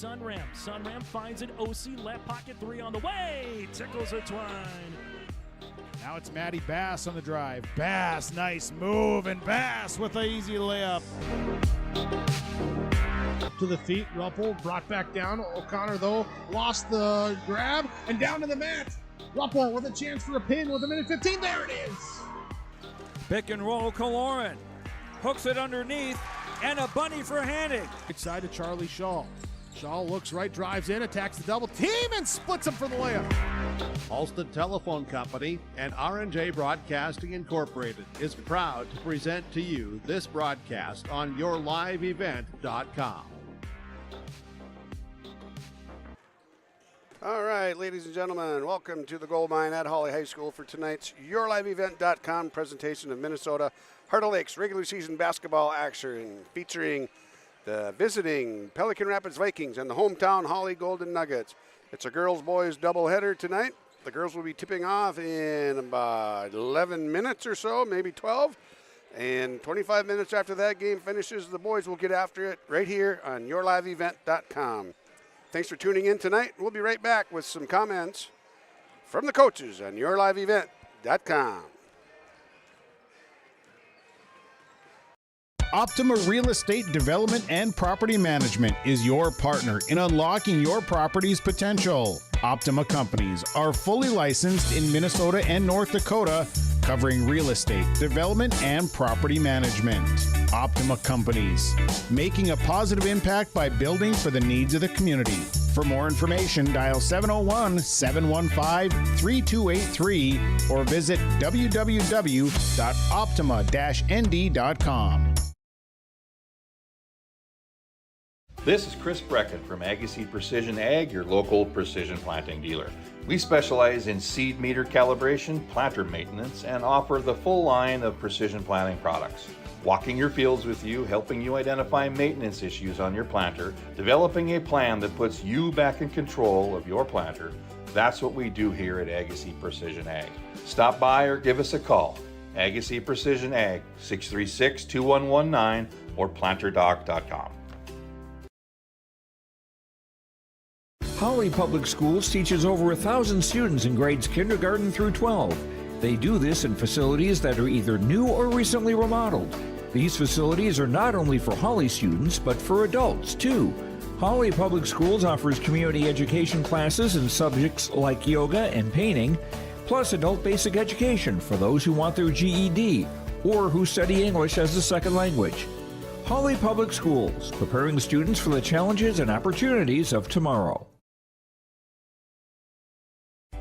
Sunram. Sunram finds it. OC left pocket 3 on the way. Tickles it Twine. Now it's Matty Bass on the drive. Bass, nice move, and Bass with an easy layup. To the feet, Ruppel brought back down. O'Connor, though, lost the grab and down to the mat. Ruppel with a chance for a pin with a minute 15. There it is. Pick and roll, Kaloran hooks it underneath, and a bunny for Hannig. Right side to Charlie Shaw. Shaw looks right, drives in, attacks the double team, and splits him for the layup. Halsted Telephone Company and R&J Broadcasting Incorporated is proud to present to you this broadcast on yourliveevent.com. All right, ladies and gentlemen, welcome to the Gold Mine at Hawley High School for tonight's yourliveevent.com presentation of Minnesota Heart of Lakes regular season basketball action featuring the visiting Pelican Rapids Vikings and the hometown Hawley Golden Nuggets. It's a girls-boys doubleheader tonight. The girls will be tipping off in about 11 minutes or so, maybe 12. And 25 minutes after that game finishes, the boys will get after it right here on yourliveevent.com. Thanks for tuning in tonight. We'll be right back with some comments from the coaches on yourliveevent.com. Optima Real Estate Development and Property Management is your partner in unlocking your property's potential. Optima Companies are fully licensed in Minnesota and North Dakota, covering real estate, development, and property management. Optima Companies, making a positive impact by building for the needs of the community. For more information, dial 701-715-3283 or visit www.optima-nd.com. This is Chris Brecken from Agassiz Precision Ag, your local precision planting dealer. We specialize in seed meter calibration, planter maintenance, and offer the full line of precision planting products. Walking your fields with you, helping you identify maintenance issues on your planter, developing a plan that puts you back in control of your planter. That's what we do here at Agassiz Precision Ag. Stop by or give us a call. Agassiz Precision Ag, 636-2119 or planterdoc.com. Hawley Public Schools teaches over 1,000 students in grades kindergarten through 12. They do this in facilities that are either new or recently remodeled. These facilities are not only for Hawley students, but for adults too. Hawley Public Schools offers community education classes in subjects like yoga and painting, plus adult basic education for those who want their GED or who study English as a second language. Hawley Public Schools, preparing students for the challenges and opportunities of tomorrow.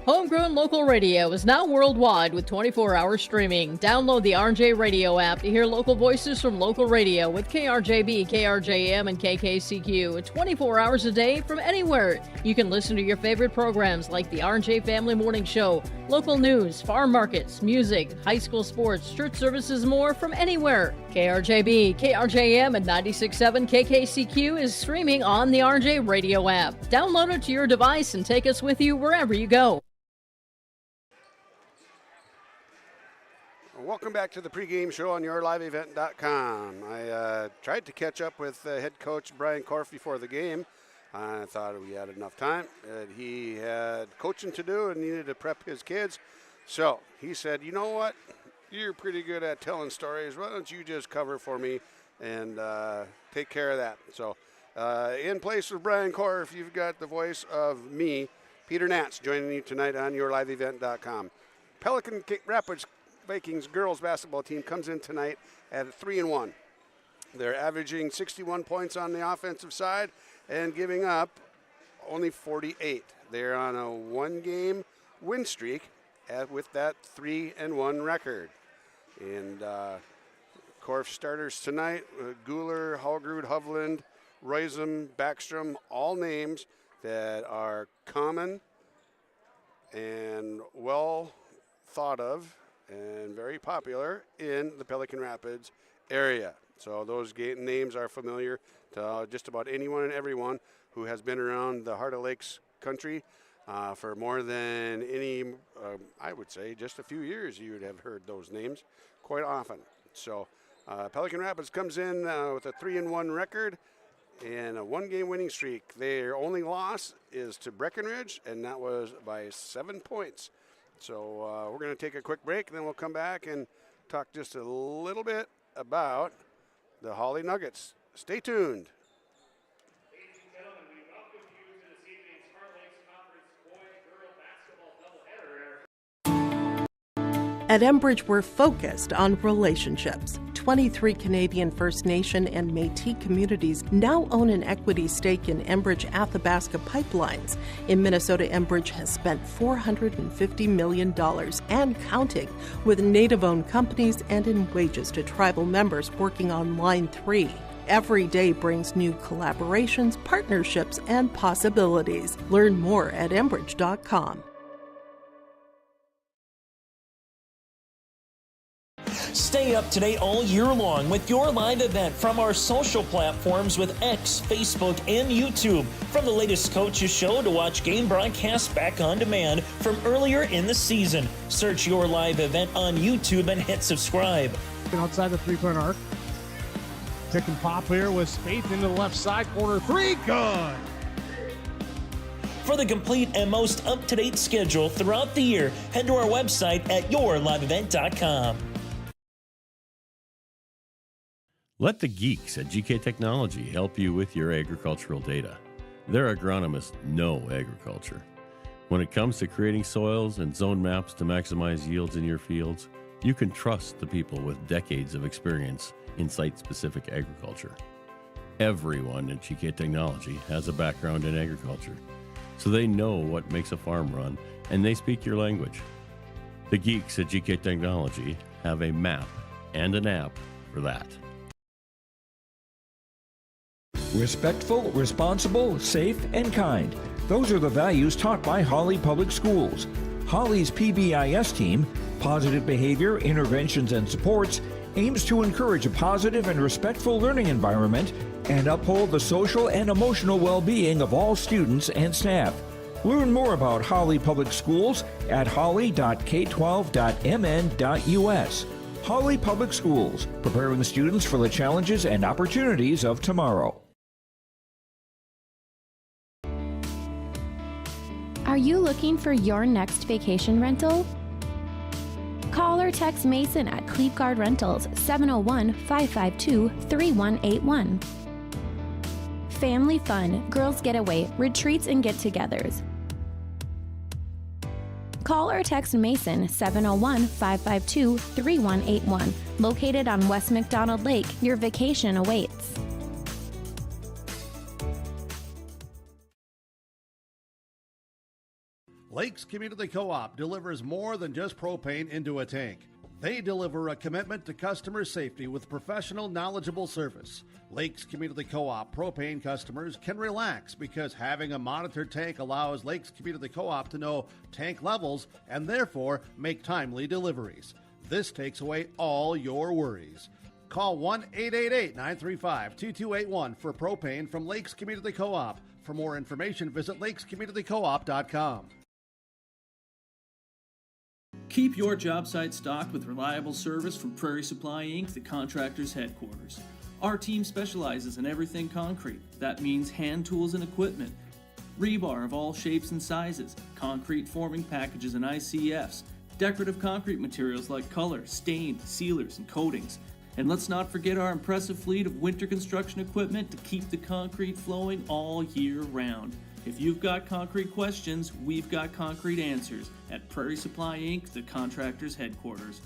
Homegrown local radio is now worldwide with 24-hour streaming. Download the RJ Radio app to hear local voices from local radio with KRJB, KRJM, and KKCQ 24 hours a day from anywhere. You can listen to your favorite programs like the RJ Family Morning Show, local news, farm markets, music, high school sports, church services, more from anywhere. KRJB, KRJM, and 96.7 KKCQ is streaming on the RJ Radio app. Download it to your device and take us with you wherever you go. Welcome back to the pregame show on yourliveevent.com. I tried to catch up with head coach Brian Korf before the game. I thought we had enough time. He had coaching to do and needed to prep his kids. So he said, you know what? You're pretty good at telling stories. Why don't you just cover for me and take care of that? So in place of Brian Korf, you've got the voice of me, Peter Nats, joining you tonight on yourliveevent.com. Pelican Rapids Vikings girls basketball team comes in tonight at 3-1. They're averaging 61 points on the offensive side and giving up only 48. They're on a one-game win streak with that 3-1 record. And Korf starters tonight, Guler, Hallgrud, Hovland, Roisum, Backstrom, all names that are common and well thought of and very popular in the Pelican Rapids area. So those names are familiar to just about anyone and everyone who has been around the Heart of Lakes country for more than any, I would say, just a few years. You would have heard those names quite often. So Pelican Rapids comes in with a 3-1 record, in a one-game winning streak. Their only loss is to Breckenridge, and that was by 7 points. So we're going to take a quick break, and then we'll come back and talk just a little bit about the Hawley Nuggets. Stay tuned. Ladies and gentlemen, we welcome you to this evening's Far Lakes Conference boys-girl basketball doubleheader. At Enbridge, we're focused on relationships. 23 Canadian First Nation and Métis communities now own an equity stake in Enbridge Athabasca Pipelines. In Minnesota, Enbridge has spent $450 million and counting with Native-owned companies and in wages to tribal members working on Line 3. Every day brings new collaborations, partnerships, and possibilities. Learn more at Enbridge.com. Stay up to date all year long with your live event from our social platforms with X, Facebook, and YouTube. From the latest coaches show to watch game broadcasts back on demand from earlier in the season. Search your live event on YouTube and hit subscribe. Outside the three-point arc. Pick and pop here with Spaeth into the left side corner. Three, good. For the complete and most up-to-date schedule throughout the year, head to our website at yourliveevent.com. Let the geeks at GK Technology help you with your agricultural data. Their agronomists know agriculture. When it comes to creating soils and zone maps to maximize yields in your fields, you can trust the people with decades of experience in site-specific agriculture. Everyone at GK Technology has a background in agriculture, so they know what makes a farm run, and they speak your language. The geeks at GK Technology have a map and an app for that. Respectful, responsible, safe, and kind. Those are the values taught by Hawley Public Schools. Hawley's PBIS team, Positive Behavior, Interventions, and Supports, aims to encourage a positive and respectful learning environment and uphold the social and emotional well-being of all students and staff. Learn more about Hawley Public Schools at hawley.k12.mn.us. Hawley Public Schools, preparing students for the challenges and opportunities of tomorrow. Are you looking for your next vacation rental? Call or text Mason at Cleapguard Rentals 701-552-3181. Family fun, girls getaway, retreats and get-togethers. Call or text Mason 701-552-3181. Located on West McDonald Lake, your vacation awaits. Lakes Community Co-op delivers more than just propane into a tank. They deliver a commitment to customer safety with professional, knowledgeable service. Lakes Community Co-op propane customers can relax because having a monitored tank allows Lakes Community Co-op to know tank levels and therefore make timely deliveries. This takes away all your worries. Call 1-888-935-2281 for propane from Lakes Community Co-op. For more information, visit lakescommunitycoop.com. Keep your job site stocked with reliable service from Prairie Supply Inc., the contractor's headquarters. Our team specializes in everything concrete. That means hand tools and equipment, rebar of all shapes and sizes, concrete forming packages and ICFs, decorative concrete materials like color, stain, sealers, and coatings. And let's not forget our impressive fleet of winter construction equipment to keep the concrete flowing all year round. If you've got concrete questions, we've got concrete answers at Prairie Supply Inc., the contractor's headquarters.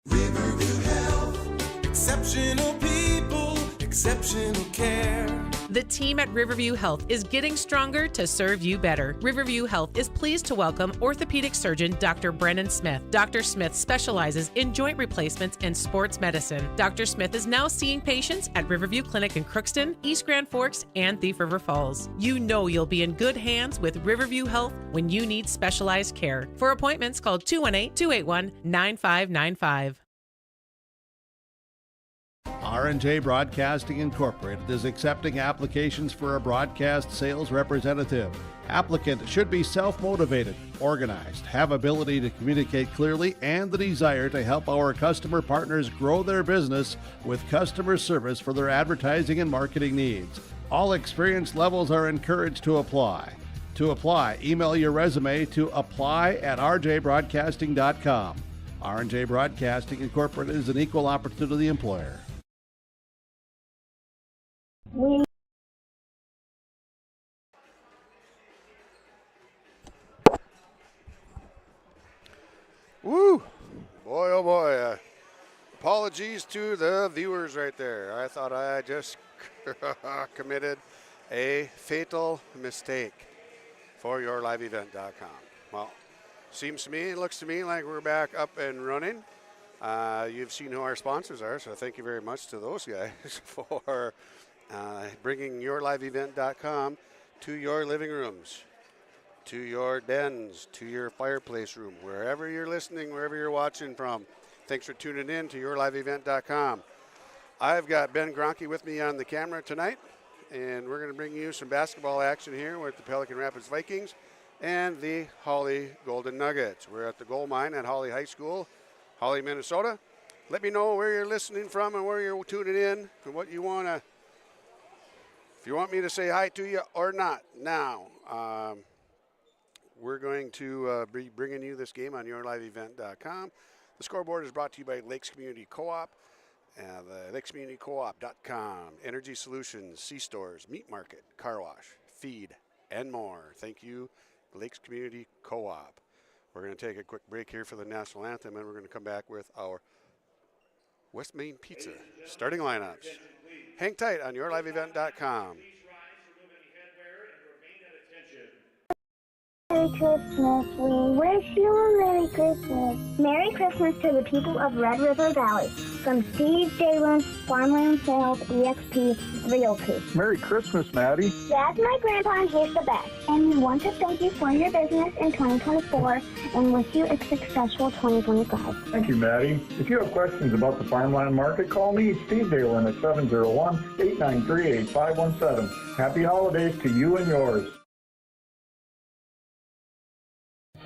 Riverview Health, exceptional people, exceptional care. The team at Riverview Health is getting stronger to serve you better. Riverview Health is pleased to welcome orthopedic surgeon Dr. Brennan Smith. Dr. Smith specializes in joint replacements and sports medicine. Dr. Smith is now seeing patients at Riverview Clinic in Crookston, East Grand Forks, and Thief River Falls. You know you'll be in good hands with Riverview Health when you need specialized care. For appointments, call 218-281-9595. R&J Broadcasting Incorporated is accepting applications for a broadcast sales representative. Applicant should be self-motivated, organized, have ability to communicate clearly, and the desire to help our customer partners grow their business with customer service for their advertising and marketing needs. All experience levels are encouraged to apply. To apply, email your resume to apply@rjbroadcasting.com. R&J Broadcasting Incorporated is an equal opportunity employer. Woo! Boy, oh boy. Apologies to the viewers right there. I thought I just committed a fatal mistake for yourliveevent.com. Well, looks to me like we're back up and running. You've seen who our sponsors are, so thank you very much to those guys for bringing yourliveevent.com to your living rooms, to your dens, to your fireplace room, wherever you're listening, wherever you're watching from. Thanks for tuning in to yourliveevent.com. I've got Ben Gronke with me on the camera tonight, and we're going to bring you some basketball action here with the Pelican Rapids Vikings and the Hawley Golden Nuggets. We're at the Gold Mine at Hawley High School, Hawley, Minnesota. Let me know where you're listening from and where you're tuning in and what you want to, if you want me to say hi to you or not. Now, we're going to be bringing you this game on yourliveevent.com. The scoreboard is brought to you by Lakes Community Co-op, the lakescommunitycoop.com, Energy Solutions, C-Stores, Meat Market, Car Wash, Feed, and more. Thank you, Lakes Community Co-op. We're going to take a quick break here for the national anthem, and we're going to come back with our West Main Pizza starting lineups. Hang tight on yourliveevent.com. Merry Christmas. We wish you a Merry Christmas. Merry Christmas to the people of Red River Valley. From Steve Dalen, Farmland Sales, EXP Realty. Merry Christmas, Maddie. That's my grandpa, and he's the best. And we want to thank you for your business in 2024 and wish you a successful 2025. Thank you, Maddie. If you have questions about the farmland market, call me, Steve Dalen, at 701-893-8517. Happy holidays to you and yours.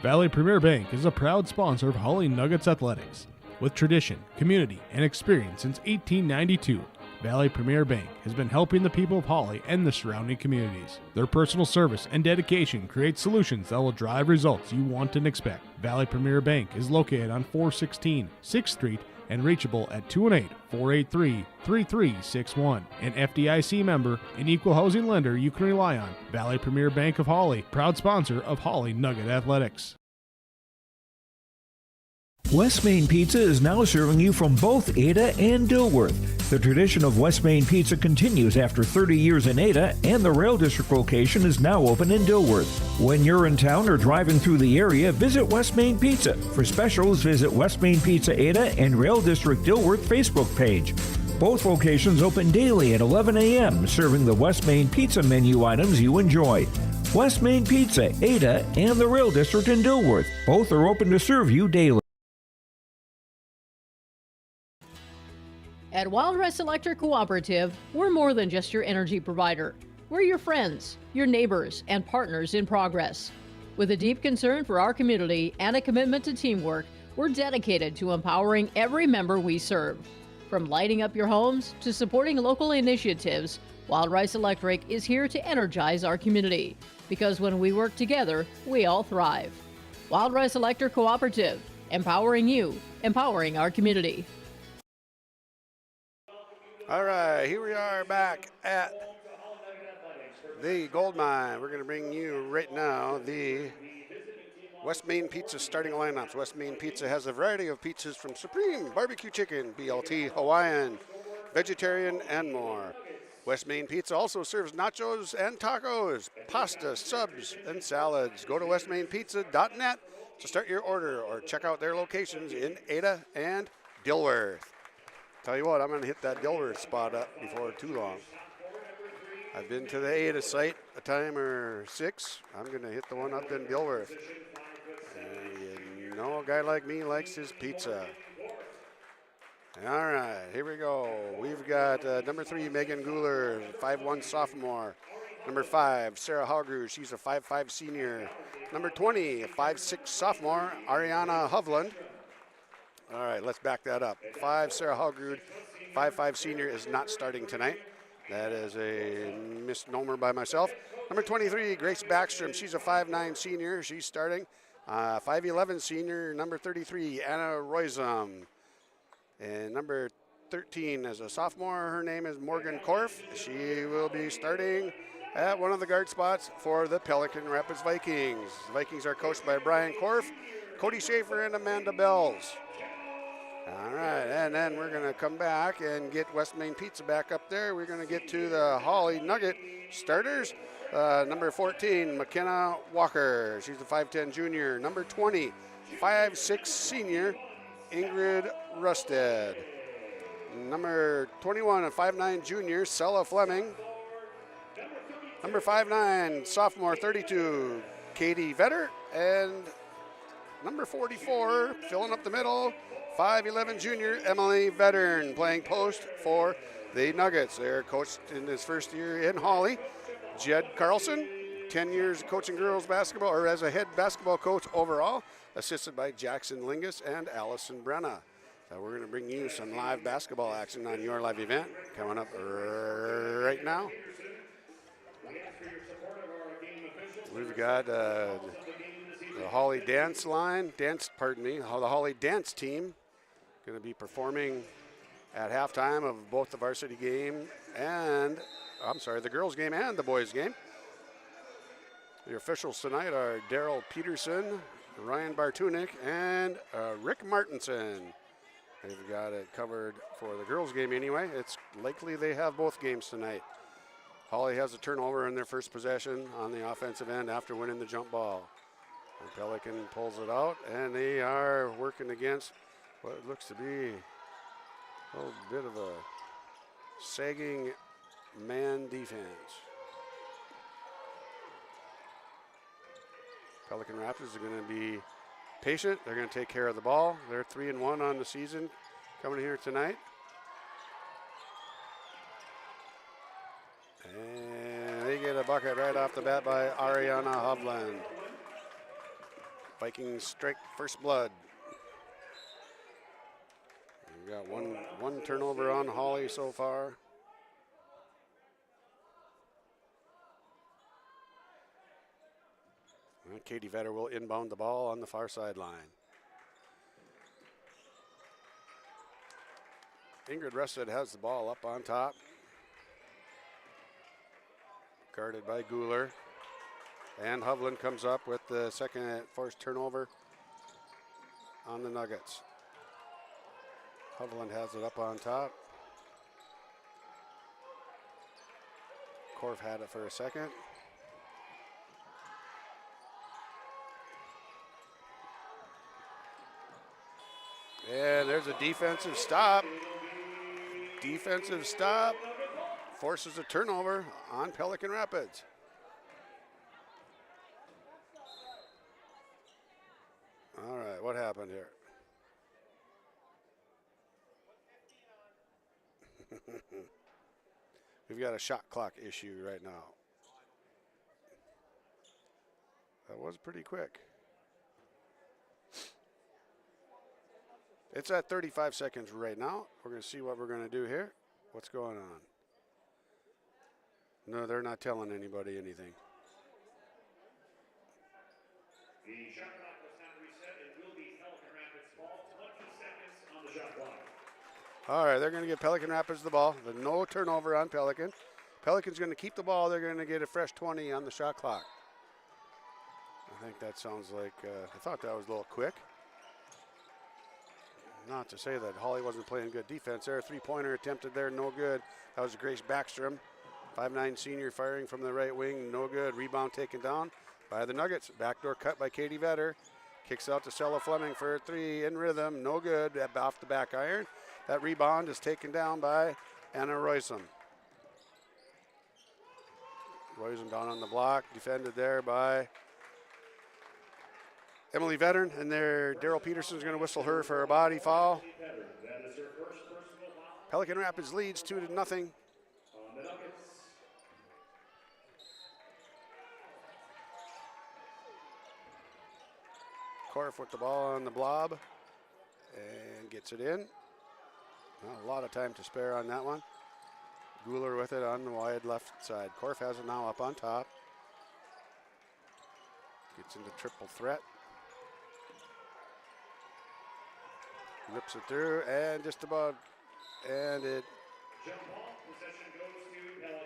Valley Premier Bank is a proud sponsor of Hawley Nuggets Athletics. With tradition, community, and experience since 1892, Valley Premier Bank has been helping the people of Hawley and the surrounding communities. Their personal service and dedication create solutions that will drive results you want and expect. Valley Premier Bank is located on 416 6th Street and reachable at 218-483-3361. An FDIC member, an equal housing lender you can rely on. Valley Premier Bank of Hawley, proud sponsor of Hawley Nugget Athletics. West Main Pizza is now serving you from both Ada and Dilworth. The tradition of West Main Pizza continues after 30 years in Ada, and the Rail District location is now open in Dilworth. When you're in town or driving through the area, visit West Main Pizza. For specials, visit West Main Pizza Ada and Rail District Dilworth Facebook page. Both locations open daily at 11 a.m., serving the West Main Pizza menu items you enjoy. West Main Pizza, Ada, and the Rail District in Dilworth. Both are open to serve you daily. At Wild Rice Electric Cooperative, we're more than just your energy provider. We're your friends, your neighbors, and partners in progress. With a deep concern for our community and a commitment to teamwork, we're dedicated to empowering every member we serve. From lighting up your homes to supporting local initiatives, Wild Rice Electric is here to energize our community. Because when we work together, we all thrive. Wild Rice Electric Cooperative, empowering you, empowering our community. All right, here we are back at the Gold Mine. We're going to bring you right now the West Main Pizza starting lineups. West Main Pizza has a variety of pizzas from Supreme, barbecue chicken, BLT, Hawaiian, vegetarian, and more. West Main Pizza also serves nachos and tacos, pasta, subs, and salads. Go to westmainpizza.net to start your order or check out their locations in Ada and Dilworth. Tell you what, I'm going to hit that Dilworth spot up before too long. I've been to the Ada site a time or six. I'm going to hit the one up in Dilworth. And you know, a guy like me likes his pizza. All right, here we go. We've got number 3, Megan Guler, 5'1" sophomore. Number 5, Sarah Hallgrew, she's a 5'5" senior. Number 20, a 5'6" sophomore, Ariana Hovland. All right, let's back that up. 5, Sarah Hallgrew, 5'5" senior, is not starting tonight. That is a misnomer by myself. Number 23, Grace Backstrom, she's a 5'9" senior, she's starting. 5'11" senior, number 33, Anna Roisum. And number 13 is a sophomore. Her name is Morgan Korf. She will be starting at one of the guard spots for the Pelican Rapids Vikings. The Vikings are coached by Brian Korf, Cody Schaefer, and Amanda Bells. All right, and then we're going to come back and get West Main Pizza back up there. We're going to get to the Hawley Nugget starters. Number 14, McKenna Walker. She's a 5'10" junior. Number 20, 5'6" senior, Ingrid Rusted. Number 21, a 5'9" junior, Sella Fleming. Number 5'9", sophomore, 32, Katie Vetter. And number 44, filling up the middle, 5'11" junior, Emily Vettern, playing post for the Nuggets. They're coached in his first year in Hawley. Jed Carlson, 10 years coaching girls basketball, or as a head basketball coach overall, assisted by Jackson Lingus and Allison Brenna. So we're going to bring you some live basketball action on your live event coming up right now. We've got the Hawley dance line, the Hawley dance team going to be performing at halftime of both the varsity game and, the girls game and the boys game. The officials tonight are Daryl Peterson, Ryan Bartunik, and Rick Martinson. They've got it covered for the girls game anyway. It's likely they have both games tonight. Hawley has a turnover in their first possession on the offensive end after winning the jump ball. And Pelican pulls it out, and they are working against what looks to be a little bit of a sagging man defense. Pelican Raptors are going to be patient. They're going to take care of the ball. They're 3-1 on the season coming here tonight. And they get a bucket right off the bat by Ariana Hovland. Vikings strike first blood. We've got one turnover on Hawley so far. And Katie Vetter will inbound the ball on the far sideline. Ingrid Rusted has the ball up on top. Guarded by Guler. And Hovland comes up with the second forced turnover on the Nuggets. Hovland has it up on top. Korf had it for a second. And there's a defensive stop. Defensive stop forces a turnover on Pelican Rapids. All right, what happened here? We've got a shot clock issue right now. That was pretty quick. It's at 35 seconds right now. We're going to see what we're going to do here. What's going on? No, they're not telling anybody anything. The shot clock was not reset. It will be Pelican Rapids ball. 20 seconds on the shot clock. All right, they're going to give Pelican Rapids the ball. There's no turnover on Pelican. Pelican's going to keep the ball. They're going to get a fresh 20 on the shot clock. I think that sounds like, I thought that was a little quick. Not to say that Hawley wasn't playing good defense there. Three-pointer attempted there, no good. That was Grace Backstrom, 5'9" senior, firing from the right wing, no good. Rebound taken down by the Nuggets. Backdoor cut by Katie Vetter. Kicks out to Sella Fleming for a three, in rhythm, no good, off the back iron. That rebound is taken down by Anna Roysum. Roysum down on the block, defended there by Emily Vettern, and there Daryl Peterson's going to whistle her for a body foul. That is her first Pelican Rapids leads 2-0. On the Nuggets. Korf with the ball on the blob and gets it in. Not a lot of time to spare on that one. Guler with it on the wide left side. Korf has it now up on top. Gets into triple threat. Rips it through and just about, and it.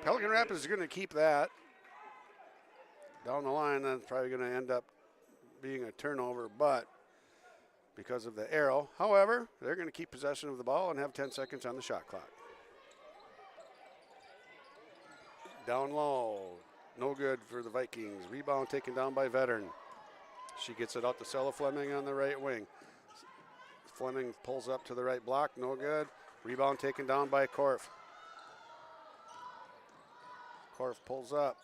Pelican Rapids is going to keep that. Down the line, that's probably going to end up being a turnover, but because of the arrow. However, they're going to keep possession of the ball and have 10 seconds on the shot clock. Down low, no good for the Vikings. Rebound taken down by Veteran. She gets it out to Sella Fleming on the right wing. Fleming pulls up to the right block, no good. Rebound taken down by Korf. Korf pulls up.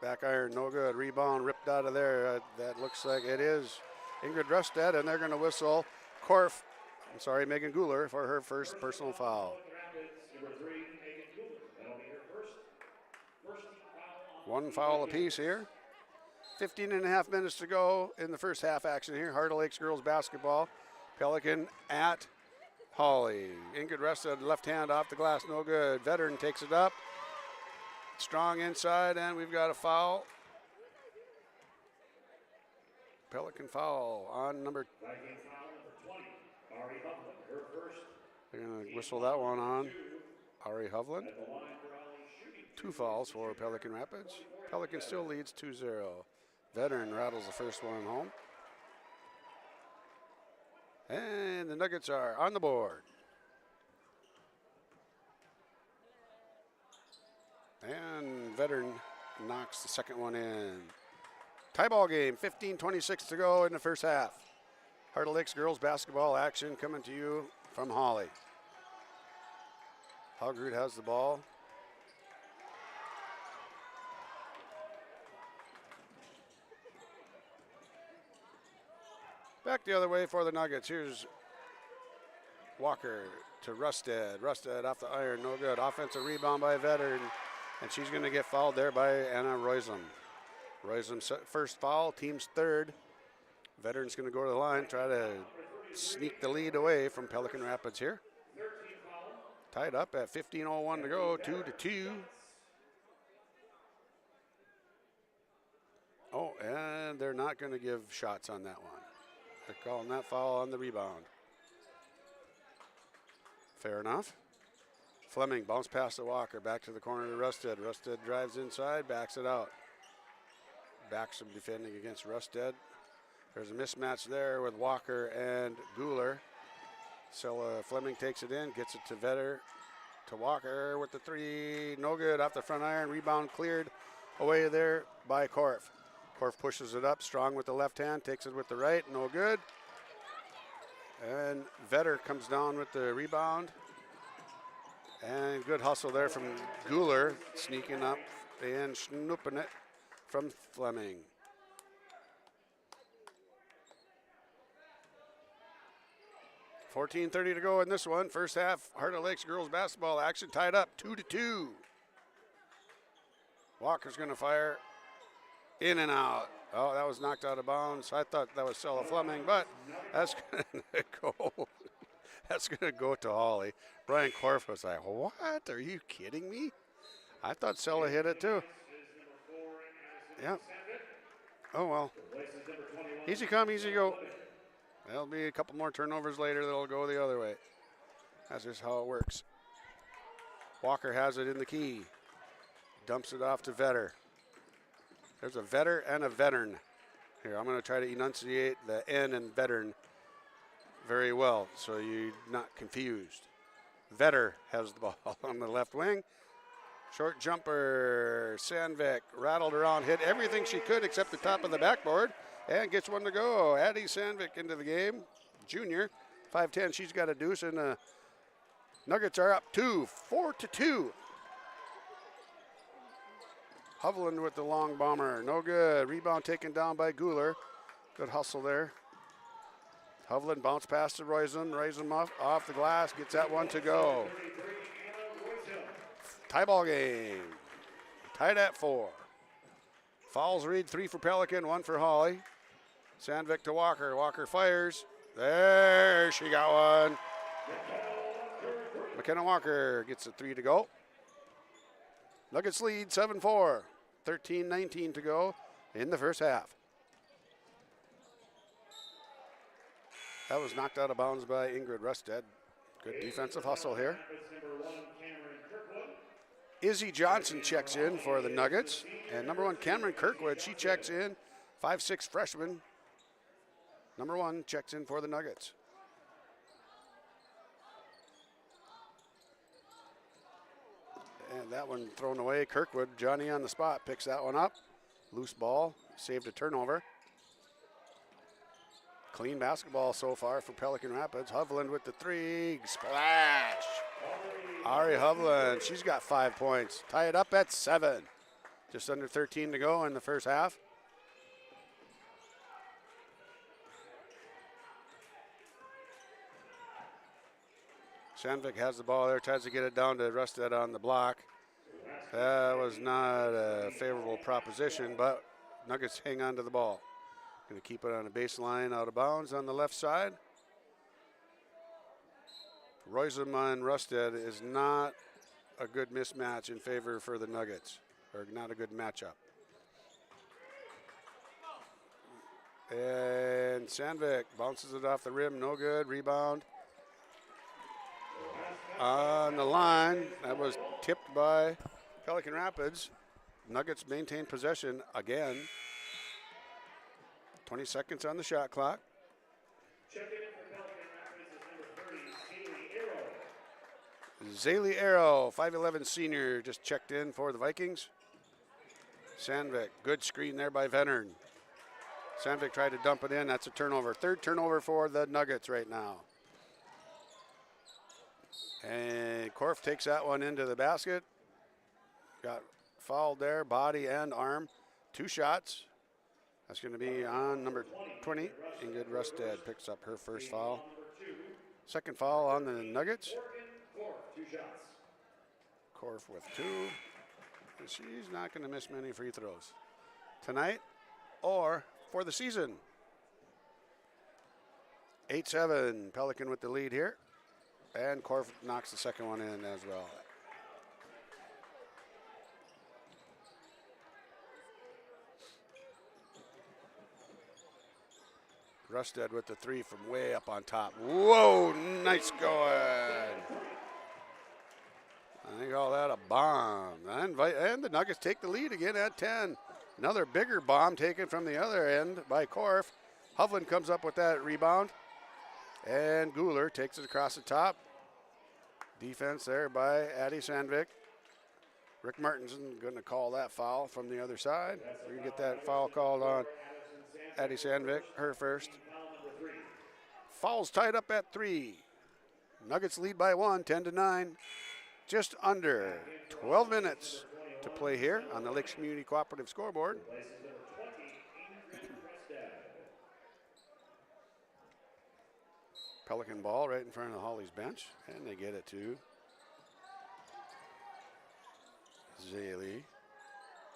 Back iron, no good. Rebound ripped out of there. That looks like it is Ingrid Rustad, and they're going to whistle Megan Guler for her first personal foul. One foul apiece here. 15 and a half minutes to go in the first half action here. Heart of Lakes girls basketball. Pelican at Hawley. Ingrid Rustad, left hand off the glass, no good. Veteran takes it up. Strong inside, and we've got a foul. Pelican foul on number. They're going to whistle that one on Ari Hovland. 2 fouls for Pelican Rapids. Pelican still leads 2-0. Veteran rattles the first one home. And the Nuggets are on the board. And Veteran knocks the second one in. Tie ball game, 15:26 to go in the first half. Heart of Lakes girls basketball action coming to you from Hawley. Haugrud has the ball. Back the other way for the Nuggets. Here's Walker to Rustad. Rustad off the iron, no good. Offensive rebound by Veteran. And she's going to get fouled there by Anna Roisum. Roisum's first foul, team's third. Veteran's going to go to the line, try to sneak the lead away from Pelican Rapids here. Tied up at 15:01 to go, 2-2. Oh, and they're not going to give shots on that one. They're calling that foul on the rebound. Fair enough. Fleming bounce past the Walker, back to the corner to Rustad. Rustad drives inside, backs it out. Backs him defending against Rustad. There's a mismatch there with Walker and Guler. So Fleming takes it in, gets it to Vetter, to Walker with the three. No good off the front iron. Rebound cleared away there by Korf. Korf pushes it up, strong with the left hand, takes it with the right, no good. And Vetter comes down with the rebound. And good hustle there from Guler, sneaking up and snooping it from Fleming. $14:30 to go in this one. First half, Heart of Lakes girls basketball action tied up 2-2. Walker's going to fire in and out. Oh, that was knocked out of bounds. I thought that was Sella Fleming, but that's going to go. That's going to go to Hawley. Brian Korf was like, what? Are you kidding me? I thought Sella hit it too. Yep. Oh, well. Easy come, easy go. There'll be a couple more turnovers later that'll go the other way. That's just how it works. Walker has it in the key. Dumps it off to Vetter. There's a Vetter and a Veteran. Here, I'm going to try to enunciate the N in Veteran very well so you're not confused. Vetter has the ball on the left wing. Short jumper, Sandvik rattled around, hit everything she could except the top of the backboard, and gets one to go. Addie Sandvik into the game, junior, 5'10". She's got a deuce, and the Nuggets are up 4-2. Hovland with the long bomber, no good. Rebound taken down by Guler. Good hustle there. Hovland bounce pass to Royson. Royson off the glass, gets that one to go. Tie ball game. Tied at 4. Fouls read 3 for Pelican, 1 for Hawley. Sandvik to Walker. Walker fires. There, she got one. McKenna Walker gets a 3 to go. Nuggets lead 7-4. 13-19 to go in the first half. That was knocked out of bounds by Ingrid Rusted. Good defensive hustle here. Izzy Johnson checks in for the Nuggets. And number 1, Cameron Kirkwood, she checks in. 5'6" freshman. Number 1 checks in for the Nuggets. And that one thrown away. Kirkwood, Johnny on the spot, picks that one up. Loose ball, saved a turnover. Clean basketball so far for Pelican Rapids. Hovland with the 3, splash. Ari Hovland, she's got 5 points. Tie it up at 7. Just under 13 to go in the first half. Sandvik has the ball there, tries to get it down to Rusted on the block. That was not a favorable proposition, but Nuggets hang on to the ball. Going to keep it on a baseline out of bounds on the left side. Roizema and Rusted is not a good mismatch in favor for the Nuggets, or not a good matchup. And Sandvik bounces it off the rim, no good, rebound. On the line, that was tipped by Pelican Rapids. Nuggets maintain possession again. 20 seconds on the shot clock. Zaylee Arrow, 5'11" senior, just checked in for the Vikings. Sandvik, good screen there by Venern. Sandvik tried to dump it in, that's a turnover. 3rd turnover for the Nuggets right now. And Korf takes that one into the basket. Got fouled there, body and arm. 2 shots. That's going to be on number 20. Ingrid Rusted picks up her first foul. Second foul on the Nuggets. Korf with 2. And she's not going to miss many free throws tonight or for the season. 8-7, Pelican with the lead here. And Korf knocks the second one in as well. Rusted with the 3 from way up on top. Whoa, nice going. I think all that a bomb. And the Nuggets take the lead again at 10. Another bigger bomb taken from the other end by Korf. Hovland comes up with that rebound. And Guler takes it across the top. Defense there by Addie Sandvik. Rick Martinson going to call that foul from the other side. We can get that foul called on Addie Sandvik, her first. Foul's tied up at 3. Nuggets lead by 1, 10-9. Just under 12 minutes to play here on the Lakes Community Cooperative scoreboard. Pelican ball right in front of Hawley's bench, and they get it to Zaylee.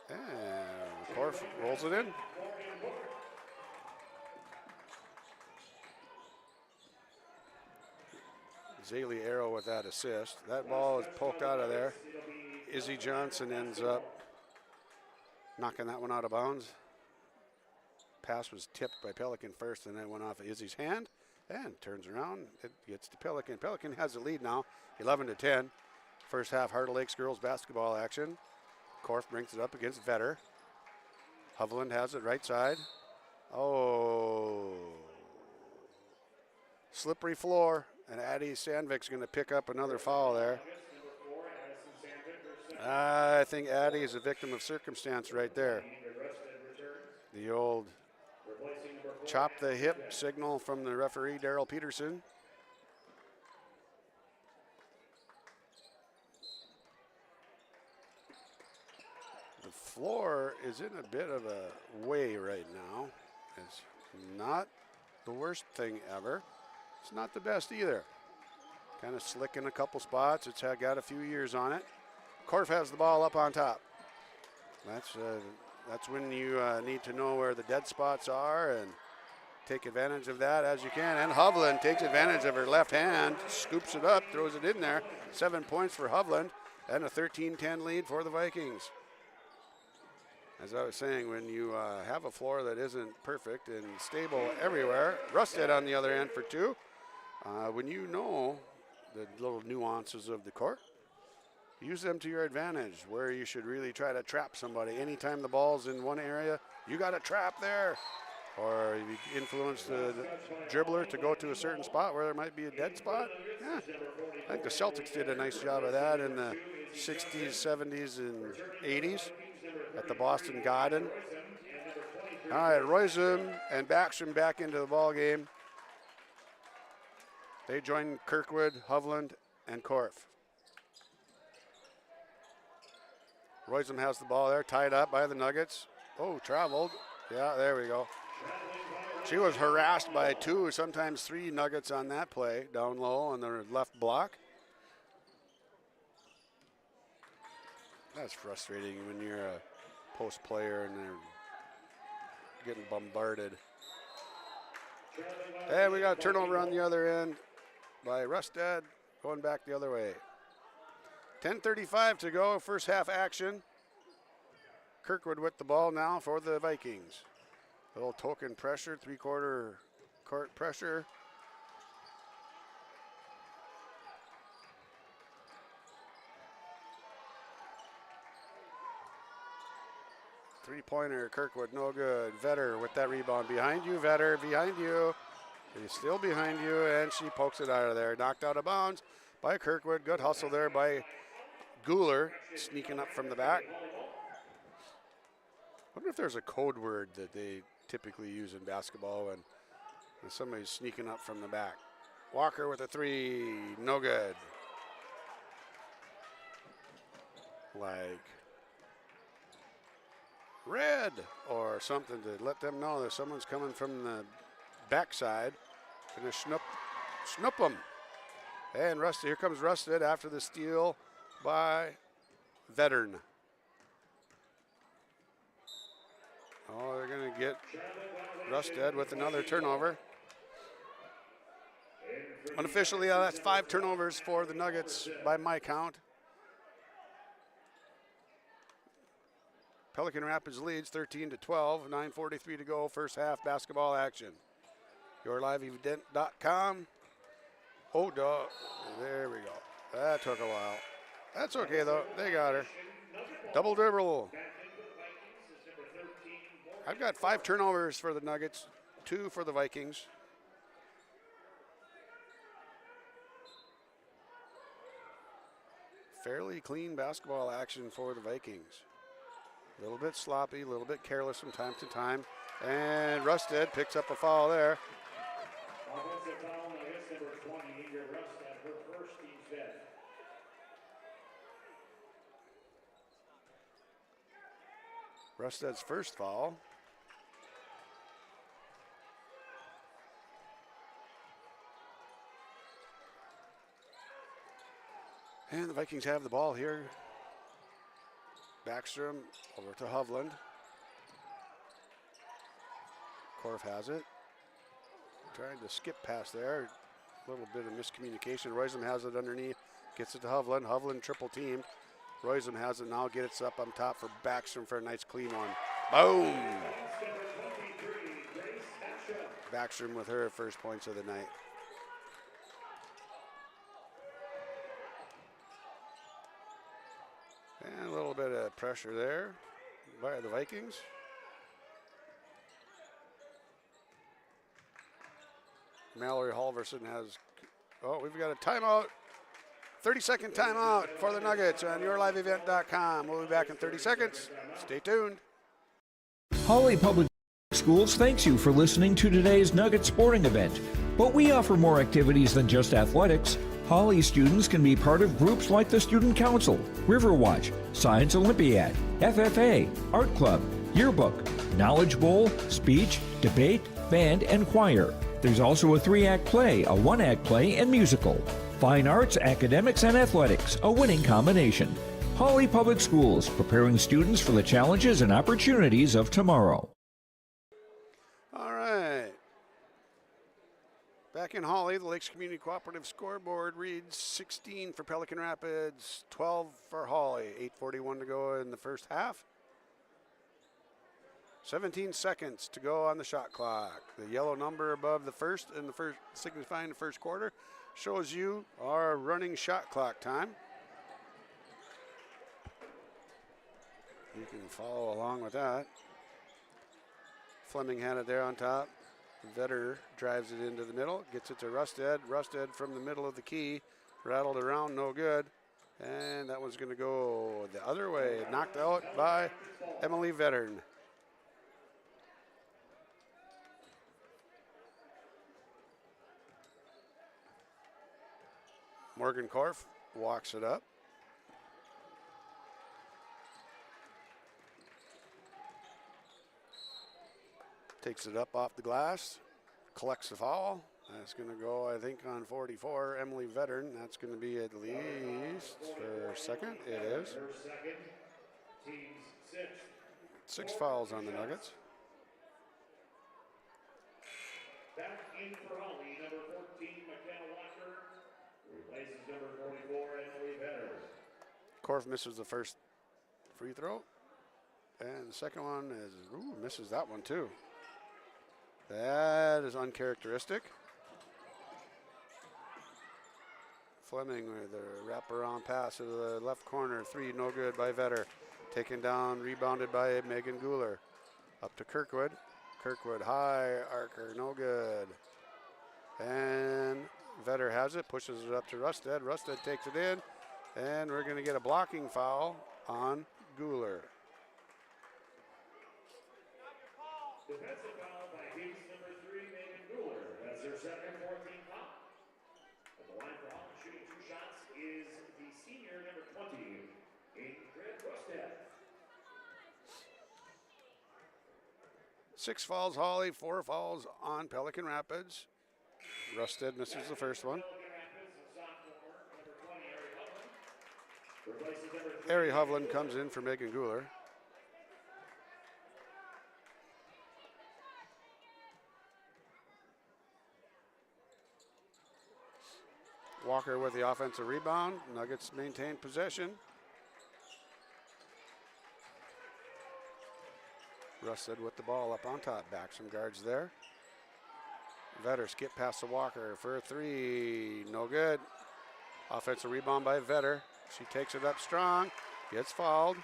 And Korf rolls it in. Zaylee Arrow with that assist. That ball is poked out of there. Izzy Johnson ends up knocking that one out of bounds. Pass was tipped by Pelican first, and then went off of Izzy's hand. And turns around, it gets to Pelican. Pelican has the lead now, 11-10. First half Heart of Lakes girls basketball action. Korf brings it up against Vetter. Hovland has it right side. Oh. Slippery floor, and Addie Sandvik's going to pick up another foul there. I think Addie is a victim of circumstance right there. The old chop the hip signal from the referee, Daryl Peterson. The floor is in a bit of a way right now. It's not the worst thing ever. It's not the best either. Kind of slick in a couple spots. It's got a few years on it. Korf has the ball up on top. That's when you need to know where the dead spots are and take advantage of that as you can. And Hovland takes advantage of her left hand, scoops it up, throws it in there. 7 points for Hovland and a 13-10 lead for the Vikings. As I was saying, when you have a floor that isn't perfect and stable everywhere, Rusted on the other end for 2. When you know the little nuances of the court, use them to your advantage, where you should really try to trap somebody. Anytime the ball's in one area, you got a trap there. Or you influence the dribbler to go to a certain spot where there might be a dead spot. Yeah. I think the Celtics did a nice job of that in the 60s, 70s, and 80s at the Boston Garden. All right, Royzum and Backstrom back into the ball game. They join Kirkwood, Hovland, and Korf. Royzum has the ball there, tied up by the Nuggets. Oh, traveled. Yeah, there we go. She was harassed by 2, sometimes 3 Nuggets on that play, down low on the left block. That's frustrating when you're a post player and they're getting bombarded. And we got a turnover on the other end by Rustad, going back the other way. 10:35 to go, first half action. Kirkwood with the ball now for the Vikings. A little token pressure, 3/4 court pressure. Three-pointer, Kirkwood, no good. Vetter with that rebound. Behind you, Vetter, behind you. He's still behind you, and she pokes it out of there. Knocked out of bounds by Kirkwood. Good hustle there by Guler, sneaking up from the back. I wonder if there's a code word that they typically use in basketball when somebody's sneaking up from the back. Walker with a 3, no good. Like red or something to let them know that someone's coming from the backside. Gonna snoop them. And Rusted, here comes Rusted after the steal by Vettern. Oh, they're going to get Rusted with another turnover. Unofficially, that's 5 turnovers for the Nuggets by my count. Pelican Rapids leads 13-12, 9:43 to go, first half basketball action. YourLiveEvent.com. Oh, dog. There we go. That took a while. That's okay, though. They got her. Double dribble. I've got 5 turnovers for the Nuggets, 2 for the Vikings. Fairly clean basketball action for the Vikings. A little bit sloppy, a little bit careless from time to time. And Rusted picks up a foul there. Offensive foul on number 20, Ingrid Rusted, her first, team 5th. Rusted's first foul. And the Vikings have the ball here. Backstrom over to Hovland. Korf has it. Trying to skip past there. A little bit of miscommunication. Royzum has it underneath. Gets it to Hovland. Hovland triple teamed. Royzum has it now. Gets it up on top for Backstrom for a nice clean one. Boom! Backstrom with her first points of the night. And a little bit of pressure there by the Vikings. Mallory Halverson has, we've got a timeout. 30-second timeout for the Nuggets on YourLiveEvent.com. We'll be back in 30 seconds. Stay tuned. Hawley Public Schools thanks you for listening to today's Nugget sporting event. But we offer more activities than just athletics. Hawley students can be part of groups like the Student Council, Riverwatch, Science Olympiad, FFA, Art Club, Yearbook, Knowledge Bowl, Speech, Debate, Band, and Choir. There's also a 3-act play, a 1-act play, and musical. Fine arts, academics, and athletics, a winning combination. Hawley Public Schools, preparing students for the challenges and opportunities of tomorrow. All right. Back in Hawley, the Lakes Community Cooperative scoreboard reads 16 for Pelican Rapids, 12 for Hawley. 8:41 to go in the first half. 17 seconds to go on the shot clock. The yellow number above the first signifying the first quarter shows you our running shot clock time. You can follow along with that. Fleming had it there on top. Vetter drives it into the middle, gets it to Rusted. Rusted from the middle of the key, rattled around, no good. And that one's going to go the other way, knocked out by Emily Vettern. Morgan Korf walks it up. Takes it up off the glass, collects the foul. That's going to go, I think, on 44, Emily Vettern. That's going to be at least her second. It is. 6 fouls on the Nuggets. Back in for Hawley, number 14, McKenna Walker. Replaces number 44, Emily Vettern. Korf misses the first free throw. And the second one is, misses that one too. That is uncharacteristic. Fleming with a wraparound pass to the left corner. 3, no good by Vetter. Taken down, rebounded by Megan Guler. Up to Kirkwood. Kirkwood high, archer, no good. And Vetter has it, pushes it up to Rusted. Rusted takes it in, and we're going to get a blocking foul on Guler. Defensive foul by Hughes, number 3, Megan Guler. That's her second 14th foul. At the line for Hawley, shooting 2 shots is the senior, number 20, Ingrid Rusted. 6 fouls Hawley, 4 fouls on Pelican Rapids. Rusted misses the first one. Harry Hovland comes in for Megan Guler. Walker with the offensive rebound. Nuggets maintain possession. Rusted with the ball up on top. Back some guards there. Vetter skip past the Walker for a 3. No good. Offensive rebound by Vetter. She takes it up strong. Gets fouled.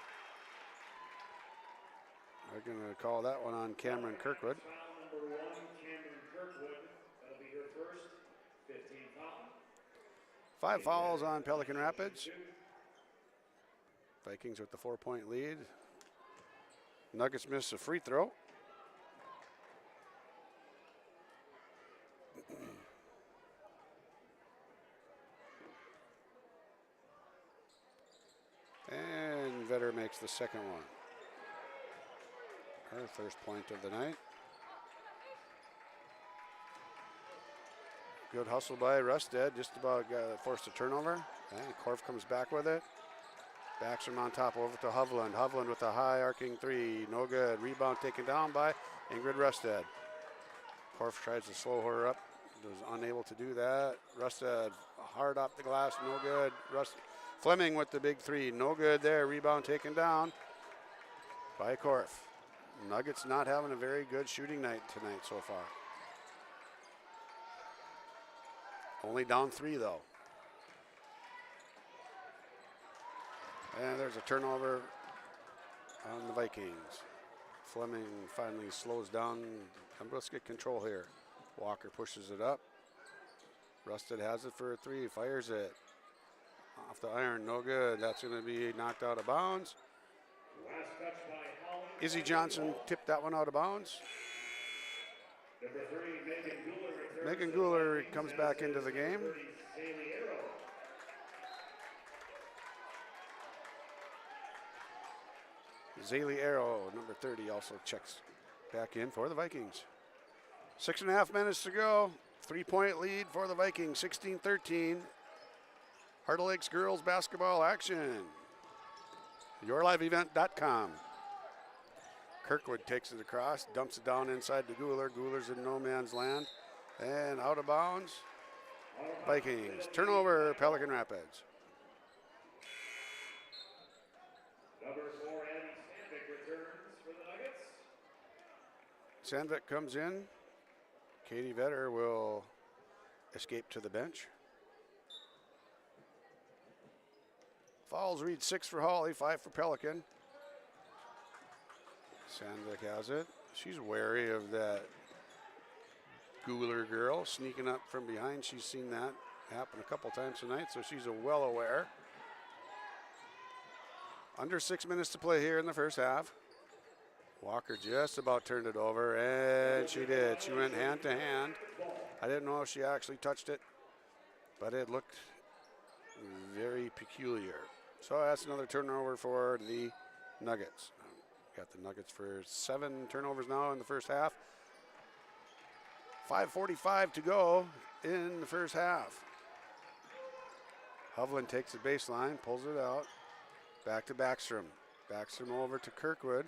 They're going to call that one on Cameron Kirkwood. Foul number 1, Cameron Kirkwood. That'll be her first 15th foul. 5 fouls on Pelican Rapids. Vikings with the 4-point lead. Nuggets miss a free throw. And Vetter makes the second one. Her first point of the night. Good hustle by Rusted, just about forced a turnover. And Korf comes back with it. Backs him on top over to Hovland. Hovland with a high arcing 3, no good. Rebound taken down by Ingrid Rusted. Korf tries to slow her up, was unable to do that. Rusted hard off the glass, no good. Fleming with the big 3, no good there. Rebound taken down by Korf. Nuggets not having a very good shooting night tonight so far. Only down 3 though. And there's a turnover on the Vikings. Fleming finally slows down. Let's get control here. Walker pushes it up. Rusted has it for a 3, fires it. Off the iron, no good. That's going to be knocked out of bounds. Last touch by Hawley. Izzy Johnson tipped that one out of bounds. Number 3, Megan Guler. Megan Guler comes back into the game. Zaylee Arrow, number 30, also checks back in for the Vikings. 6.5 minutes to go. 3-point lead for the Vikings, 16-13. Heart of Lakes girls basketball action. YourLiveEvent.com. Kirkwood takes it across, dumps it down inside to Guler. Guler's in no man's land and out of bounds. Vikings. Turnover, Pelican Rapids. Number 4, Abby Sandvik returns for the Nuggets. Sandvik comes in. Katie Vetter will escape to the bench. Fouls read 6 for Hawley, 5 for Pelican. Sandvik has it. She's wary of that Guler girl sneaking up from behind. She's seen that happen a couple times tonight, so she's well aware. Under 6 minutes to play here in the first half. Walker just about turned it over, and she did. She went hand to hand. I didn't know if she actually touched it, but it looked very peculiar. So that's another turnover for the Nuggets. Got the Nuggets for 7 turnovers now in the first half. 5:45 to go in the first half. Hovland takes the baseline, pulls it out. Back to Backstrom. Backstrom over to Kirkwood.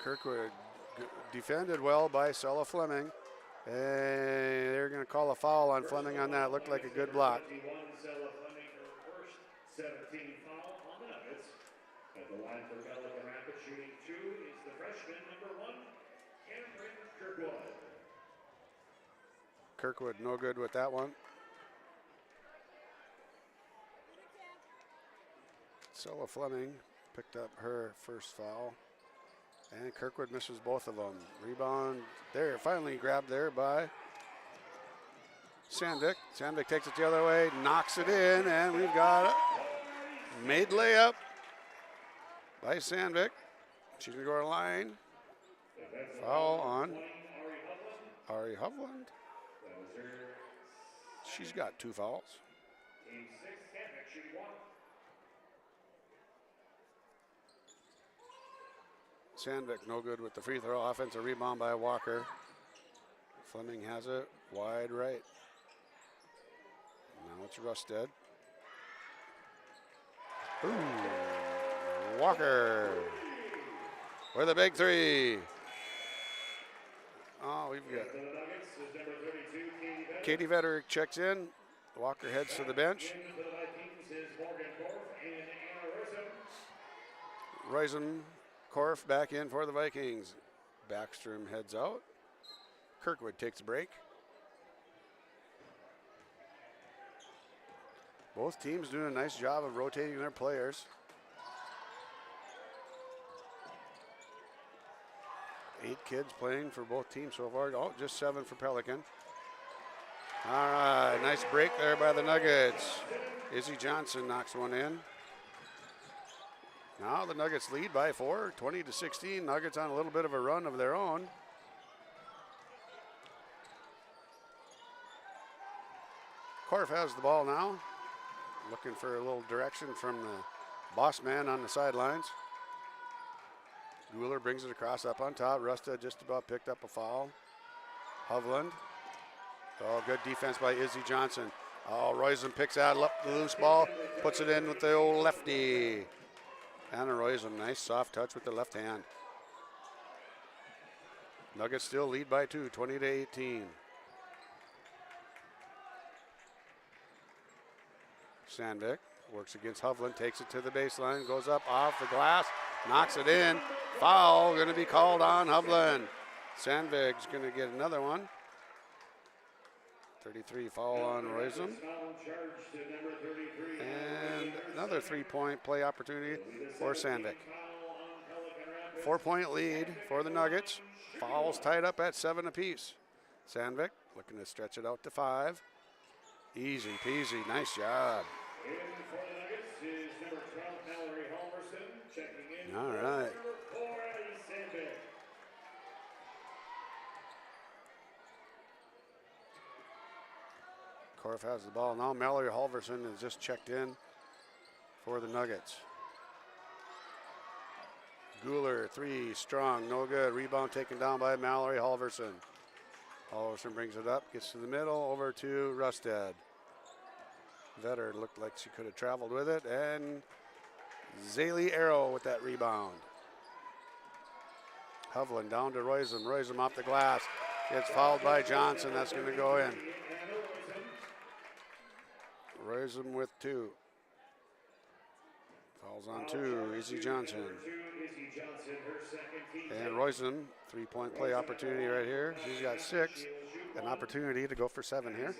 Kirkwood defended well by Sella Fleming. And they're going to call a foul on Fleming on that. Looked like a good block. Sella Fleming, her first 17 foul on the Nuggets. At the line for Pelican Rapids, shooting 2 is the freshman, number 1, Cameron Kirkwood. Kirkwood no good with that one. Sella Fleming picked up her first foul. And Kirkwood misses both of them. Rebound there, finally grabbed there by Sandvik. Sandvik takes it the other way, knocks it in, and we've got a made layup by Sandvik. She's going to go to the line. Foul on Ari Hovland. She's got 2 fouls. Team 6, Sandvik shooting 1. Sandvik no good with the free throw. Offensive rebound by Walker. Fleming has it wide right. Now it's Rusted. Ooh. Walker with a big 3. Oh, we've got Katie Vetter checks in. Walker heads to the bench. Roisen Korf back in for the Vikings. Backstrom heads out. Kirkwood takes a break. Both teams doing a nice job of rotating their players. 8 kids playing for both teams so far. Oh, just 7 for Pelican. All right, nice break there by the Nuggets. Izzy Johnson knocks one in. Now the Nuggets lead by 4, 20-16. Nuggets on a little bit of a run of their own. Korf has the ball now. Looking for a little direction from the boss man on the sidelines. Guler brings it across up on top. Rusta just about picked up a foul. Hovland. Oh, good defense by Izzy Johnson. Oh, Roisen picks out the loose ball, puts it in with the old lefty. Anna Roisen, nice soft touch with the left hand. Nuggets still lead by 2, 20-18. Sandvik works against Hovland, takes it to the baseline, goes up off the glass, knocks it in. Foul going to be called on Hovland. Sandvik's going to get another one. 33 foul on Roisen. And another 3-point play opportunity for Sandvik. 4-point lead for the Nuggets. Fouls tied up at 7 apiece. Sandvik looking to stretch it out to 5. Easy peasy, nice job. All right. Korf has the ball now. Mallory Halverson has just checked in for the Nuggets. Guler, 3, strong, no good. Rebound taken down by Mallory Halverson. Halverson brings it up, gets to the middle, over to Rusted. Vetter looked like she could have traveled with it, and Zaylee Arrow with that rebound. Hovland down to Roysum. Roysum off the glass. Gets fouled by Johnson. That's going to go in. Roysum with 2. Fouls on 2. Izzy Johnson. And Roysum, 3-point play opportunity right here. She's got 6. An opportunity to go for 7 here.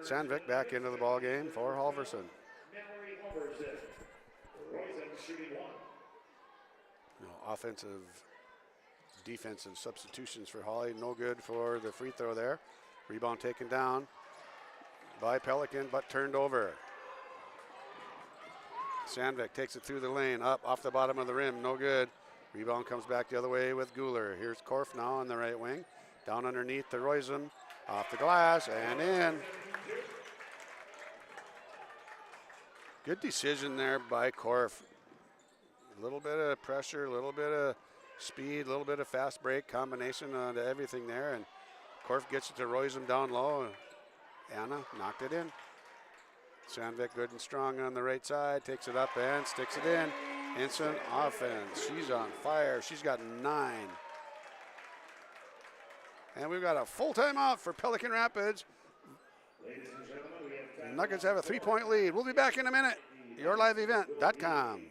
Sandvik back into the ball game for Halverson. Offensive, defensive substitutions for Hawley. No good for the free throw there. Rebound taken down by Pelican, but turned over. Sandvik takes it through the lane, up off the bottom of the rim. No good. Rebound comes back the other way with Guler. Here's Korf now on the right wing. Down underneath to Roysum. Off the glass and in. Good decision there by Korf. A little bit of pressure, a little bit of speed, a little bit of fast break combination to everything there. And Korf gets it to Roysum down low. Anna knocked it in. Sandvik good and strong on the right side. Takes it up and sticks it in. Instant offense. She's on fire. She's got 9. And we've got a full timeout for Pelican Rapids. Nuggets have a 3-point lead. We'll be back in a minute. YourLiveEvent.com.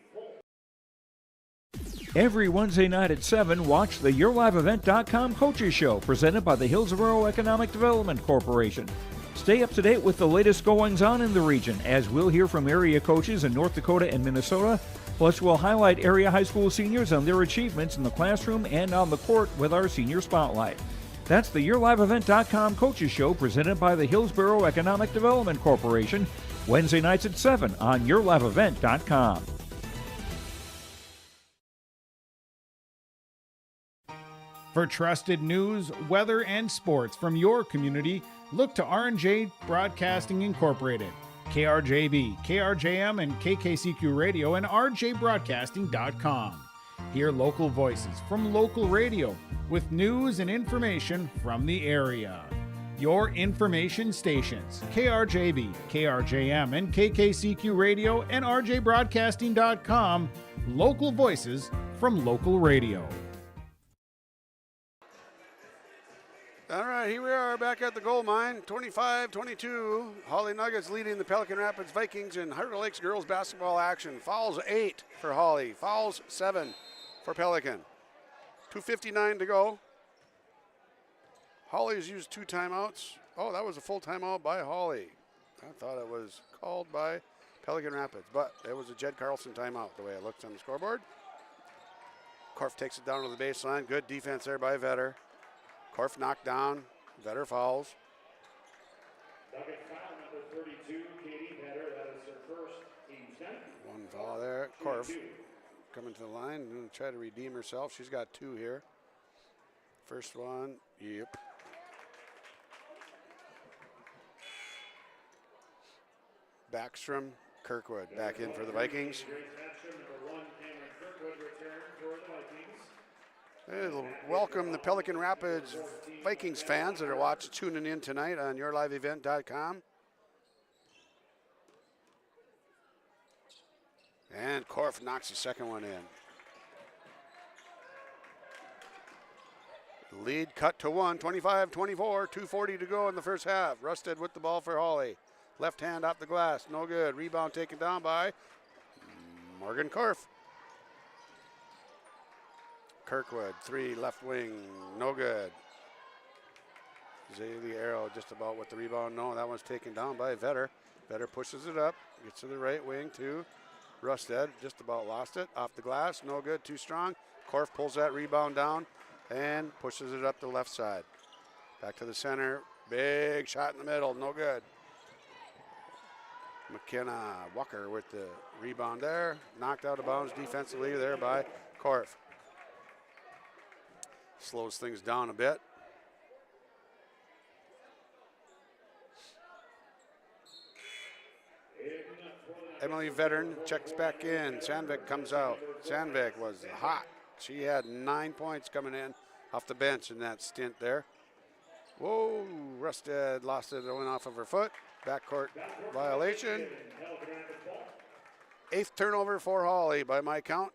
Every Wednesday night at 7, watch the YourLiveEvent.com Coaches Show presented by the Hillsborough Economic Development Corporation. Stay up to date with the latest goings-on in the region, as we'll hear from area coaches in North Dakota and Minnesota. Plus, we'll highlight area high school seniors and their achievements in the classroom and on the court with our Senior Spotlight. That's the YourLiveEvent.com Coaches Show presented by the Hillsborough Economic Development Corporation, Wednesday nights at 7 on YourLiveEvent.com. For trusted news, weather, and sports from your community, look to R&J Broadcasting Incorporated, KRJB, KRJM, and KKCQ Radio, and rjbroadcasting.com. Hear local voices from local radio with news and information from the area. Your information stations, KRJB, KRJM, and KKCQ Radio, and rjbroadcasting.com. Local voices from local radio. All right, here we are back at the goal mine, 25-22. Hawley Nuggets leading the Pelican Rapids Vikings in Heart Lakes girls basketball action. Fouls 8 for Hawley, fouls 7 for Pelican. 2:59 to go. Hawley's used 2 timeouts. Oh, that was a full timeout by Hawley. I thought it was called by Pelican Rapids, but it was a Jed Carlson timeout the way it looks on the scoreboard. Korf takes it down to the baseline. Good defense there by Vetter. Korf knocked down. Vetter fouls. Nugget foul number 32, Katie Vetter. That is her first, team's 9. 1 foul there. Korf coming to the line and try to redeem herself. She's got 2 here. First one, yep. Backstrom, Kirkwood back in for the Vikings. Welcome the Pelican Rapids Vikings fans that are tuning in tonight on YourLiveEvent.com. And Korf knocks the second one in. Lead cut to 1, 25-24, 2:40 to go in the first half. Rusted with the ball for Hawley. Left hand off the glass, no good. Rebound taken down by Morgan Korf. Kirkwood, 3, left wing, no good. Zaylee Arrow just about with the rebound. No, that one's taken down by Vetter. Vetter pushes it up, gets to the right wing to Rusted, just about lost it. Off the glass, no good, too strong. Korf pulls that rebound down and pushes it up the left side. Back to the center, big shot in the middle, no good. McKenna Walker with the rebound there. Knocked out of bounds defensively there by Korf. Slows things down a bit. Emily Veteran checks back in. Sandvik comes out. Sandvik was hot She had 9 points coming in off the bench in that stint there. Whoa, Rustad lost it, went off of her foot. Backcourt violation. 8th turnover for Hawley by my count.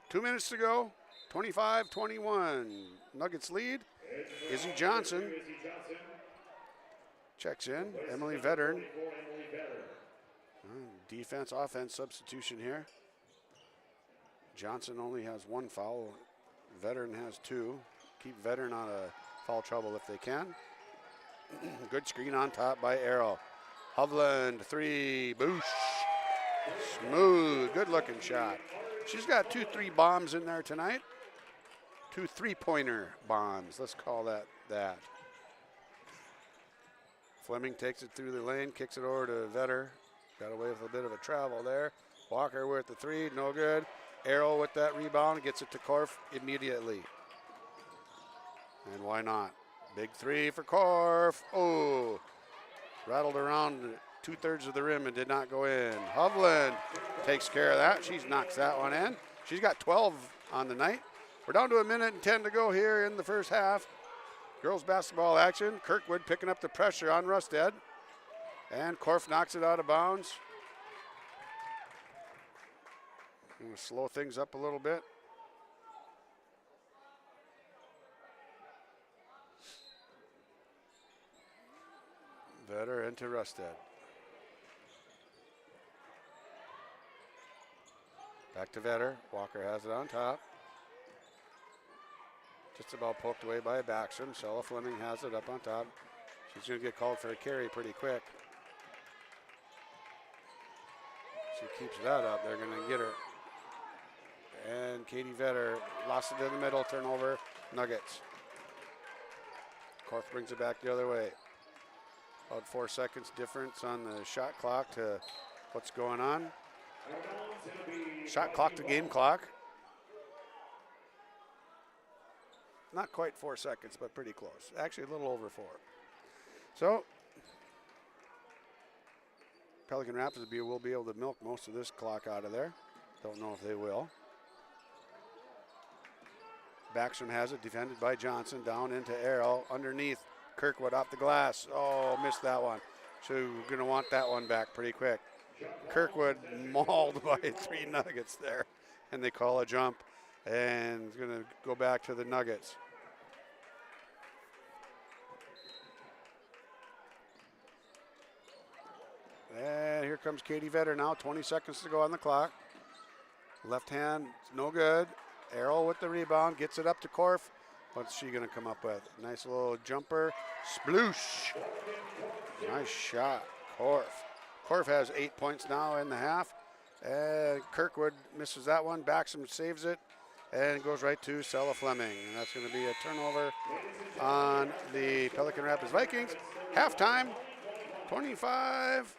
2 minutes to go, 25-21. Nuggets lead. Izzy Johnson checks in. Emily Vettern. Defense, offense substitution here. Johnson only has 1 foul. Vettern has 2. Keep Vettern out of foul trouble if they can. Good screen on top by Arrow. Hovland, 3, boosh. Smooth, good looking shot. She's got 2 3 bombs in there tonight. 2 3-pointer bombs, let's call that that. Fleming takes it through the lane, kicks it over to Vetter. Got away with a bit of a travel there. Walker with the 3, no good. Arrow with that rebound, gets it to Korf immediately. And why not? Big 3 for Korf. Oh, rattled around 2/3 of the rim and did not go in. Hovland takes care of that. She knocks that one in. She's got 12 on the night. We're down to 1 minute and 10 to go here in the first half. Girls basketball action. Kirkwood picking up the pressure on Rustad. And Korf knocks it out of bounds. Gonna slow things up a little bit. Vetter into Rustad. Back to Vetter. Walker has it on top. Just about poked away by Backstrom. Stella Fleming has it up on top. She's going to get called for a carry pretty quick. She keeps that up. They're going to get her. And Katie Vetter lost it in the middle. Turnover. Nuggets. Korf brings it back the other way. About 4 seconds difference on the shot clock to what's going on. Shot clock to game clock. Not quite 4 seconds, but pretty close. Actually, a little over 4. So, Pelican Rapids will be able to milk most of this clock out of there. Don't know if they will. Backstrom has it, defended by Johnson. Down into Arrow, underneath. Kirkwood off the glass. Oh, missed that one. So we're going to want that one back pretty quick. Kirkwood mauled by 3 Nuggets there. And they call a jump. And it's going to go back to the Nuggets. And here comes Katie Vetter now. 20 seconds to go on the clock. Left hand, no good. Arrow with the rebound. Gets it up to Korf. What's she going to come up with? Nice little jumper. Sploosh. Nice shot. Korf. Korf has 8 points now in the half. And Kirkwood misses that one. Backstrom saves it. And goes right to Stella Fleming. And that's going to be a turnover on the Pelican Rapids Vikings. Halftime, 25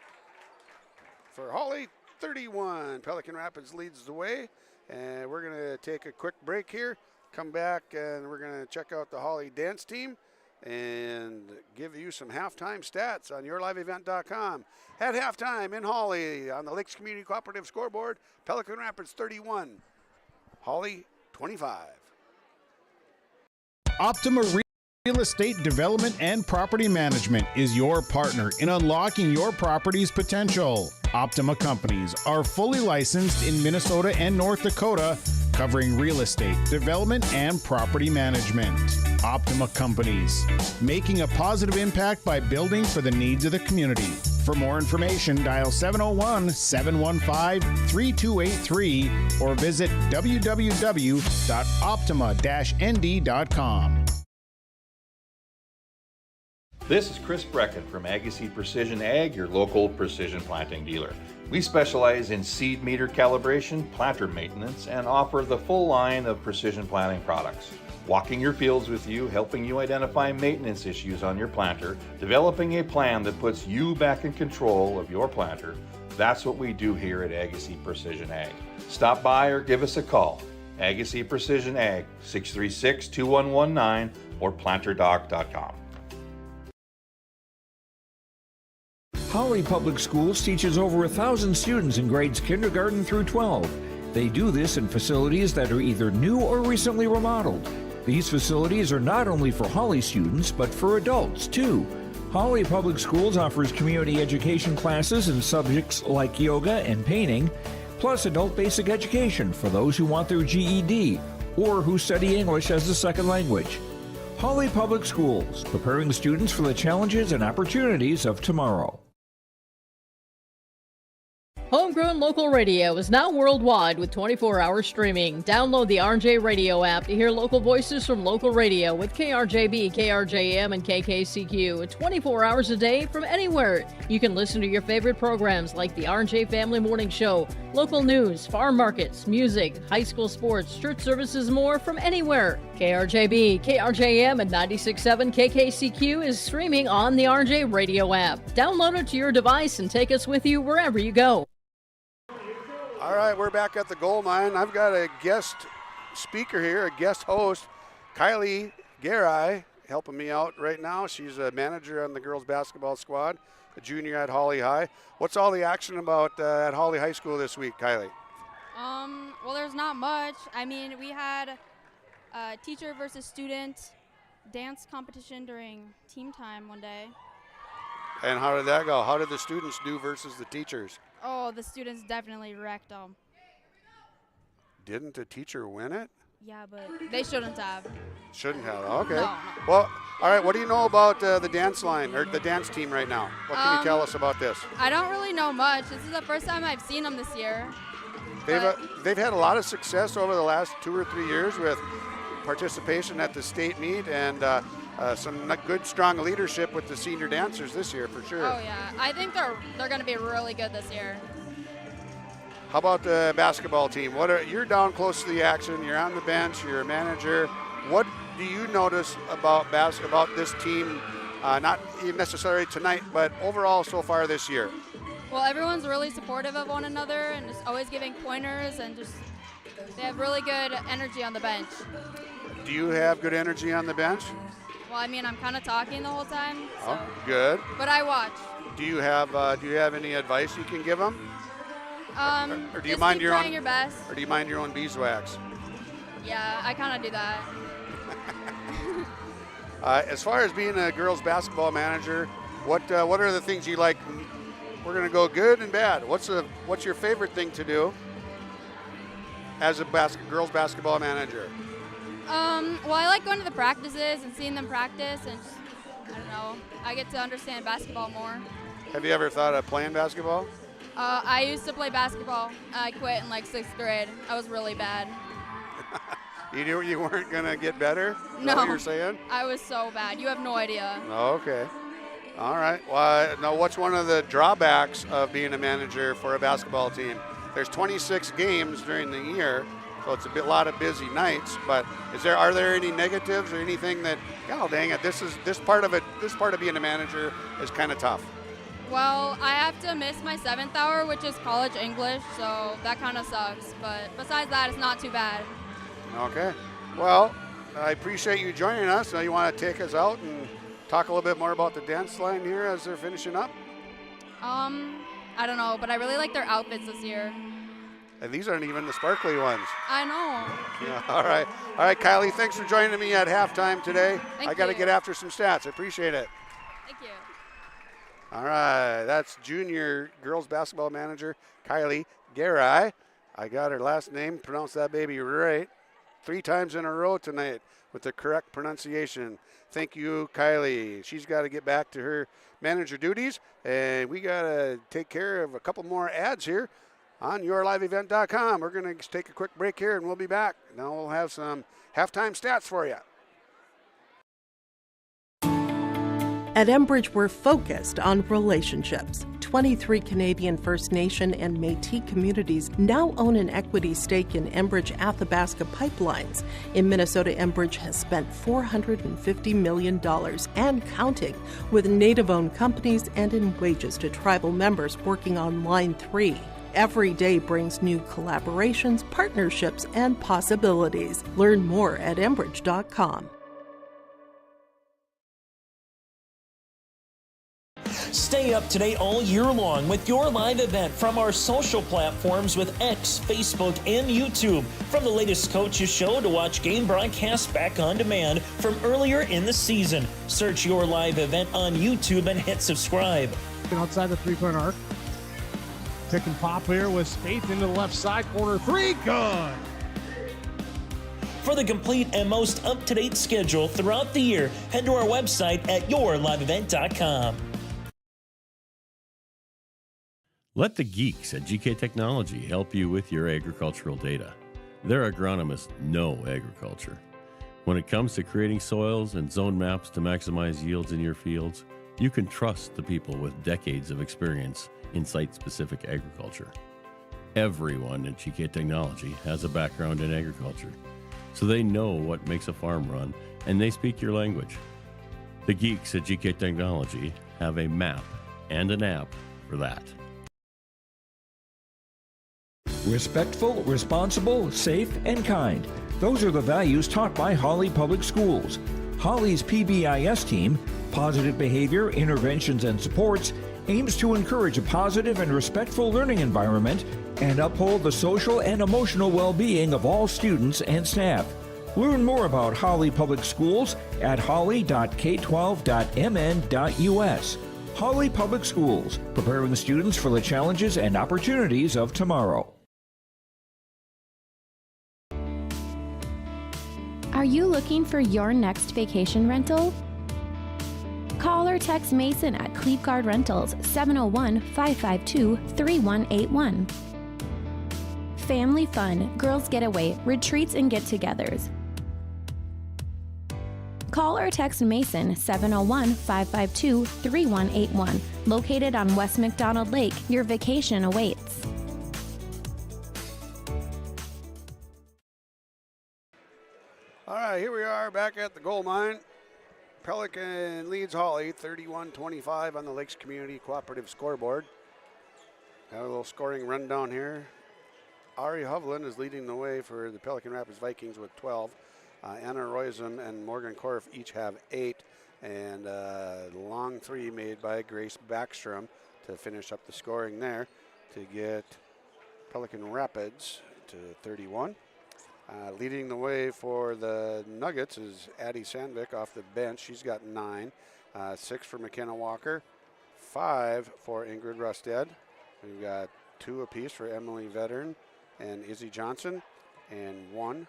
for Hawley, 31. Pelican Rapids leads the way. And we're going to take a quick break here. Come back and we're going to check out the Hawley dance team and give you some halftime stats on yourliveevent.com. At halftime in Hawley on the Lakes Community Cooperative scoreboard, Pelican Rapids 31, Hawley 25. Optima Real Estate Development and Property Management is your partner in unlocking your property's potential. Optima Companies are fully licensed in Minnesota and North Dakota, covering real estate, development, and property management. Optima Companies, making a positive impact by building for the needs of the community. For more information, dial 701-715-3283 or visit www.optima-nd.com. This is Chris Brecken from Agaseed Precision Ag, your local precision planting dealer. We specialize in seed meter calibration, planter maintenance, and offer the full line of precision planting products. Walking your fields with you, helping you identify maintenance issues on your planter, developing a plan that puts you back in control of your planter. That's what we do here at Agaseed Precision Ag. Stop by or give us a call. Agaseed Precision Ag, 636-2119 or planterdoc.com. Hawley Public Schools teaches over 1,000 students in grades kindergarten through 12. They do this in facilities that are either new or recently remodeled. These facilities are not only for Hawley students, but for adults too. Hawley Public Schools offers community education classes in subjects like yoga and painting, plus adult basic education for those who want their GED or who study English as a second language. Hawley Public Schools, preparing students for the challenges and opportunities of tomorrow. Homegrown Local Radio is now worldwide with 24-hour streaming. Download the RJ Radio app to hear local voices from local radio with KRJB, KRJM, and KKCQ 24 hours a day from anywhere. You can listen to your favorite programs like the RJ Family Morning Show, local news, farm markets, music, high school sports, church services, more from anywhere. KRJB, KRJM, and 96.7 KKCQ is streaming on the RJ Radio app. Download it to your device and take us with you wherever you go. All right, we're back at the goal mine. I've got a guest speaker here, a guest host, Kylie Garai, helping me out right now. She's a manager on the girls basketball squad, a junior at Hawley High. What's all the action about at Hawley High School this week, Kylie? Well, there's not much. I mean, we had a teacher versus student dance competition during team time one day. And how did that go? How did the students do versus the teachers? Oh, the students definitely wrecked them. Didn't the teacher win it? Yeah, but they shouldn't have. Shouldn't have. Okay. No. Well, all right. What do you know about the dance line or the dance team right now? What can you tell us about this? I don't really know much. This is the first time I've seen them this year. They've had a lot of success over the last 2 or 3 years with participation at the state meet and some good, strong leadership with the senior dancers this year for sure. Oh yeah, I think they're going to be really good this year. How about the basketball team? You're down close to the action. You're on the bench. You're a manager. What do you notice about this team? Not even necessarily tonight, but overall so far this year. Well, everyone's really supportive of one another and just always giving pointers and just they have really good energy on the bench. Do you have good energy on the bench? Well, I mean, I'm kind of talking the whole time. So. Oh, good. But I watch. Do you have any advice you can give them? Or do you mind your own? Your best. Or do you mind your own beeswax? Yeah, I kind of do that. As far as being a girls basketball manager, what are the things you like? We're gonna go good and bad. What's your favorite thing to do as a girls basketball manager? Well, I like going to the practices and seeing them practice, and just, I don't know, I get to understand basketball more. Have you ever thought of playing basketball? I used to play basketball. I quit in like 6th grade. I was really bad. You knew you weren't gonna get better? Is that what you're saying? I was so bad. You have no idea. Okay. All right. Well, now what's one of the drawbacks of being a manager for a basketball team? There's 26 games during the year. So it's a lot of busy nights, but are there any negatives or anything that, oh dang it, this part of being a manager is kind of tough? Well, I have to miss my 7th hour, which is college English, so that kind of sucks. But besides that, it's not too bad. Okay. Well, I appreciate you joining us. Now you want to take us out and talk a little bit more about the dance line here as they're finishing up? I don't know, but I really like their outfits this year. And these aren't even the sparkly ones. I know. Yeah, all right, Kylie, thanks for joining me at halftime today. I got to get after some stats. I appreciate it. Thank you. All right, that's junior girls basketball manager Kylie Garai. I got her last name, pronounced that baby right 3 times in a row tonight with the correct pronunciation. Thank you, Kylie. She's got to get back to her manager duties, and we got to take care of a couple more ads here on yourliveevent.com. We're going to take a quick break here, and we'll be back. Now we'll have some halftime stats for you. At Enbridge, we're focused on relationships. 23 Canadian First Nation and Métis communities now own an equity stake in Enbridge Athabasca Pipelines. In Minnesota, Enbridge has spent $450 million and counting with Native-owned companies and in wages to tribal members working on Line 3. Every day brings new collaborations, partnerships, and possibilities. Learn more at Enbridge.com. Stay up to date all year long with your live event from our social platforms with X, Facebook, and YouTube. From the latest coaches show to watch game broadcasts back on demand from earlier in the season. Search your live event on YouTube and hit subscribe. Outside the three-point arc. Pick and pop here with Spaeth into the left side corner. Three, good. For the complete and most up-to-date schedule throughout the year, head to our website at yourliveevent.com. Let the geeks at GK Technology help you with your agricultural data. Their agronomists know agriculture. When it comes to creating soils and zone maps to maximize yields in your fields, you can trust the people with decades of experience in site-specific agriculture. Everyone at GK Technology has a background in agriculture, so they know what makes a farm run, and they speak your language. The geeks at GK Technology have a map and an app for that. Respectful, responsible, safe, and kind. Those are the values taught by Hawley Public Schools. Hawley's PBIS team, Positive Behavior, Interventions, and Supports, aims to encourage a positive and respectful learning environment and uphold the social and emotional well-being of all students and staff. Learn more about Hawley Public Schools at hawley.k12.mn.us. Hawley Public Schools, preparing students for the challenges and opportunities of tomorrow. Are you looking for your next vacation rental? Call or text Mason at Cleveguard Rentals 701-552-3181. Family fun, girls getaway, retreats and get-togethers. Call or text Mason 701-552-3181. Located on West McDonald Lake, your vacation awaits. All right, here we are back at the gold mine. Pelican leads Hawley 31-25 on the Lakes Community Cooperative scoreboard. Got a little scoring rundown here. Ari Hovland is leading the way for the Pelican Rapids Vikings with 12. Anna Roisum and Morgan Korf each have 8. And long three made by Grace Backstrom to finish up the scoring there to get Pelican Rapids to 31. Leading the way for the Nuggets is Addie Sandvik off the bench. She's got 9. 6 for McKenna Walker. 5 for Ingrid Rusted. We've got 2 apiece for Emily Vettern and Izzy Johnson. And 1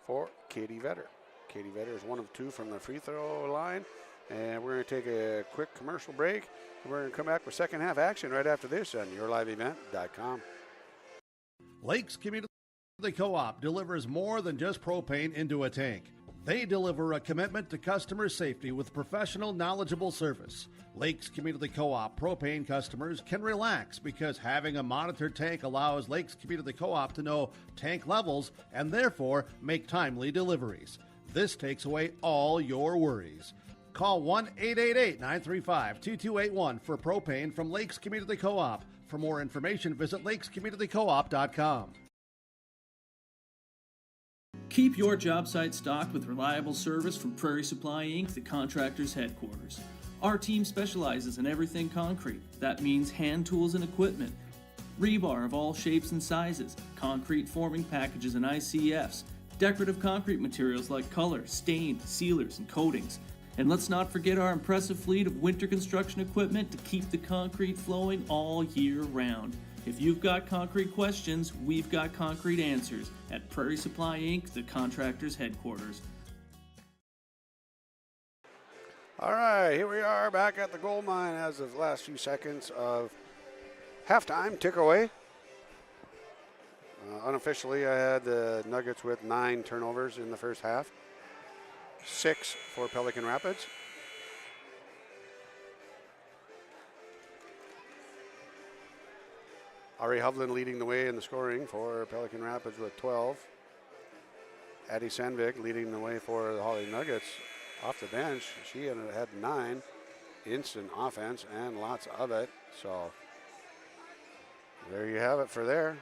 for Katie Vetter. Katie Vetter is 1 of 2 from the free throw line. And we're going to take a quick commercial break. And we're going to come back with second half action right after this on yourliveevent.com. Lakes Community Co-op delivers more than just propane into a tank. They deliver a commitment to customer safety with professional, knowledgeable service. Lakes Community Co-op propane customers can relax because having a monitored tank allows Lakes Community Co-op to know tank levels and therefore make timely deliveries. This takes away all your worries. Call 1-888-935-2281 for propane from Lakes Community Co-op. For more information, visit lakescommunitycoop.com. Keep your job site stocked with reliable service from Prairie Supply Inc., the contractor's headquarters. Our team specializes in everything concrete. That means hand tools and equipment, rebar of all shapes and sizes, concrete forming packages and ICFs, decorative concrete materials like color, stain, sealers, and coatings. And let's not forget our impressive fleet of winter construction equipment to keep the concrete flowing all year round. If you've got concrete questions, we've got concrete answers at Prairie Supply Inc., the contractor's headquarters. All right, here we are back at the gold mine as of the last few seconds of halftime tick away. Unofficially, I had the Nuggets with 9 turnovers in the first half. 6 for Pelican Rapids. Ari Hovland leading the way in the scoring for Pelican Rapids with 12. Addie Sandvik leading the way for the Hawley Nuggets off the bench. She had 9 instant offense and lots of it. So there you have it for there.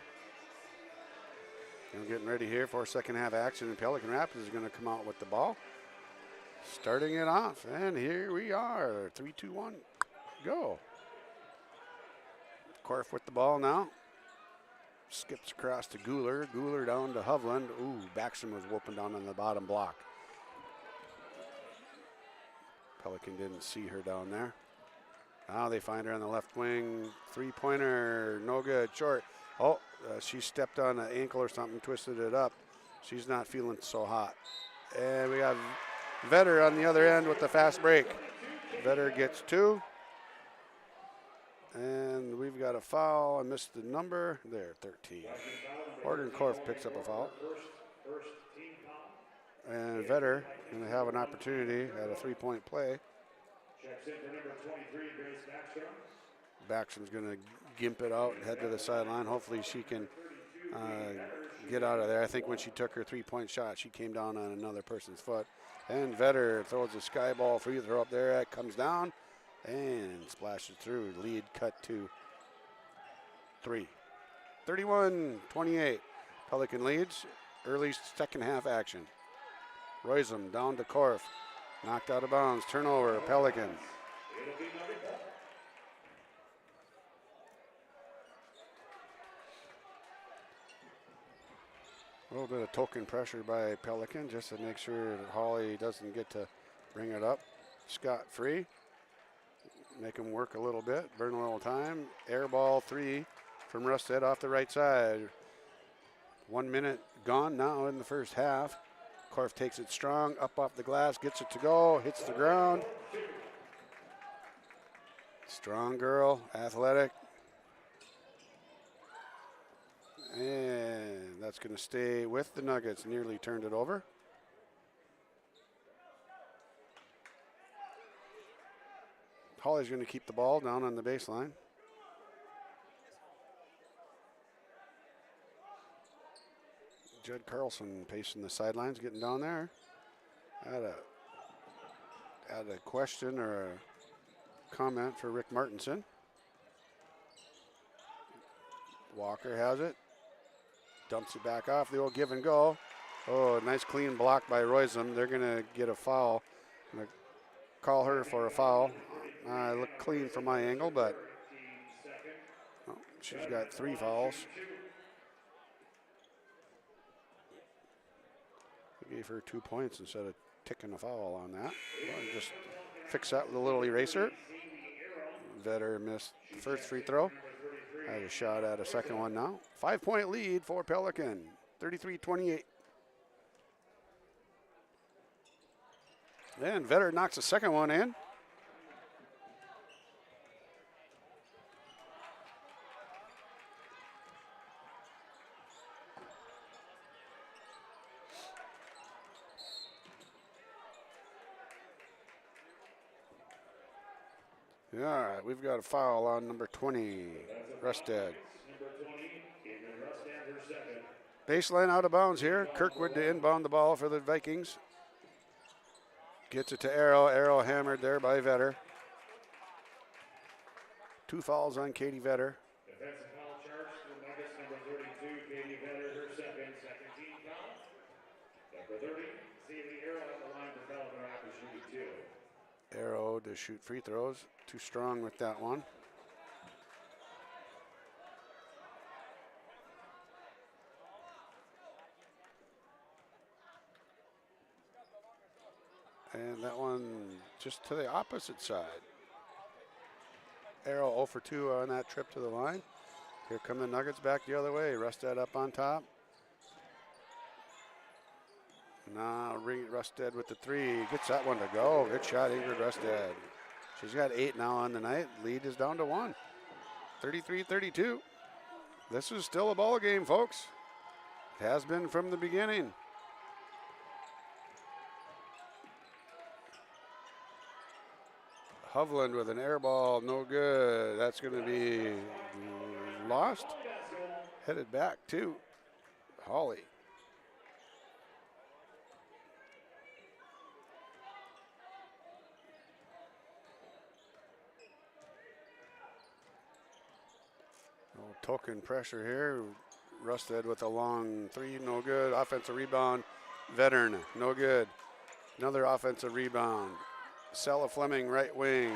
We're getting ready here for second half action, and Pelican Rapids is going to come out with the ball. Starting it off, and here we are. 3, 2, 1, go. Korf with the ball now. Skips across to Guler. Guler down to Hovland. Ooh, Baxton was whooping down on the bottom block. Pelican didn't see her down there. Now they find her on the left wing. Three-pointer, no good, short. Oh, she stepped on an ankle or something, twisted it up. She's not feeling so hot. And we have Vetter on the other end with the fast break. Vetter gets 2. And we've got a foul. I missed the number. There, 13. Morgan Korf picks up a foul. And Vetter going to have an opportunity at a 3-point play. Checks in for number 23, Grace Backstrom. Baxton's going to gimp it out, head to the sideline. Hopefully she can get out of there. I think when she took her 3-point shot, she came down on another person's foot. And Vetter throws a sky ball free throw up there. It comes down and splashes through. Lead cut to 3. 31-28. Pelican leads. Early second half action. Royzem down to Korf. Knocked out of bounds. Turnover. Pelican. A little bit of token pressure by Pelican just to make sure that Hawley doesn't get to bring it up scot-free. Make him work a little bit, burn a little time. Air ball 3 from Rusted off the right side. 1 minute gone now in the first half. Korf takes it strong, up off the glass, gets it to go, hits the ground. Strong girl, athletic. And that's going to stay with the Nuggets. Nearly turned it over. Hawley's going to keep the ball down on the baseline. Judd Carlson pacing the sidelines, getting down there. Had a question or a comment for Rick Martinson. Walker has it. Dumps it back off, the old give and go. Oh, nice clean block by Royzem. They're going to get a foul. I'm going to call her for a foul. I look clean from my angle, but she's got 3 fouls. Gave her 2 points instead of ticking a foul on that. Well, just fix that with a little eraser. Vetter missed the first free throw. Had a shot at a second one now. 5-point lead for Pelican, 33-28. And Vetter knocks the second one in. All right, we've got a foul on number 20, Rusted. Baseline out of bounds here. Kirkwood to inbound the ball for the Vikings. Gets it to Arrow. Arrow hammered there by Vetter. 2 fouls on Katie Vetter. Defensive foul charge to the Nuggets, number 32, Katie Vetter, her second team foul. Number 30, Xavier Arrow on the line for Pelican after shooting 2. Arrow to shoot free throws. Too strong with that one. And that one just to the opposite side. Arrow 0 for 2 on that trip to the line. Here come the Nuggets back the other way. Rusted up on top. Now Rusted with the 3. Gets that one to go. Good shot, Ingrid Rusted. She's got 8 now on the night. Lead is down to 1. 33-32. This is still a ball game, folks. It has been from the beginning. Hovland with an air ball, no good. That's going to be lost. Headed back to Hawley. Token pressure here. Rusted with a long 3, no good. Offensive rebound. Veteran, no good. Another offensive rebound. Sella Fleming, right wing.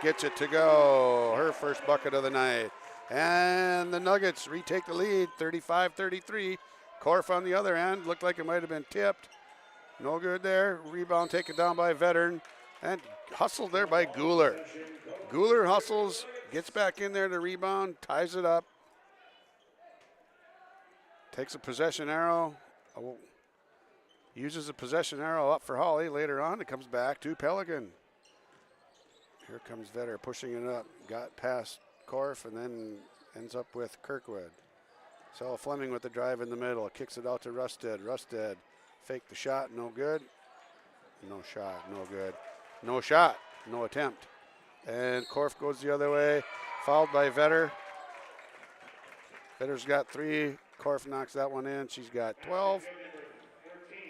Gets it to go. Her first bucket of the night. And the Nuggets retake the lead, 35-33. Korf on the other end. Looked like it might have been tipped. No good there. Rebound taken down by Veteran. And hustled there by Guler. Guler hustles, gets back in there to rebound, ties it up. Takes a possession arrow. Uses a possession arrow up for Hawley. Later on, it comes back to Pelican. Here comes Vetter pushing it up. Got past Korf and then ends up with Kirkwood. So Fleming with the drive in the middle. Kicks it out to Rusted. Rusted faked the shot. No good. No shot. No good. No shot. No attempt. And Korf goes the other way. Fouled by Vetter. Vetter's got 3. Korf knocks that one in. She's got 12.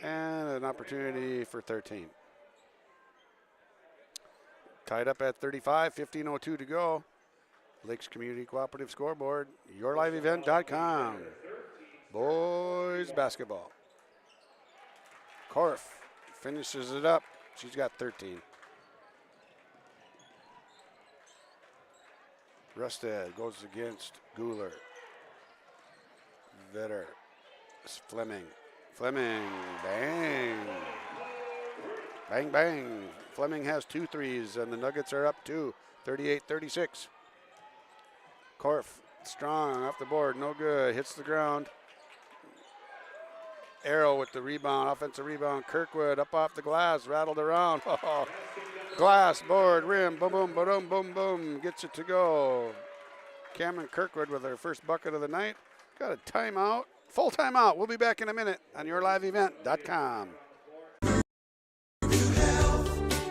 And an opportunity for 13. Tied up at 35, 15:02 to go. Lakes Community Cooperative Scoreboard, yourliveevent.com. Boys basketball. Korf finishes it up. She's got 13. Rusted goes against Guler. Vetter. Fleming. Fleming. Bang. Bang, bang. Fleming has 2 threes, and the Nuggets are up 2, 38-36. Korf, strong, off the board, no good. Hits the ground. Arrow with the rebound, offensive rebound. Kirkwood up off the glass, rattled around. Glass, board, rim, boom, boom, boom, boom, boom. Gets it to go. Cameron Kirkwood with her first bucket of the night. Got a timeout, full timeout. We'll be back in a minute on yourliveevent.com.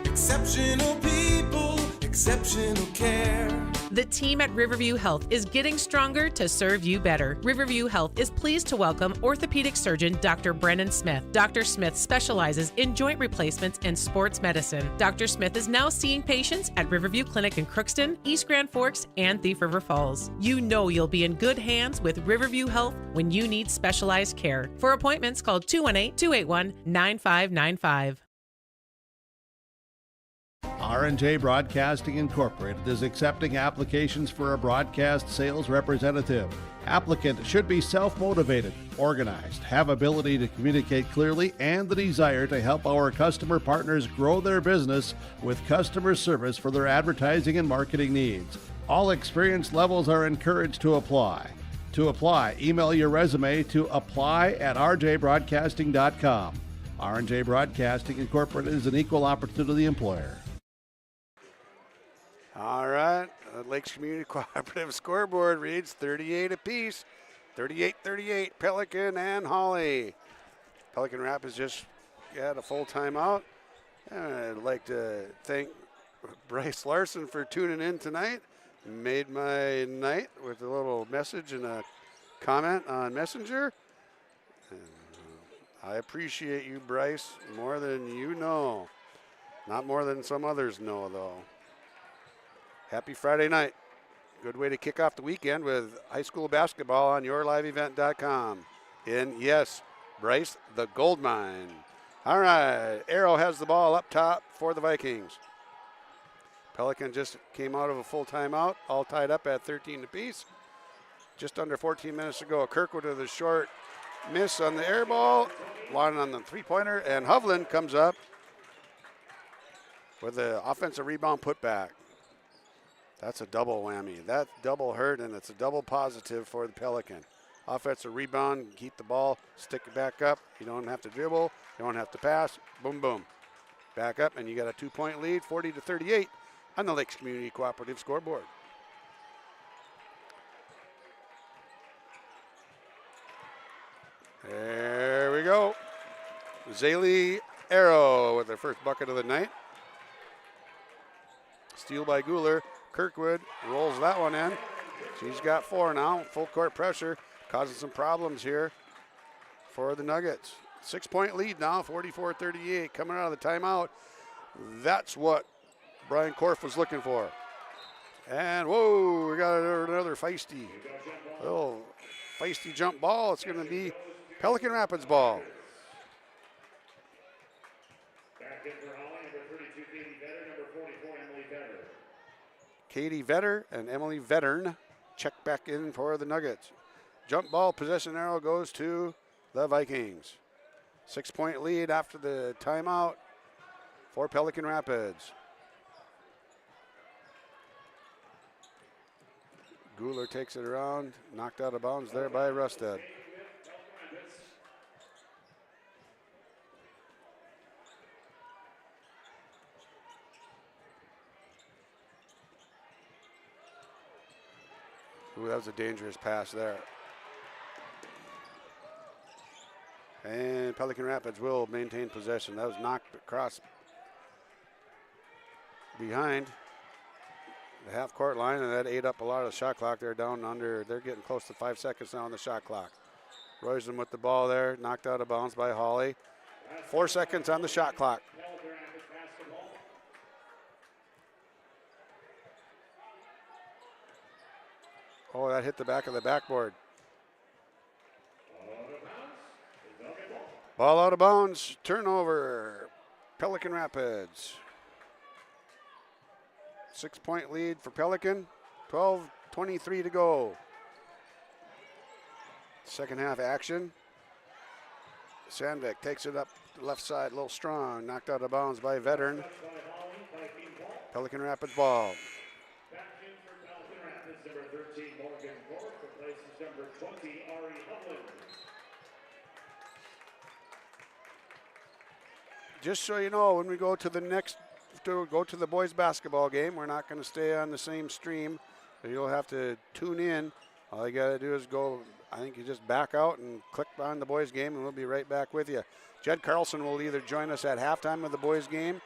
Exceptional people, exceptional care. The team at Riverview Health is getting stronger to serve you better. Riverview Health is pleased to welcome orthopedic surgeon Dr. Brennan Smith. Dr. Smith specializes in joint replacements and sports medicine. Dr. Smith is now seeing patients at Riverview Clinic in Crookston, East Grand Forks, and Thief River Falls. You know you'll be in good hands with Riverview Health when you need specialized care. For appointments, call 218-281-9595. R&J Broadcasting Incorporated is accepting applications for a broadcast sales representative. Applicant should be self-motivated, organized, have ability to communicate clearly, and the desire to help our customer partners grow their business with customer service for their advertising and marketing needs. All experience levels are encouraged to apply. To apply, email your resume to apply@rjbroadcasting.com. R&J Broadcasting Incorporated is an equal opportunity employer. All right, the Lakes Community Cooperative Scoreboard reads 38 apiece, 38-38, Pelican and Hawley. Pelican Rapids just had a full timeout. I'd like to thank Bryce Larson for tuning in tonight. Made my night with a little message and a comment on Messenger. I appreciate you, Bryce, more than you know. Not more than some others know, though. Happy Friday night. Good way to kick off the weekend with high school basketball on yourliveevent.com. And yes, Bryce, the gold mine. All right, Arrow has the ball up top for the Vikings. Pelican just came out of a full timeout, all tied up at 13 apiece. Just under 14 minutes to go. Kirkwood with a short miss on the air ball, line on the three-pointer, and Hovland comes up with the offensive rebound putback. That's a double whammy. That double hurt, and it's a double positive for the Pelican. Offensive rebound, keep the ball, stick it back up. You don't have to dribble. You don't have to pass. Boom, boom. Back up, and you got a 2-point lead, 40-38 on the Lakes Community Cooperative Scoreboard. There we go. Zaylee Arrow with their first bucket of the night. Steal by Guler. Kirkwood rolls that one in. She's got 4 now. Full court pressure, causing some problems here for the Nuggets. 6-point lead now, 44-38. Coming out of the timeout. That's what Brian Korf was looking for. And whoa, we got another feisty jump ball. It's going to be Pelican Rapids ball. Back in for Hawley, number 32, Katie Vetter, number 44, Emily Vetter. Katie Vetter and Emily Vettern check back in for the Nuggets. Jump ball possession arrow goes to the Vikings. 6-point lead after the timeout for Pelican Rapids. Guler takes it around, knocked out of bounds there by Rusted. Ooh, that was a dangerous pass there. And Pelican Rapids will maintain possession. That was knocked across behind the half-court line, and that ate up a lot of the shot clock. They're down under. They're getting close to 5 seconds now on the shot clock. Royson with the ball there, knocked out of bounds by Hawley. 4 seconds on the shot clock. Oh, that hit the back of the backboard. Ball out of bounds, turnover, Pelican Rapids. 6-point lead for Pelican, 12:23 to go. Second half action. Sandvik takes it up the left side, a little strong, knocked out of bounds by Veteran. Pelican Rapids ball. Just so you know, when we go to the boys basketball game, we're not going to stay on the same stream. So you'll have to tune in. All you got to do is go, I think you just back out and click on the boys game, and we'll be right back with you. Jed Carlson will either join us at halftime of the boys game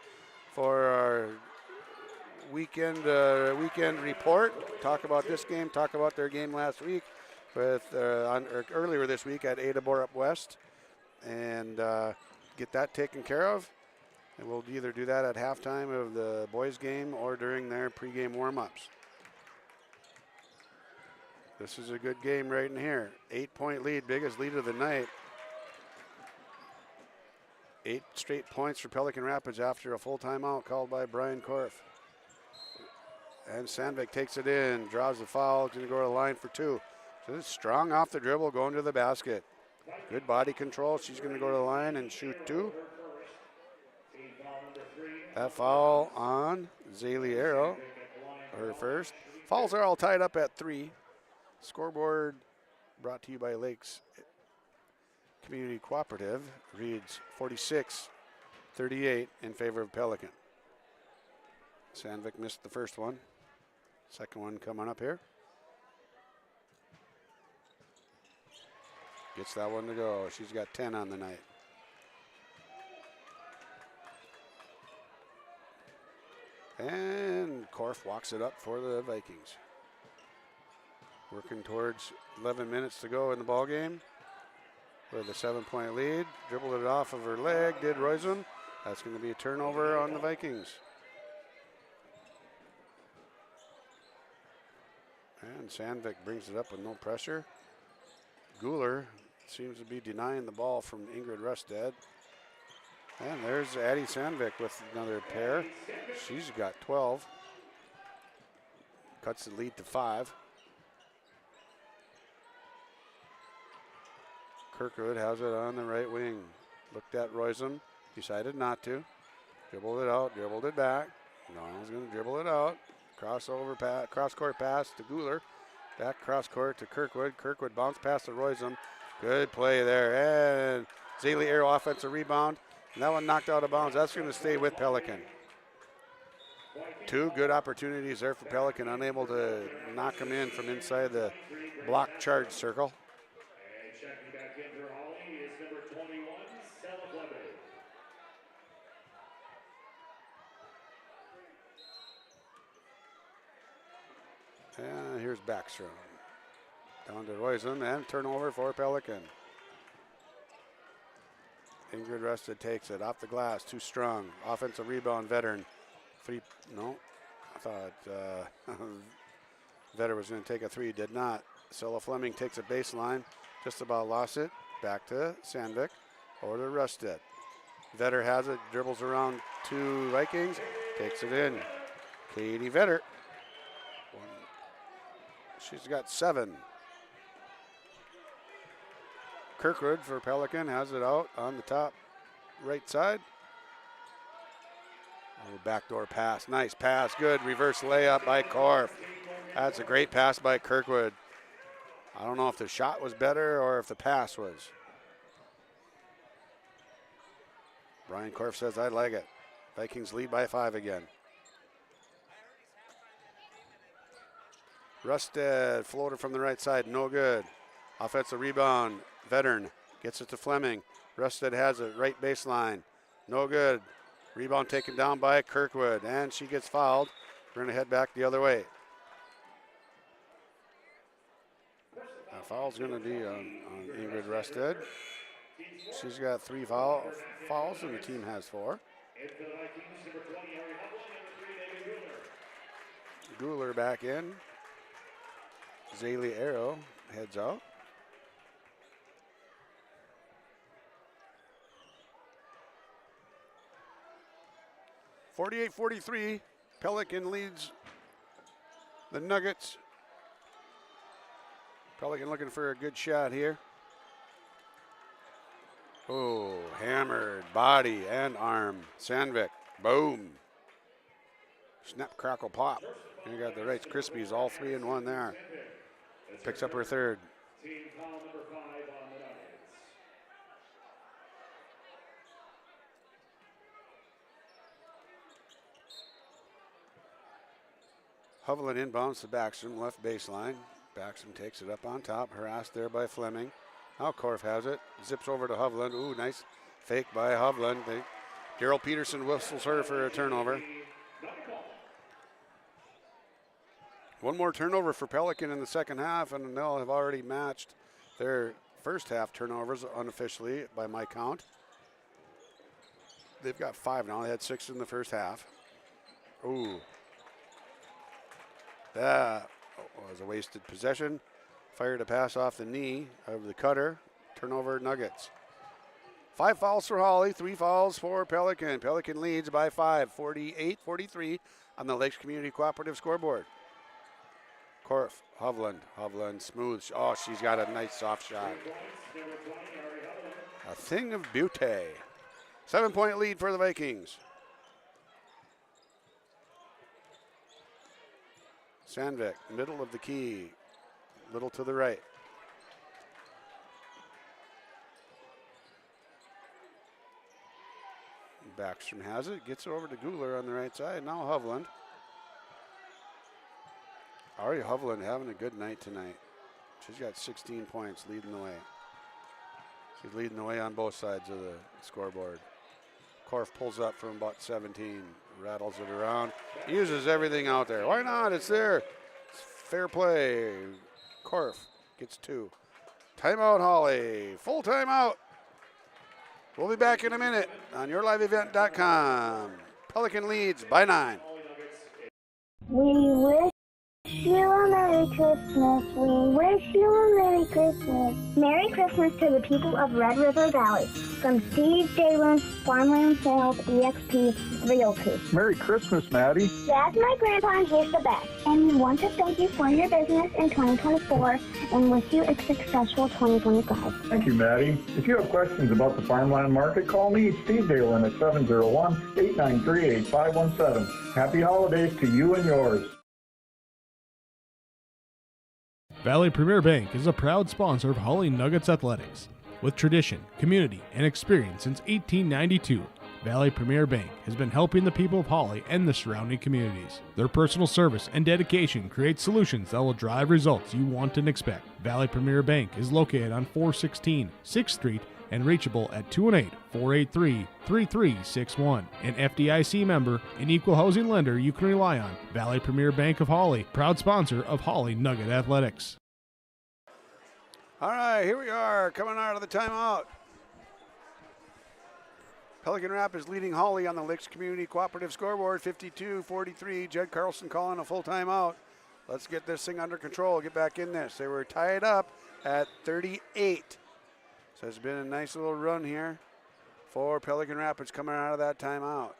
for our weekend report, talk about this game, talk about their game last week with earlier this week at Ada Borup West, and get that taken care of. And we'll either do that at halftime of the boys game or during their pregame warm-ups. This is a good game right in here. 8-point lead, biggest lead of the night. 8 straight points for Pelican Rapids after a full timeout called by Brian Korf. And Sandvik takes it in, draws the foul, going to go to the line for 2. So this is strong off the dribble, going to the basket. Good body control. She's going to go to the line and shoot 2. That foul on Zaylee Arrow, her first. Fouls are all tied up at 3. Scoreboard brought to you by Lakes Community Cooperative reads 46-38 in favor of Pelican. Sandvik missed the first one. Second one coming up here. Gets that one to go. She's got 10 on the night. And Korf walks it up for the Vikings. Working towards 11 minutes to go in the ball game with a 7-point lead. Dribbled it off of her leg, did Royson. That's going to be a turnover on the Vikings. And Sandvik brings it up with no pressure. Guler seems to be denying the ball from Ingrid Rusted. And there's Addie Sandvik with another pair. She's got 12. Cuts the lead to 5. Kirkwood has it on the right wing. Looked at Royson, decided not to. Dribbled it out, dribbled it back. Donald's going to dribble it out. Crossover pass, cross-court pass to Guler. Back cross-court to Kirkwood. Kirkwood bounced past to Royson. Good play there. And Zaylee Arrow offensive rebound. And that one knocked out of bounds. That's going to stay with Pelican. 2 good opportunities there for Pelican. Unable to knock them in from inside the block charge circle. And checking back in for Hawley is number 21, Stella Fleming. And here's Backstrom. Down to Royson and turnover for Pelican. Ingrid Rusted takes it off the glass, too strong. Offensive rebound, Veteran. No, I thought Vetter was going to take a 3, did not. Stella Fleming takes a baseline, just about lost it. Back to Sandvik, over to Rusted. Vetter has it, dribbles around 2 Vikings, takes it in. Katie Vetter. She's got 7. Kirkwood for Pelican has it out on the top right side. Oh, backdoor pass. Nice pass. Good reverse layup by Korf. That's a great pass by Kirkwood. I don't know if the shot was better or if the pass was. Brian Korf says, I like it. Vikings lead by 5 again. Rusted, floater from the right side, no good. Offensive rebound, Veteran gets it to Fleming. Rusted has it, right baseline, no good. Rebound taken down by Kirkwood, and she gets fouled. We're going to head back the other way. Foul's going to be on Ingrid Rusted. She's got 3 fouls, and the team has 4. Guler back in. Zaylee Arrow heads out. (48-43). Pelican leads the Nuggets. Pelican looking for a good shot here. Oh, hammered body and arm. Sandvik, boom. Snap, crackle, pop. And you got the Rice Krispies, all 3 in 1 there. Picks up her 3rd. Team foul number 5 on the Nuggets. Hovland inbounds to Backstrom, left baseline. Backstrom takes it up on top, harassed there by Fleming. Now Korf has it, zips over to Hovland. Ooh, nice fake by Hovland. Daryl Peterson whistles her for a turnover. One more turnover for Pelican in the second half, and they'll have already matched their first half turnovers unofficially by my count. They've got 5 now. They had 6 in the first half. Ooh. That was a wasted possession. Fired a pass off the knee of the cutter. Turnover Nuggets. 5 fouls for Hawley, 3 fouls for Pelican. Pelican leads by 5, 48-43 on the Lakes Community Cooperative scoreboard. Korf, Hovland, smooth. Oh, she's got a nice soft shot. A thing of beauty. 7-point lead for the Vikings. Sandvik, middle of the key, little to the right. Backstrom has it, gets it over to Guler on the right side. Now Hovland. Ari Hovland having a good night tonight. She's got 16 points, leading the way. She's leading the way on both sides of the scoreboard. Korf pulls up from about 17, rattles it around, uses everything out there. Why not? It's there. It's fair play. Korf gets 2. Timeout, Hawley. Full timeout. We'll be back in a minute on yourliveevent.com. Pelican leads by 9. We wish you a Merry Christmas. We wish you a Merry Christmas. Merry Christmas to the people of Red River Valley. From Steve Dalen, Farmland Sales, EXP, Realty. Merry Christmas, Maddie. That's my grandpa, and here's the best. And we want to thank you for your business in 2024 and wish you a successful 2025. Thank you, Maddie. If you have questions about the farmland market, call me, Steve Dalen, at 701-893-8517. Happy holidays to you and yours. Valley Premier Bank is a proud sponsor of Hawley Nuggets Athletics. With tradition, community, and experience since 1892, Valley Premier Bank has been helping the people of Hawley and the surrounding communities. Their personal service and dedication create solutions that will drive results you want and expect. Valley Premier Bank is located on 416 6th Street and reachable at 218-483-3361. An FDIC member, an equal housing lender you can rely on. Valley Premier Bank of Hawley, proud sponsor of Hawley Nugget Athletics. All right, here we are coming out of the timeout. Pelican Rapids leading Hawley on the Lakes Community Cooperative scoreboard, 52-43. Jed Carlson calling a full timeout. Let's get this thing under control, get back in this. They were tied up at 38. So it's been a nice little run here for Pelican Rapids coming out of that timeout.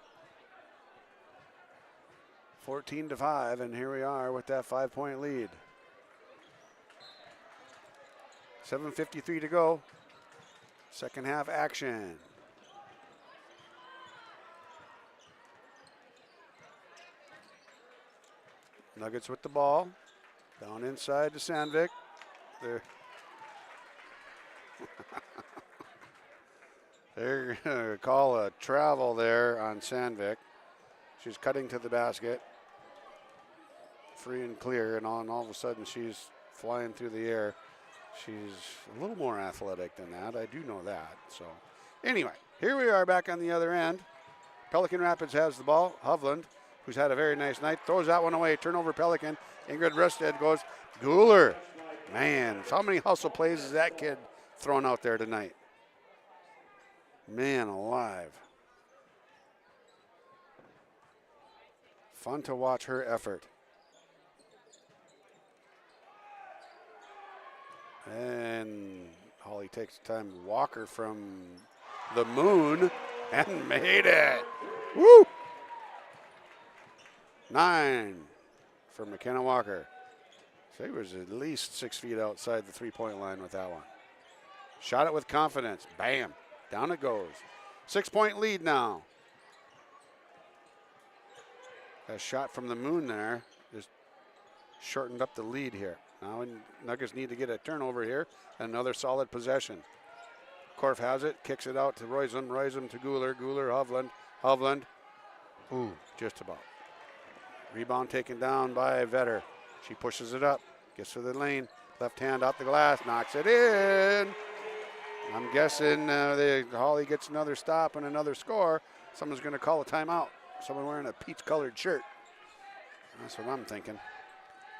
14-5, and here we are with that 5-point lead. 7:53 to go. Second half action. Nuggets with the ball. Down inside to Sandvik. They're going to call a travel there on Sandvik. She's cutting to the basket. Free and clear, and all of a sudden she's flying through the air. She's a little more athletic than that. I do know that. So anyway, here we are back on the other end. Pelican Rapids has the ball. Hovland, who's had a very nice night, throws that one away. Turnover Pelican. Ingrid Rusted goes. Guler. Man, how many hustle plays has that kid thrown out there tonight? Man alive. Fun to watch her effort. And Hawley takes the time. Walker from the moon and made it. Woo! 9 for McKenna Walker. She was at least 6 feet outside the three-point line with that one. Shot it with confidence. Bam. Down it goes. 6-point lead now. A shot from the moon there just shortened up the lead here. Now Nuggets need to get a turnover here. Another solid possession. Korf has it, kicks it out to Roysum. Roysum to Guler. Guler, Hovland. Hovland. Ooh, just about. Rebound taken down by Vetter. She pushes it up, gets to the lane. Left hand out the glass, knocks it in. I'm guessing Hawley gets another stop and another score. Someone's going to call a timeout. Someone wearing a peach-colored shirt. That's what I'm thinking.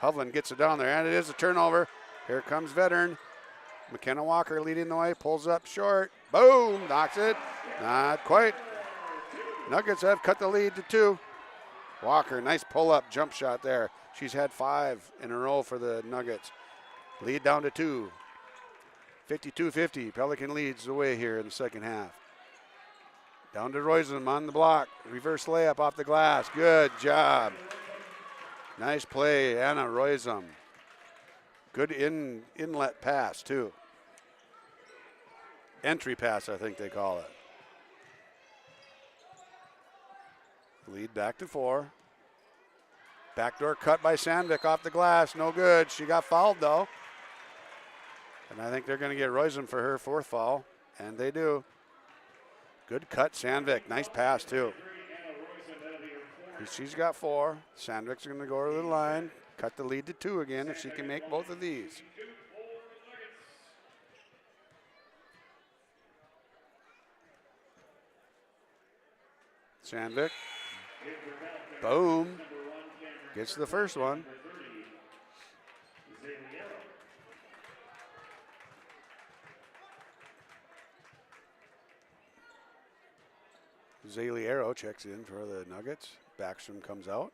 Hovland gets it down there, and it is a turnover. Here comes Veteran. McKenna Walker leading the way, pulls up short. Boom, knocks it. Not quite. Nuggets have cut the lead to 2. Walker, nice pull-up jump shot there. She's had 5 in a row for the Nuggets. Lead down to 2. 52-50. Pelican leads the way here in the second half. Down to Roysum on the block. Reverse layup off the glass. Good job. Nice play, Anna Roysum. Good inlet pass, too. Entry pass, I think they call it. Lead back to 4. Backdoor cut by Sandvik off the glass. No good. She got fouled, though. And I think they're going to get Roysum for her 4th foul. And they do. Good cut, Sandvik. Nice pass, too. She's got 4. Sandvik's going to go to the line. Cut the lead to 2 again if she can make both of these. Sandvik. Boom. Gets the first one. Zaliero checks in for the Nuggets. Backstrom comes out.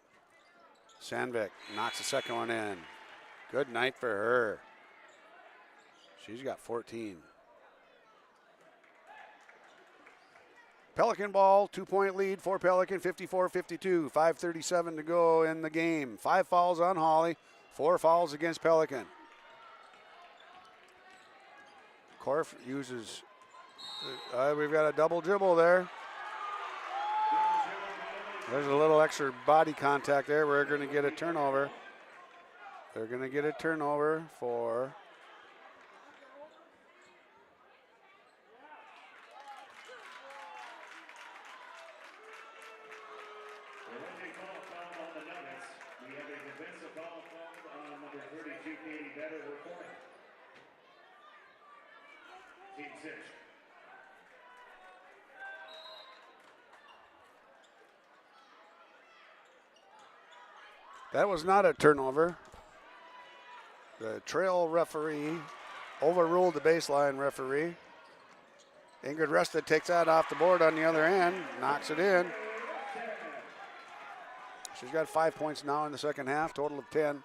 Sandvik knocks the second one in. Good night for her. She's got 14. Pelican ball, 2-point lead for Pelican, 54-52. 5:37 to go in the game. 5 fouls on Hawley, 4 fouls against Pelican. Korf uses, we've got a double dribble there. There's a little extra body contact there. We're going to get a turnover. They're going to get a turnover for that was not a turnover. The trail referee overruled the baseline referee. Ingrid Rested takes that off the board on the other end, knocks it in. She's got 5 points now in the second half, total of 10.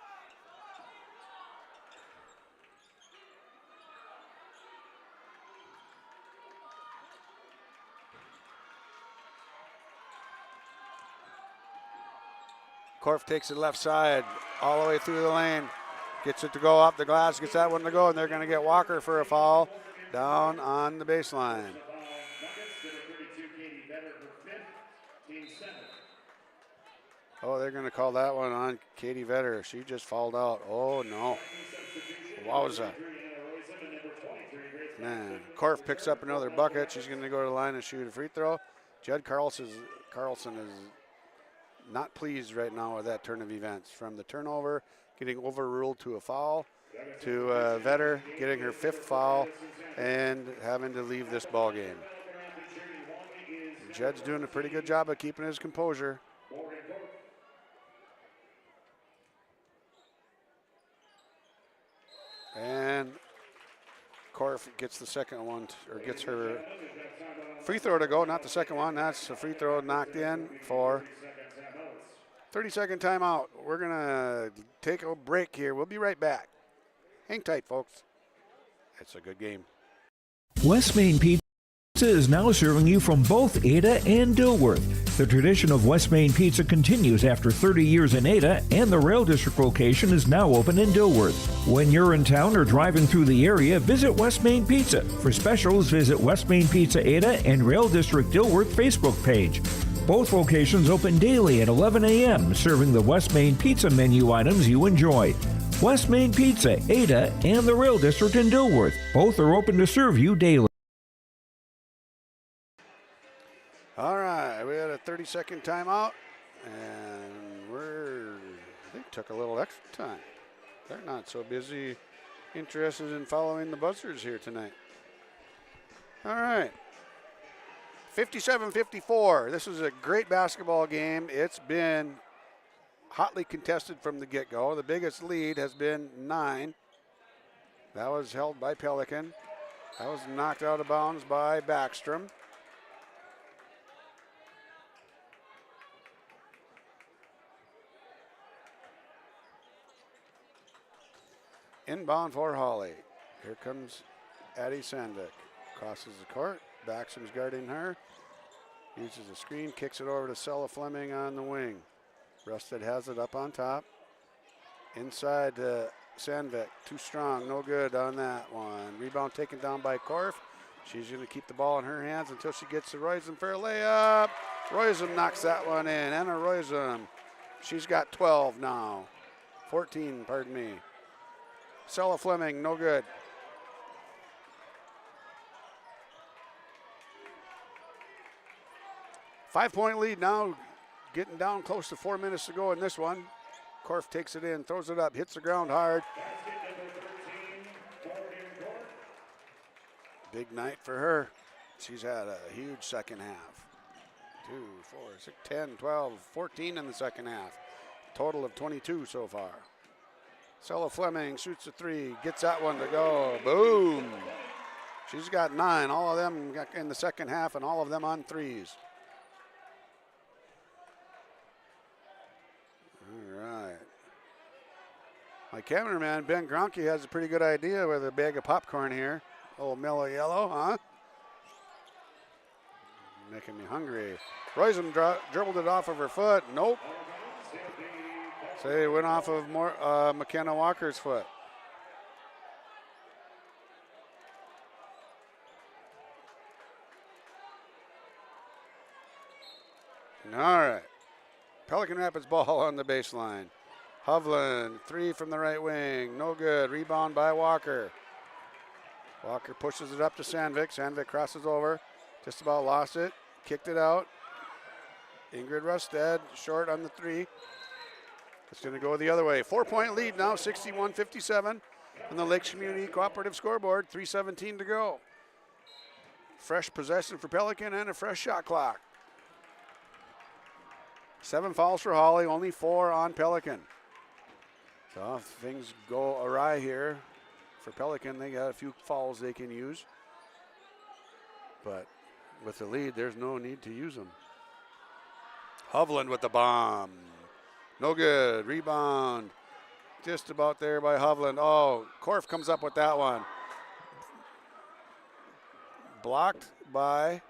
Korf takes it left side, all the way through the lane. gets it to go off the glass, gets that one to go, and they're going to get Walker for a foul down on the baseline. Oh, they're going to call that one on Katie Vetter. She just fouled out. Oh, no. Wowza. Man, Korf picks up another bucket. She's going to go to the line and shoot a free throw. Judd Carlson is not pleased right now with that turn of events. From the turnover, getting overruled to a foul, to Vetter getting her 5th foul and having to leave this ball game. Judd's doing a pretty good job of keeping his composure. And Korf gets the second one, or gets her free throw to go, not the second one. That's a free throw knocked in for 30-second timeout. We're going to take a break here. We'll be right back. Hang tight, folks. It's a good game. West Main Pizza is now serving you from both Ada and Dilworth. The tradition of West Main Pizza continues after 30 years in Ada, and the Rail District location is now open in Dilworth. When you're in town or driving through the area, visit West Main Pizza. For specials, visit West Main Pizza Ada and Rail District Dilworth Facebook page. Both locations open daily at 11 a.m., serving the West Main Pizza menu items you enjoy. West Main Pizza, Ada, and the Rail District in Dilworth. Both are open to serve you daily. All right, we had a 30-second timeout, and I think took a little extra time. They're not so busy, interested in following the buzzers here tonight. All right, 57-54. This is a great basketball game. It's been hotly contested from the get-go. The biggest lead has been 9. That was held by Pelican. That was knocked out of bounds by Backstrom. Inbound for Hawley. Here comes Addie Sandvik. Crosses the court. Backstrom's guarding her. Uses a screen, kicks it over to Sella Fleming on the wing. Rusted has it up on top. Inside to Sandvik. Too strong, no good on that one. Rebound taken down by Korf. She's going to keep the ball in her hands until she gets to Roysen for a layup. Roysen knocks that one in. Anna Roysen. She's got 12 now. 14, pardon me. Sella Fleming, no good. Five-point lead now, getting down close to 4 minutes to go in this one. Korf takes it in, throws it up, hits the ground hard. Big night for her. She's had a huge second half. 2, 4, 6, 10, 12, 14 in the second half. Total of 22 so far. Sella Fleming shoots a 3, gets that one to go. Boom. She's got 9, all of them in the second half, and all of them on threes. All right. My cameraman, Ben Gronke, has a pretty good idea with a bag of popcorn here. Old mellow yellow, huh? Making me hungry. Roysen dribbled it off of her foot. Nope. Say it went off of McKenna Walker's foot. All right. Pelican Rapids ball on the baseline. Hovland, 3 from the right wing. No good. Rebound by Walker. Walker pushes it up to Sandvik. Sandvik crosses over. Just about lost it. Kicked it out. Ingrid Rusted short on the 3. It's going to go the other way. 4-point lead now, 61-57 on the Lakes Community Cooperative scoreboard. 3:17 to go. Fresh possession for Pelican and a fresh shot clock. 7 fouls for Hawley, only 4 on Pelican. So if things go awry here for Pelican, they got a few fouls they can use. But with the lead, there's no need to use them. Hovland with the bomb. No good. Rebound. Just about there by Hovland. Oh, Korf comes up with that one. Blocked by.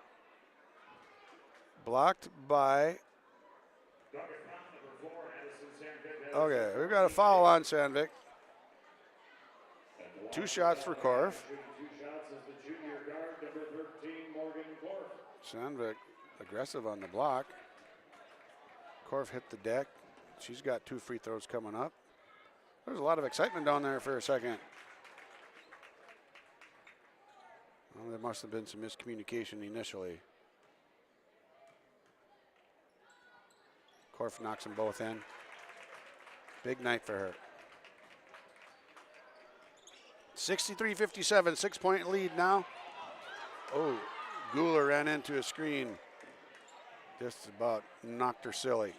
Okay, we've got a foul on Sandvik. 2 shots for Korf. Shooting 2 shots is the junior guard, number 13, Morgan Korf. Sandvik aggressive on the block. Korf hit the deck. She's got 2 free throws coming up. There's a lot of excitement down there for a second. Well, there must have been some miscommunication initially. Korf knocks them both in. Big night for her. 63-57, 6-point lead now. Oh, Guler ran into a screen. Just about knocked her silly.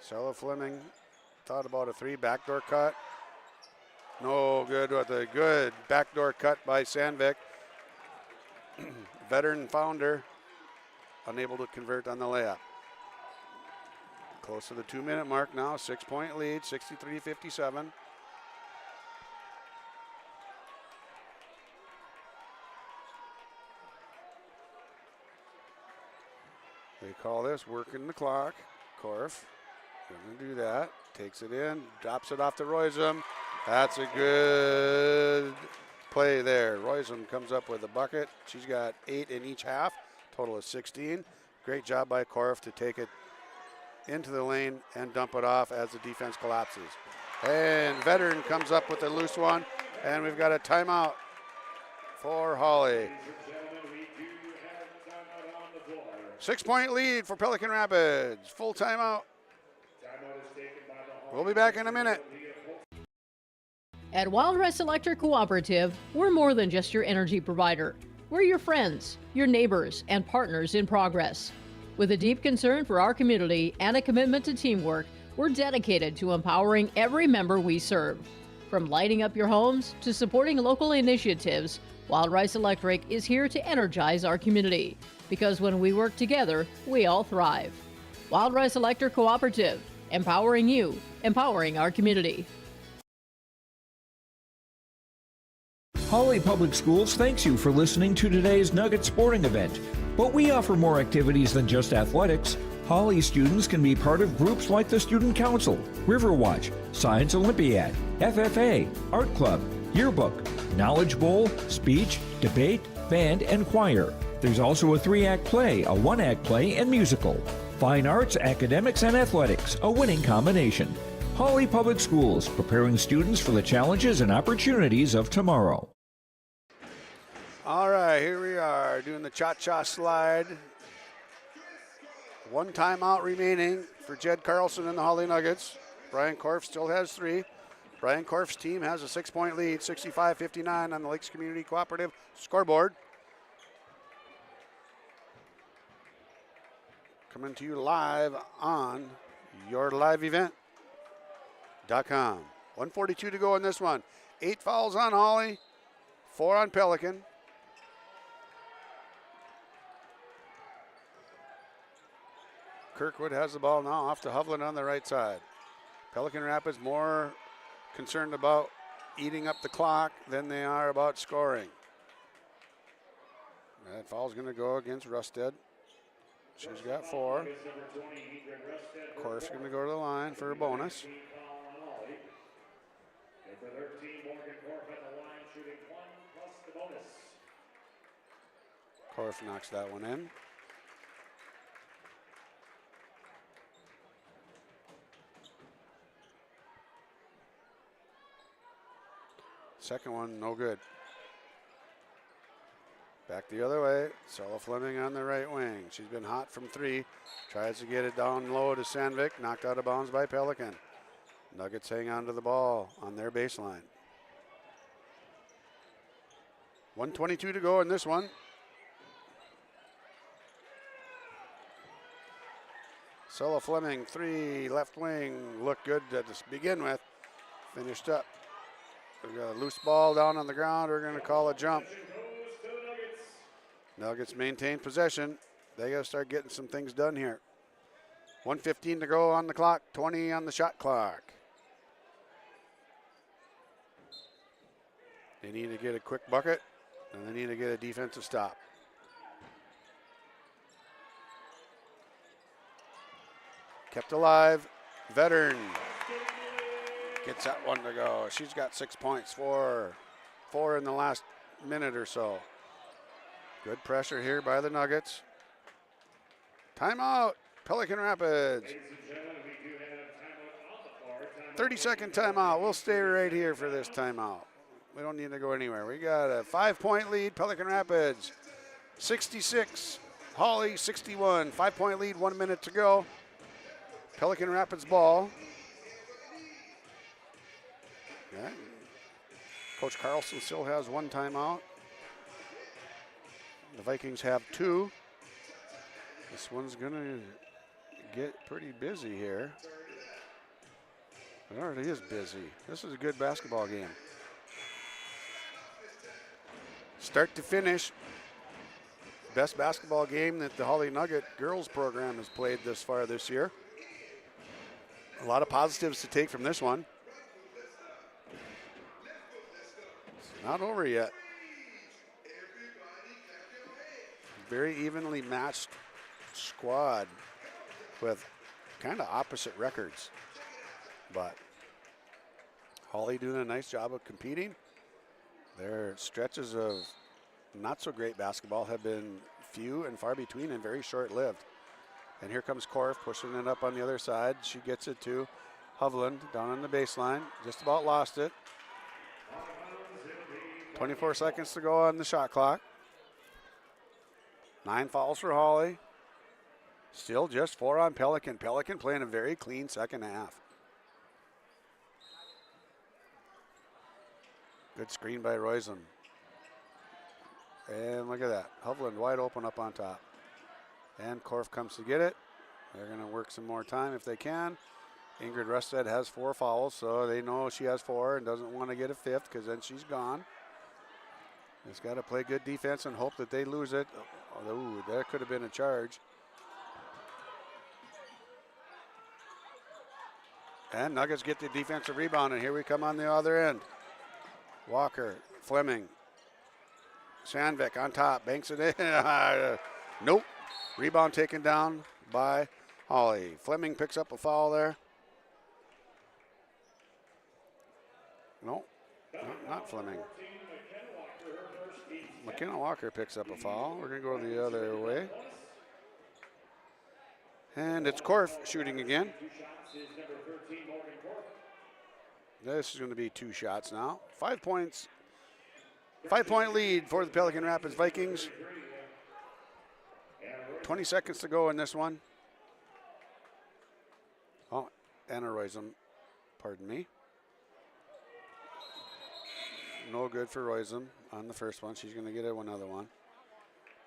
Stella Fleming thought about a 3, backdoor cut. No good with a good backdoor cut by Sandvik. Veteran found her, unable to convert on the layup. Close to the 2-minute mark now, 6-point lead, 63-57. They call this working the clock. Korf gonna do that, takes it in, drops it off to Roysum. That's a good play there. Roysum comes up with a bucket. She's got 8 in each half, total of 16. Great job by Korf to take it into the lane and dump it off as the defense collapses. And Veteran comes up with a loose one, and we've got a timeout for Hawley. 6-point lead for Pelican Rapids. Full timeout. We'll be back in a minute. At Wild Rice Electric Cooperative, we're more than just your energy provider. We're your friends, your neighbors, and partners in progress. With a deep concern for our community and a commitment to teamwork, we're dedicated to empowering every member we serve. From lighting up your homes to supporting local initiatives, Wild Rice Electric is here to energize our community. Because when we work together, we all thrive. Wild Rice Electric Cooperative, empowering you, empowering our community. Hawley Public Schools thanks you for listening to today's Nugget sporting event. But we offer more activities than just athletics. Hawley students can be part of groups like the Student Council, Riverwatch, Science Olympiad, FFA, Art Club, Yearbook, Knowledge Bowl, Speech, Debate, Band, and Choir. There's also a 3-act play, a 1-act play, and musical. Fine arts, academics, and athletics, a winning combination. Hawley Public Schools, preparing students for the challenges and opportunities of tomorrow. All right, here we are doing the cha-cha slide. 1 timeout remaining for Jed Carlson and the Hawley Nuggets. Brian Korf still has 3. Brian Korf's team has a 6-point lead, 65-59 on the Lakes Community Cooperative scoreboard. Coming to you live on yourliveevent.com. 1:42 to go in this one. 8 fouls on Hawley, 4 on Pelican. Kirkwood has the ball now off to Hovland on the right side. Pelican Rapids more concerned about eating up the clock than they are about scoring. That foul's going to go against Rusted. She's got 4. Korf's going to go to the line for a bonus. Korf knocks that one in. Second one, no good. Back the other way. Stella Fleming on the right wing. She's been hot from 3. Tries to get it down low to Sandvik. Knocked out of bounds by Pelican. Nuggets hang on to the ball on their baseline. 1:22 to go in this one. Stella Fleming, 3, left wing. Looked good to begin with. Finished up. We've got a loose ball down on the ground. We're going to call a jump. Nuggets maintain possession. They got to start getting some things done here. 1:15 to go on the clock, 20 on the shot clock. They need to get a quick bucket, and they need to get a defensive stop. Kept alive. Veteran gets that one to go. She's got 6 points, four in the last minute or so. Good pressure here by the Nuggets. Timeout, Pelican Rapids. 30-second timeout. We'll stay right here for this timeout. We don't need to go anywhere. We got a 5-point lead, Pelican Rapids. 66, Hawley 61. 5-point lead, 1 minute to go. Pelican Rapids ball. Yeah. Coach Carlson still has 1 timeout. The Vikings have 2. This one's going to get pretty busy here. It already is busy. This is a good basketball game. Start to finish, best basketball game that the Hawley Nugget girls program has played this far this year. A lot of positives to take from this one. It's not over yet. Very evenly matched squad with kind of opposite records. But Hawley doing a nice job of competing. Their stretches of not so great basketball have been few and far between and very short-lived. And here comes Korf pushing it up on the other side. She gets it to Hovland down on the baseline. Just about lost it. 24 seconds to go on the shot clock. 9 fouls for Hawley. Still just 4 on Pelican. Pelican playing a very clean second half. Good screen by Royson. And look at that. Hovland wide open up on top. And Korf comes to get it. They're going to work some more time if they can. Ingrid Rusted has 4 fouls, so they know she has 4 and doesn't want to get a 5th because then she's gone. Just got to play good defense and hope that they lose it. Ooh, that could have been a charge. And Nuggets get the defensive rebound, and here we come on the other end. Walker, Fleming, Sandvik on top, banks it in. Nope. Rebound taken down by Hawley. Fleming picks up a foul there. No, not Fleming. McKenna Walker picks up a foul. We're going to go the other way. And it's Korf shooting again. This is going to be 2 shots now. 5 points. 5-point lead for the Pelican Rapids Vikings. 20 seconds to go in this one. Oh, Anna Royson, pardon me. No good for Royson on the first one. She's going to get another one.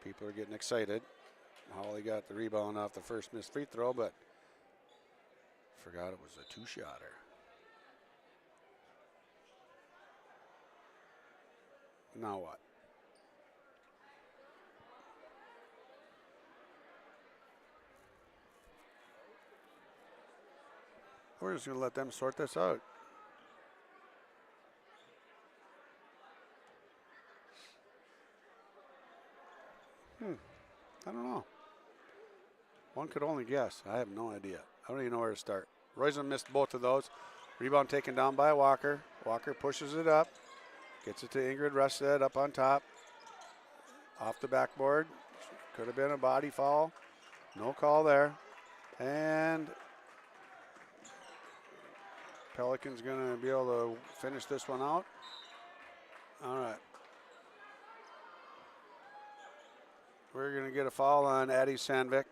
People are getting excited. Hawley got the rebound off the first missed free throw, but forgot it was a 2-shotter. Now what? We're just going to let them sort this out. I don't know. One could only guess. I have no idea. I don't even know where to start. Royson missed both of those. Rebound taken down by Walker. Walker pushes it up. Gets it to Ingrid Rusted up on top. Off the backboard. Could have been a body foul. No call there. And Pelican's going to be able to finish this one out. All right. We're going to get a foul on Addie Sandvik.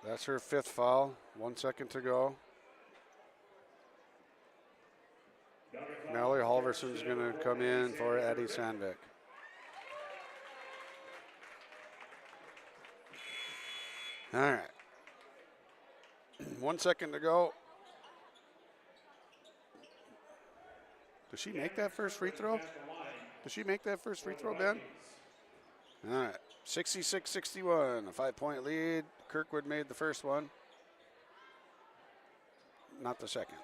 That's her 5th foul. 1 second to go. Mallory Halverson's going to come in for Addie Sandvik. All right. 1 second to go. Does she make that first free throw? Does she make that first free throw, Ben? All right. 66-61, a 5-point lead. Kirkwood made the first one. Not the second.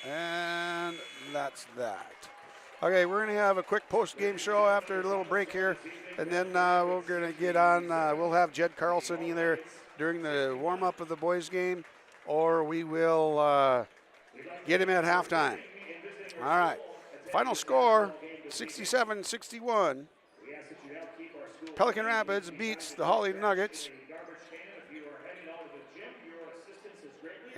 And that's that. Okay, we're going to have a quick post-game show after a little break here, and then we're going to get on. We'll have Jed Carlson either during the warm-up of the boys' game, or we will get him at halftime. All right. Final score, 67-61. Pelican Rapids beats the Hawley Nuggets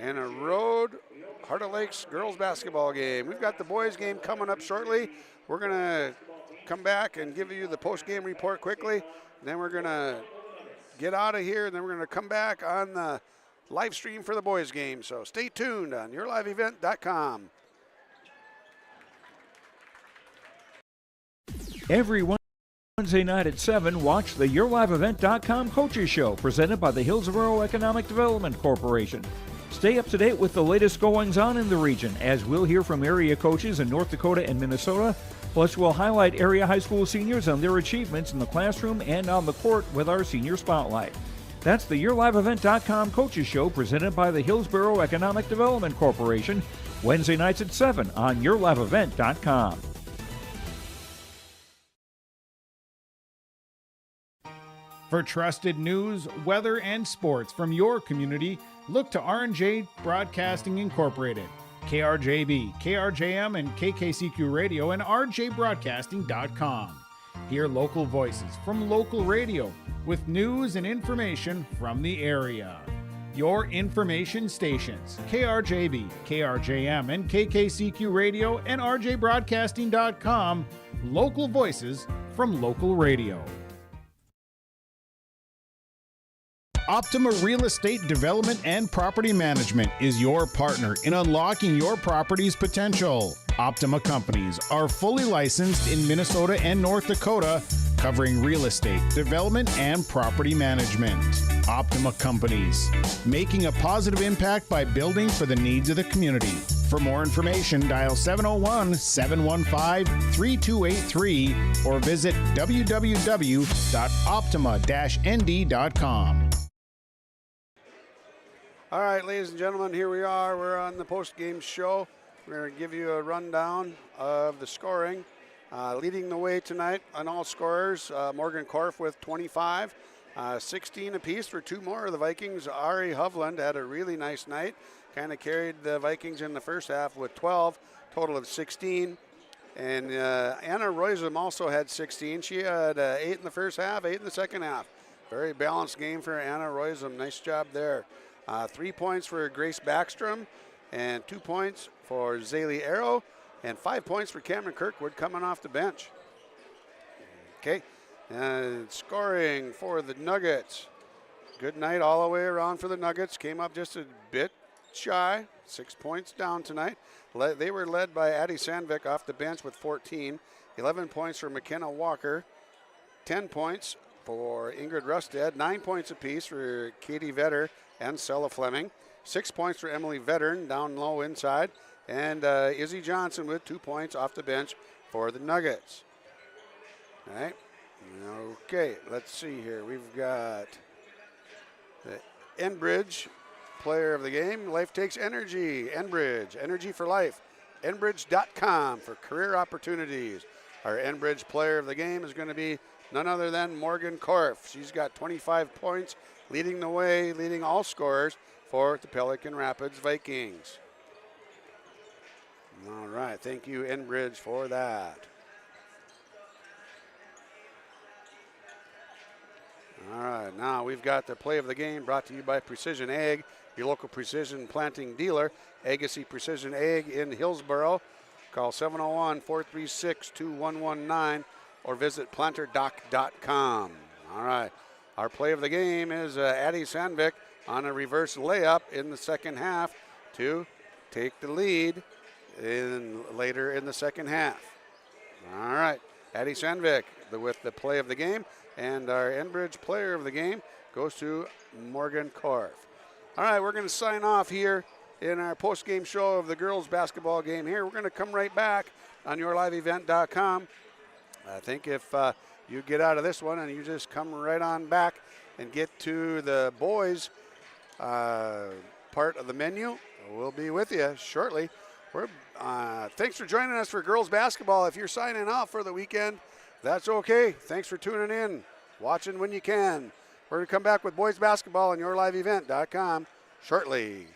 in a road Heart of Lakes girls basketball game. We've got the boys game coming up shortly. We're going to come back and give you the post-game report quickly. And then we're going to get out of here, and then we're going to come back on the live stream for the boys game. So stay tuned on yourliveevent.com. Every Wednesday night at 7, watch the YourLiveEvent.com Coaches Show presented by the Hillsborough Economic Development Corporation. Stay up to date with the latest goings-on in the region, as we'll hear from area coaches in North Dakota and Minnesota. Plus, we'll highlight area high school seniors and their achievements in the classroom and on the court with our Senior Spotlight. That's the YourLiveEvent.com Coaches Show presented by the Hillsborough Economic Development Corporation, Wednesday nights at 7 on YourLiveEvent.com. For trusted news, weather, and sports from your community, look to R&J Broadcasting Incorporated, KRJB, KRJM, and KKCQ Radio, and rjbroadcasting.com. Hear local voices from local radio with news and information from the area. Your information stations, KRJB, KRJM, and KKCQ Radio, and rjbroadcasting.com. Local voices from local radio. Optima Real Estate Development and Property Management is your partner in unlocking your property's potential. Optima Companies are fully licensed in Minnesota and North Dakota, covering real estate, development, and property management. Optima Companies, making a positive impact by building for the needs of the community. For more information, dial 701-715-3283 or visit www.optima-nd.com. All right, ladies and gentlemen, here we are. We're on the post-game show. We're going to give you a rundown of the scoring. Leading the way tonight on all scorers, Morgan Korf with 25. 16 apiece for two more of the Vikings. Ari Hovland had a really nice night. Kind of carried the Vikings in the first half with 12, total of 16. And Anna Roisum also had 16. She had 8 in the first half, 8 in the second half. Very balanced game for Anna Roisum. Nice job there. 3 points for Grace Backstrom, and 2 points for Zaylee Arrow, and 5 points for Cameron Kirkwood coming off the bench. Okay, and scoring for the Nuggets. Good night all the way around for the Nuggets. Came up just a bit shy, 6 points down tonight. They were led by Addie Sandvik off the bench with 14. 11 points for McKenna Walker. 10 points for Ingrid Rusted. 9 points apiece for Katie Vetter and Sella Fleming. 6 points for Emily Vettern down low inside. And Izzy Johnson with 2 points off the bench for the Nuggets. All right. Okay, let's see here. We've got the Enbridge player of the game. Life takes energy. Enbridge, energy for life. Enbridge.com for career opportunities. Our Enbridge player of the game is going to be none other than Morgan Korf. She's got 25 points, leading the way, leading all scorers for the Pelican Rapids Vikings. All right, thank you, Enbridge, for that. All right, now we've got the play of the game brought to you by Precision Ag, your local precision planting dealer. Agassiz Precision Ag in Hillsborough. Call 701-436-2119 or visit planterdoc.com. All right, our play of the game is Addie Sandvik on a reverse layup in the second half to take the lead later in the second half. All right, Addie Sandvik with the play of the game, and our Enbridge player of the game goes to Morgan Korf. All right, we're going to sign off here in our post-game show of the girls basketball game here. We're going to come right back on yourliveevent.com. I think if you get out of this one and you just come right on back and get to the boys part of the menu, we'll be with you shortly. Thanks for joining us for girls basketball. If you're signing off for the weekend, that's okay. Thanks for tuning in, watching when you can. We're going to come back with boys basketball on yourliveevent.com shortly.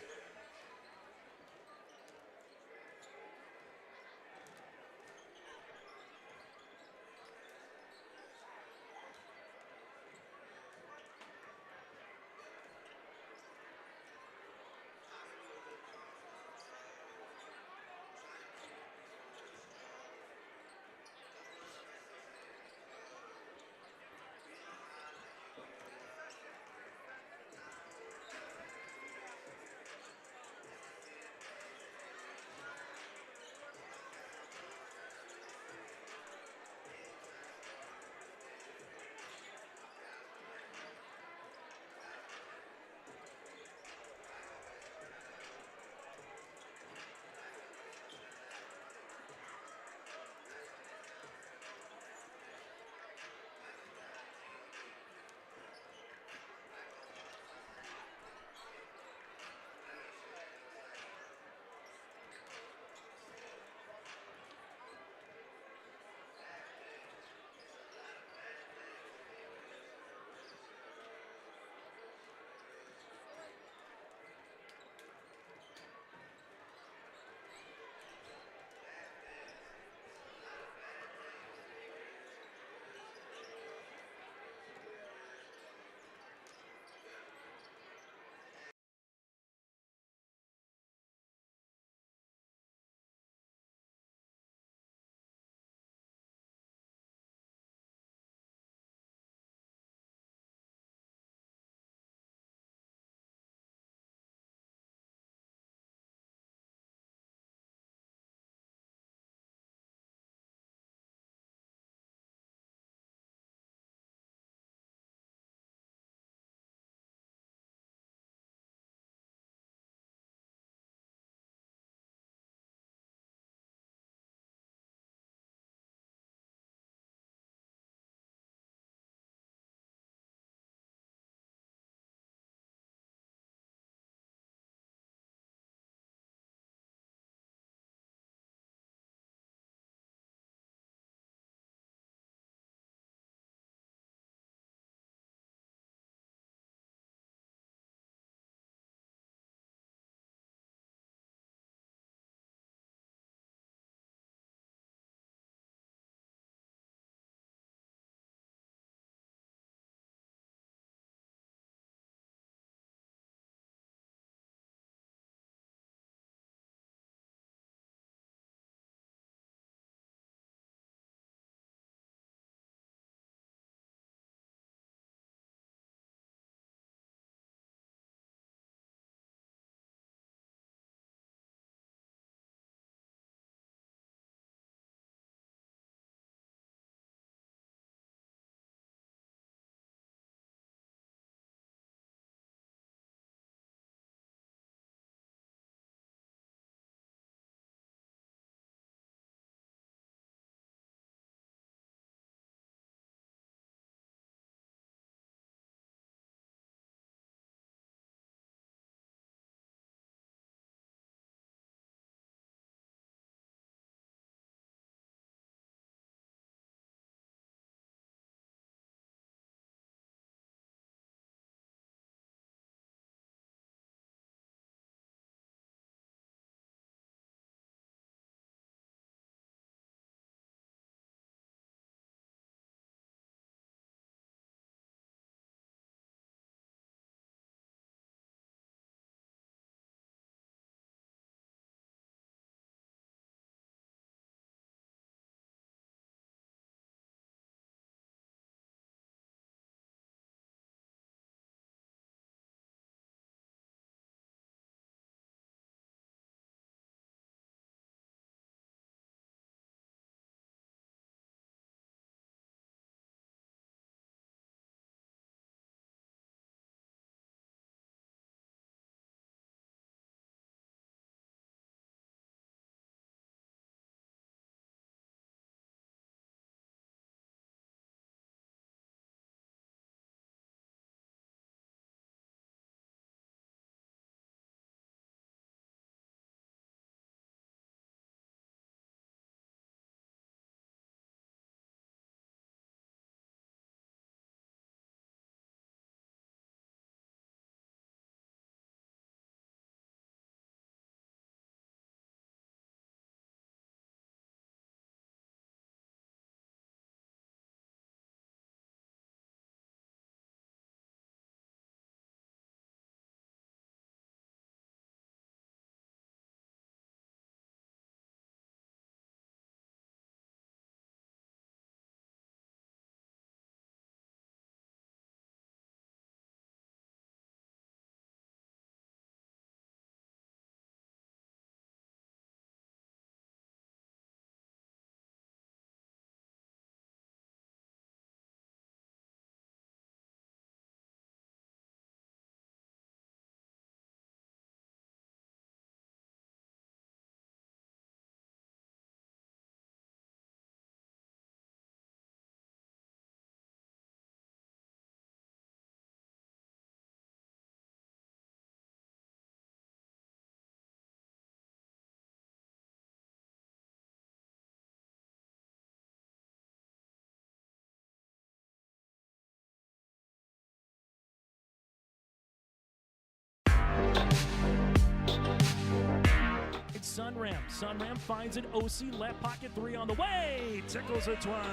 Sunram. Sunram finds an OC left pocket three on the way. Tickles it Twine.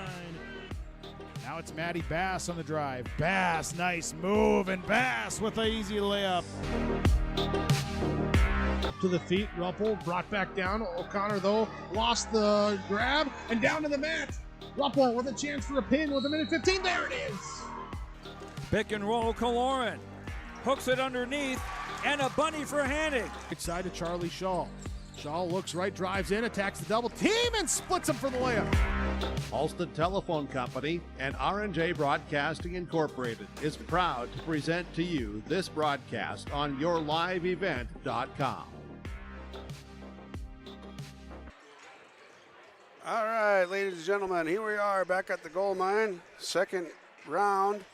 Now it's Maddie Bass on the drive. Bass, nice move, and Bass with an easy layup. To the feet, Ruppel brought back down. O'Connor, though, lost the grab and down to the mat. Ruppel with a chance for a pin with a minute 15. There it is. Pick and roll, Kaloran. Hooks it underneath, and a bunny for handing. Right side to Charlie Shaw. Shaw looks right, drives in, attacks the double team, and splits him for the layup. Halston Telephone Company and R&J Broadcasting Incorporated is proud to present to you this broadcast on yourliveevent.com. All right, ladies and gentlemen, here we are back at the gold mine. Second round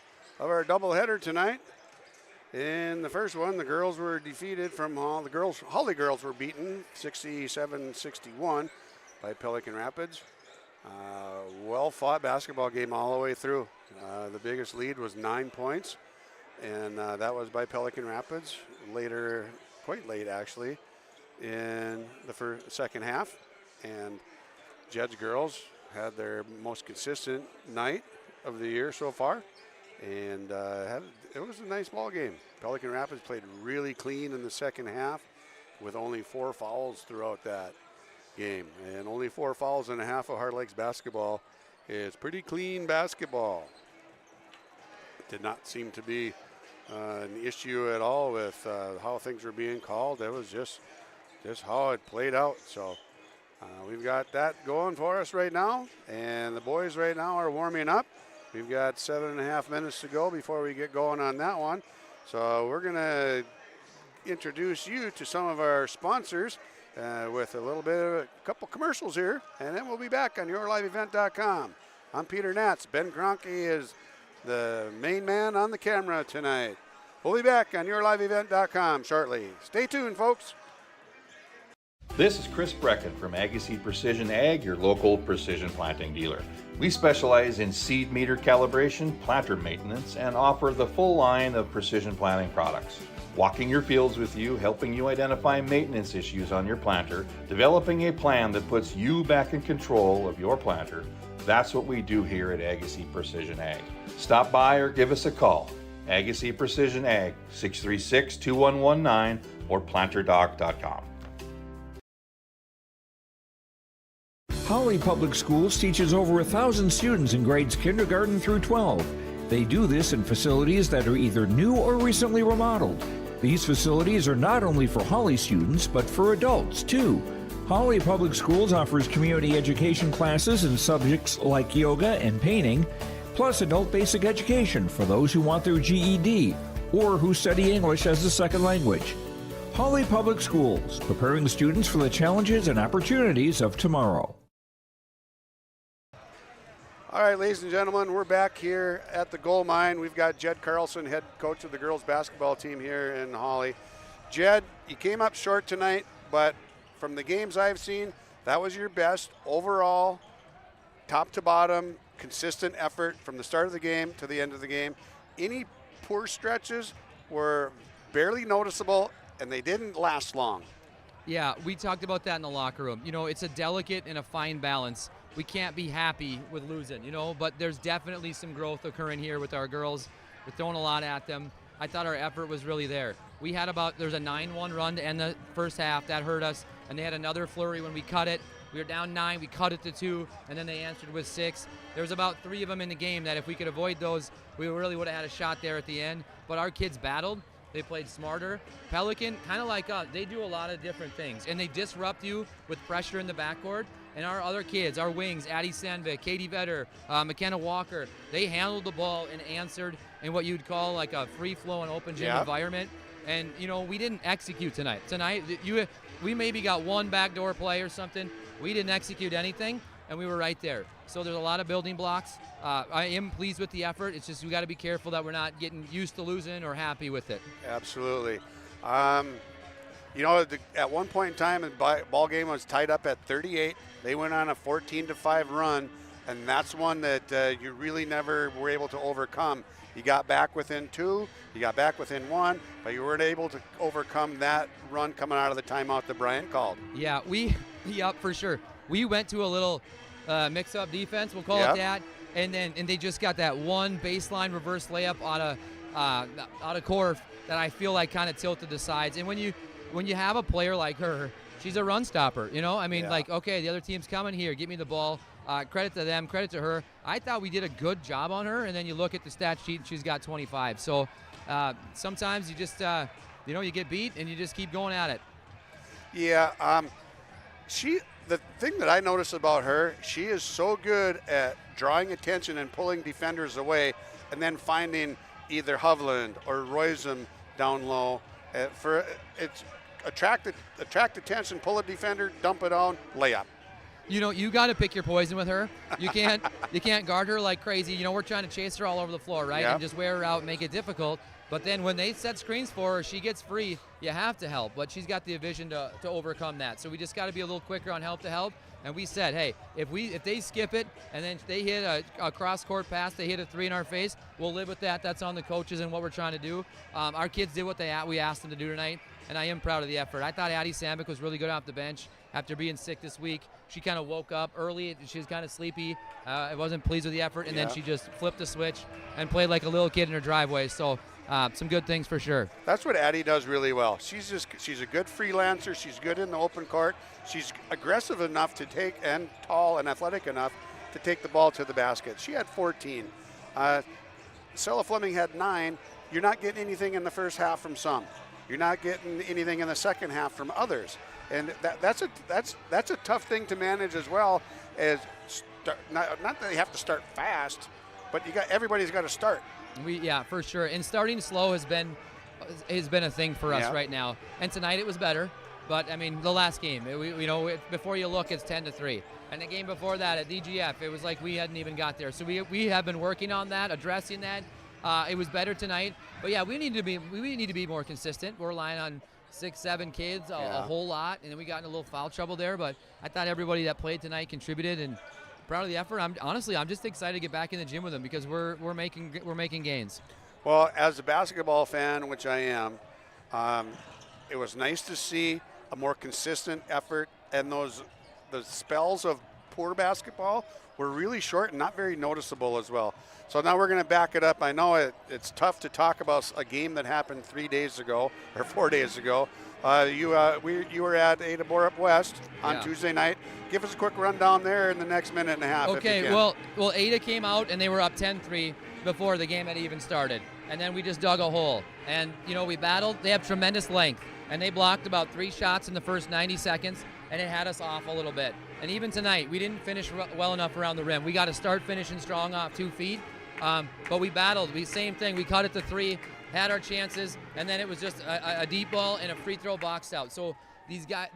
of our doubleheader tonight. In the first one, the girls were defeated from Hawley girls were beaten 67-61 by Pelican Rapids. Well-fought basketball game all the way through. The biggest lead was 9 points, and that was by Pelican Rapids. Later, quite late actually, in the second half, and Jed's girls had their most consistent night of the year so far, and it was a nice ball game. Pelican Rapids played really clean in the second half with only 4 fouls throughout that game, and only 4 fouls in a half of Hard Lakes basketball is pretty clean basketball. Did not seem to be an issue at all with how things were being called. It was just how it played out. So we've got that going for us right now, and the boys right now are warming up. We've got 7.5 minutes to go before we get going on that one. So we're going to introduce you to some of our sponsors with a couple commercials here, and then we'll be back on yourliveevent.com. I'm Peter Natz. Ben Kroenke is the main man on the camera tonight. We'll be back on yourliveevent.com shortly. Stay tuned, folks. This is Chris Brecken from Agassiz Precision Ag, your local precision planting dealer. We specialize in seed meter calibration, planter maintenance, and offer the full line of precision planting products. Walking your fields with you, helping you identify maintenance issues on your planter, developing a plan that puts you back in control of your planter. That's what we do here at Agassiz Precision Ag. Stop by or give us a call. Agassiz Precision Ag, 636-2119 or planterdoc.com. Hawley Public Schools teaches over 1,000 students in grades kindergarten through 12. They do this in facilities that are either new or recently remodeled. These facilities are not only for Hawley students, but for adults too. Hawley Public Schools offers community education classes in subjects like yoga and painting, plus adult basic education for those who want their GED or who study English as a second language. Hawley Public Schools, preparing students for the challenges and opportunities of tomorrow. All right, ladies and gentlemen, we're back here at the gold mine. We've got Jed Carlson, head coach of the girls basketball team here in Hawley. Jed, you came up short tonight, but from the games I've seen, that was your best overall, top to bottom, consistent effort from the start of the game to the end of the game. Any poor stretches were barely noticeable, and they didn't last long. Yeah, we talked about that in the locker room. You know, it's a delicate and a fine balance. We can't be happy with losing, but there's definitely some growth occurring here with our girls. We're throwing a lot at them. I thought our effort was really there. We had there's a 9-1 run to end the first half. That hurt us. And they had another flurry when we cut it. We were down 9, we cut it to 2, and then they answered with 6. There was about 3 of them in the game that if we could avoid those, we really would have had a shot there at the end. But our kids battled. They played smarter. Pelican, kind of like us, they do a lot of different things, and they disrupt you with pressure in the backcourt. And our other kids, our wings, Addie Sandvik, Katie Vetter, McKenna Walker, they handled the ball and answered in what you'd call like a free-flowing open gym environment. And, we didn't execute tonight. Tonight, we maybe got one backdoor play or something. We didn't execute anything, and we were right there. So there's a lot of building blocks. I am pleased with the effort. It's just we got to be careful that we're not getting used to losing or happy with it. Absolutely. At one point in time, the ball game was tied up at 38. They went on a 14-5 run, and that's one that you really never were able to overcome. You got back within 2, you got back within 1, but you weren't able to overcome that run coming out of the timeout that Brian called. Yeah, for sure. We went to a little mix-up defense, we'll call it that, and they just got that one baseline reverse layup out of Corf that I feel like kind of tilted the sides. And when you have a player like her, she's a run stopper, you know? I mean, like, okay, the other team's coming here, get me the ball. Credit to them, credit to her. I thought we did a good job on her, and then you look at the stat sheet, and she's got 25. So sometimes you just, you get beat, and you just keep going at it. Yeah, the thing that I notice about her, she is so good at drawing attention and pulling defenders away, and then finding either Hovland or Royzem down low. It's attract attention, pull a defender, dump it on, layup. You got to pick your poison with her. You can't guard her like crazy. We're trying to chase her all over the floor, right? Yep. And just wear her out, make it difficult. But then when they set screens for her, she gets free. You have to help, but she's got the vision to overcome that. So we just got to be a little quicker on help to help. And we said, hey, if they skip it and then they hit a cross-court pass, they hit a 3 in our face, we'll live with that. That's on the coaches and what we're trying to do. Our kids did what we asked them to do tonight, and I am proud of the effort. I thought Addie Samick was really good off the bench after being sick this week. She kind of woke up early. She was kind of sleepy. I wasn't pleased with the effort, and then she just flipped the switch and played like a little kid in her driveway. So some good things for sure. That's what Addie does really well. She's a good freelancer. She's good in the open court. She's aggressive enough to take, and tall and athletic enough to take the ball to the basket. She had 14. Stella Fleming had 9. You're not getting anything in the first half from some. You're not getting anything in the second half from others. And that's a tough thing to manage as well. As not that they have to start fast, but everybody's got to start. For sure. And starting slow has been a thing for us right now. And tonight it was better. But I mean, the last game, before you look, it's 10-3. And the game before that at DGF, it was like we hadn't even got there. So we have been working on that, addressing that. It was better tonight. But yeah, we need to be more consistent. We're relying on 6-7 kids a whole lot, and then we got in a little foul trouble there. But I thought everybody that played tonight contributed, and proud of the effort. I'm just excited to get back in the gym with them because we're making gains. Well, as a basketball fan, which I am, it was nice to see a more consistent effort, and the spells of poor basketball were really short and not very noticeable as well. So now we're going to back it up. I know it's tough to talk about a game that happened 3 days ago or 4 days ago. You were at Ada Borup West on Tuesday night. Give us a quick rundown there in the next minute and a half. Okay, well, Ada came out and they were up 10-3 before the game had even started. And then we just dug a hole. And, we battled. They have tremendous length. And they blocked about 3 shots in the first 90 seconds, and it had us off a little bit. And even tonight, we didn't finish well enough around the rim. We got to start finishing strong off 2 feet. But we battled. Same thing. We cut it to 3, had our chances, and then it was just a deep ball and a free throw boxed out. So these guys,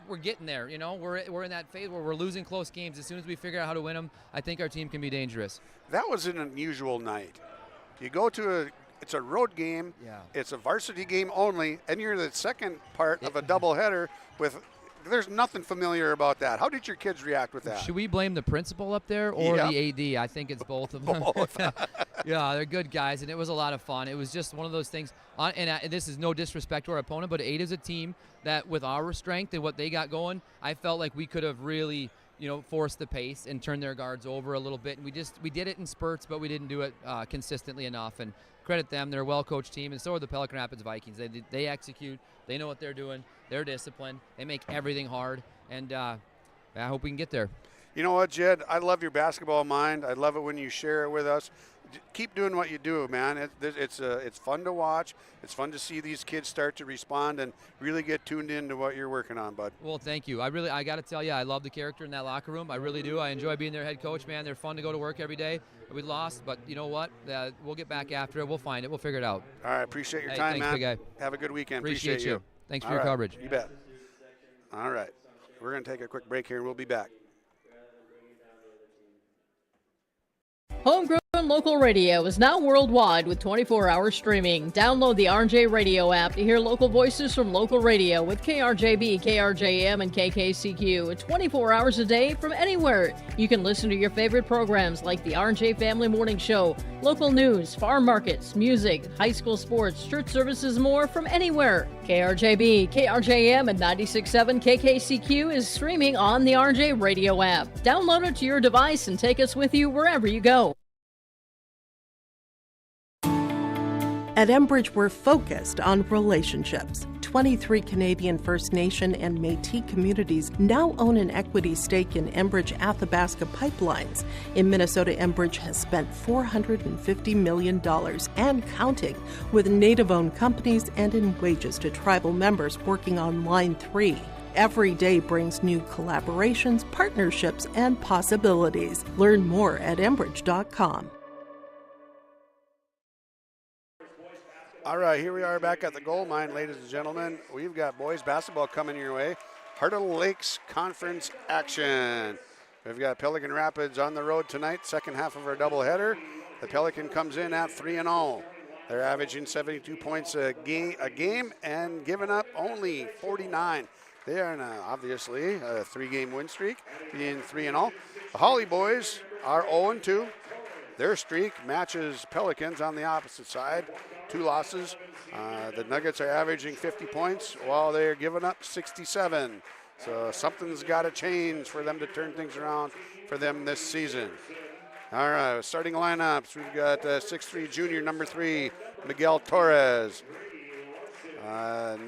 we're getting there. We're in that phase where we're losing close games. As soon as we figure out how to win them, I think our team can be dangerous. That was an unusual night. You go to it's a road game. Yeah. It's a varsity game only, and you're the second part of a doubleheader with. There's nothing familiar about that. How did your kids react with that? Should we blame the principal up there or the AD? I think it's both of them. Yeah, they're good guys, and it was a lot of fun. It was just one of those things. And this is no disrespect to our opponent, but Ada is a team that, with our strength and what they got going, I felt like we could have really, forced the pace and turned their guards over a little bit. And we did it in spurts, but we didn't do it consistently enough. And credit them. They're a well-coached team, and so are the Pelican Rapids Vikings. They execute. They know what they're doing. They're disciplined. They make everything hard, and I hope we can get there. You know what, Jed? I love your basketball mind. I love it when you share it with us. Keep doing what you do, man. It's fun to watch. It's fun to see these kids start to respond and really get tuned into what you're working on, bud. Well, thank you. I got to tell you, I love the character in that locker room. I really do. I enjoy being their head coach, man. They're fun to go to work every day. We lost, but you know what? We'll get back after it. We'll find it. We'll figure it out. All right. Appreciate your time, thanks, man. Big guy. Have a good weekend. Appreciate you. Thanks for your coverage. You bet. All right. We're going to take a quick break here, and we'll be back. Homegrown Grown Local Radio is now worldwide with 24-hour streaming. Download the RJ Radio app to hear local voices from local radio with KRJB, KRJM, and KKCQ. 24 hours a day from anywhere. You can listen to your favorite programs like the RJ Family Morning Show, local news, farm markets, music, high school sports, church services, more from anywhere. KRJB, KRJM, and 96.7 KKCQ is streaming on the RJ Radio app. Download it to your device and take us with you wherever you go. At Enbridge, we're focused on relationships. 23 Canadian First Nation and Métis communities now own an equity stake in Enbridge Athabasca Pipelines. In Minnesota, Enbridge has spent $450 million and counting with Native-owned companies and in wages to tribal members working on Line 3. Every day brings new collaborations, partnerships, and possibilities. Learn more at Enbridge.com. All right, here we are back at the gold mine, ladies and gentlemen. We've got boys basketball coming your way. Heart of the Lakes Conference action. We've got Pelican Rapids on the road tonight, second half of our doubleheader. The Pelican comes in at 3-0. They're averaging 72 points a game and giving up only 49. They are obviously a 3-game win streak, being 3-0. The Hawley boys are 0-2. Their streak matches Pelicans on the opposite side. 2 losses. The Nuggets are averaging 50 points while they're giving up 67. So something's got to change for them to turn things around for them this season. All right, starting lineups. We've got 6'3" junior, number 3, Miguel Torres.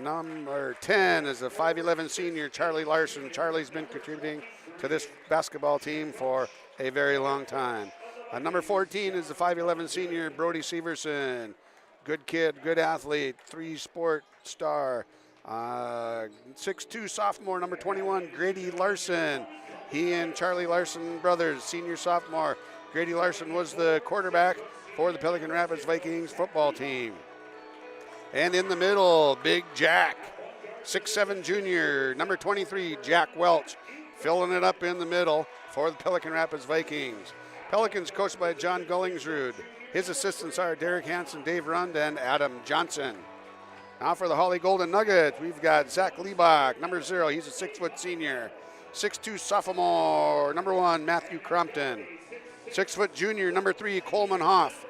Number 10 is the 5'11" senior, Charlie Larson. Charlie's been contributing to this basketball team for a very long time. Number 14 is the 5'11" senior, Brody Severson. Good kid, good athlete, 3-sport star. 6'2" sophomore, number 21, Grady Larson. He and Charlie Larson brothers, senior sophomore. Grady Larson was the quarterback for the Pelican Rapids Vikings football team. And in the middle, Big Jack, 6'7" junior, number 23, Jack Welch, filling it up in the middle for the Pelican Rapids Vikings. Pelicans coached by John Gullingsrud. His assistants are Derek Hansen, Dave Rund, and Adam Johnson. Now for the Hawley Golden Nuggets, we've got Zach Liebach, number 0. He's a 6-foot senior. 6'2" sophomore, number 1, Matthew Crompton. 6-foot junior, number 3, Coleman Hoff.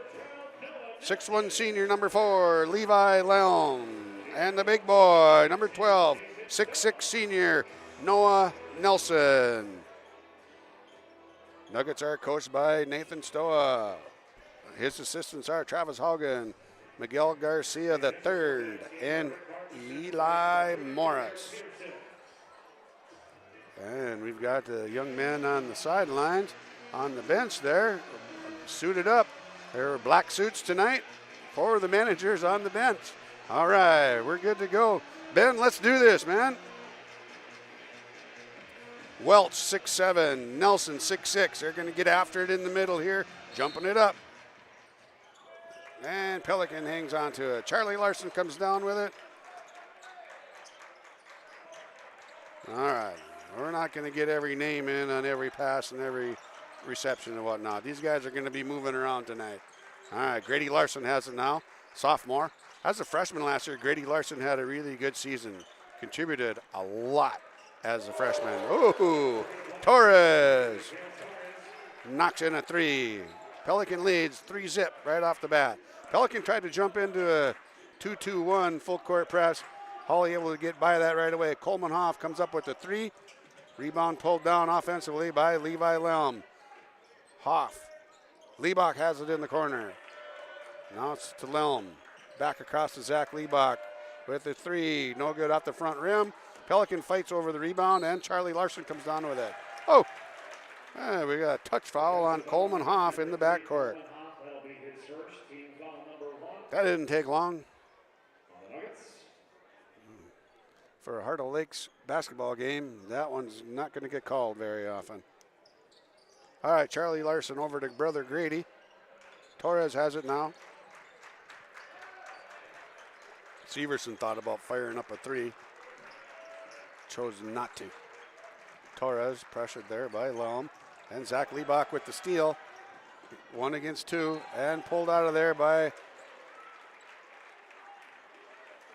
6'1" senior, number 4, Levi Leung. And the big boy, number 12, 6'6" senior, Noah Nelson. Nuggets are coached by Nathan Stoa. His assistants are Travis Haugen, Miguel Garcia III, and Eli Morris. And we've got the young men on the sidelines, on the bench there, suited up. There are black suits tonight for the managers on the bench. All right, we're good to go. Ben, let's do this, man. Welch, 6'7", Nelson, 6'6". They're going to get after it in the middle here, jumping it up. And Pelican hangs on to it. Charlie Larson comes down with it. All right, we're not going to get every name in on every pass and every reception and whatnot. These guys are going to be moving around tonight. All right, Grady Larson has it now, sophomore. As a freshman last year, Grady Larson had a really good season, contributed a lot as a freshman. Ooh, Torres knocks in a 3. Pelican leads 3-zip right off the bat. Pelican tried to jump into a 2-2-1 full court press. Hawley able to get by that right away. Coleman Hoff comes up with a 3. Rebound pulled down offensively by Levi Leum. Hoff. Liebach has it in the corner. Now it's to Leum. Back across to Zach Liebach with the 3. No good off the front rim. Pelican fights over the rebound, and Charlie Larson comes down with it. Oh, we got a touch foul on Coleman Hoff in the backcourt. That didn't take long. For a Heart of Lakes basketball game, that one's not going to get called very often. All right, Charlie Larson over to brother Grady. Torres has it now. Severson thought about firing up a 3. Chose not to. Torres pressured there by Leum. And Zach Liebach with the steal. 1 against 2 and pulled out of there by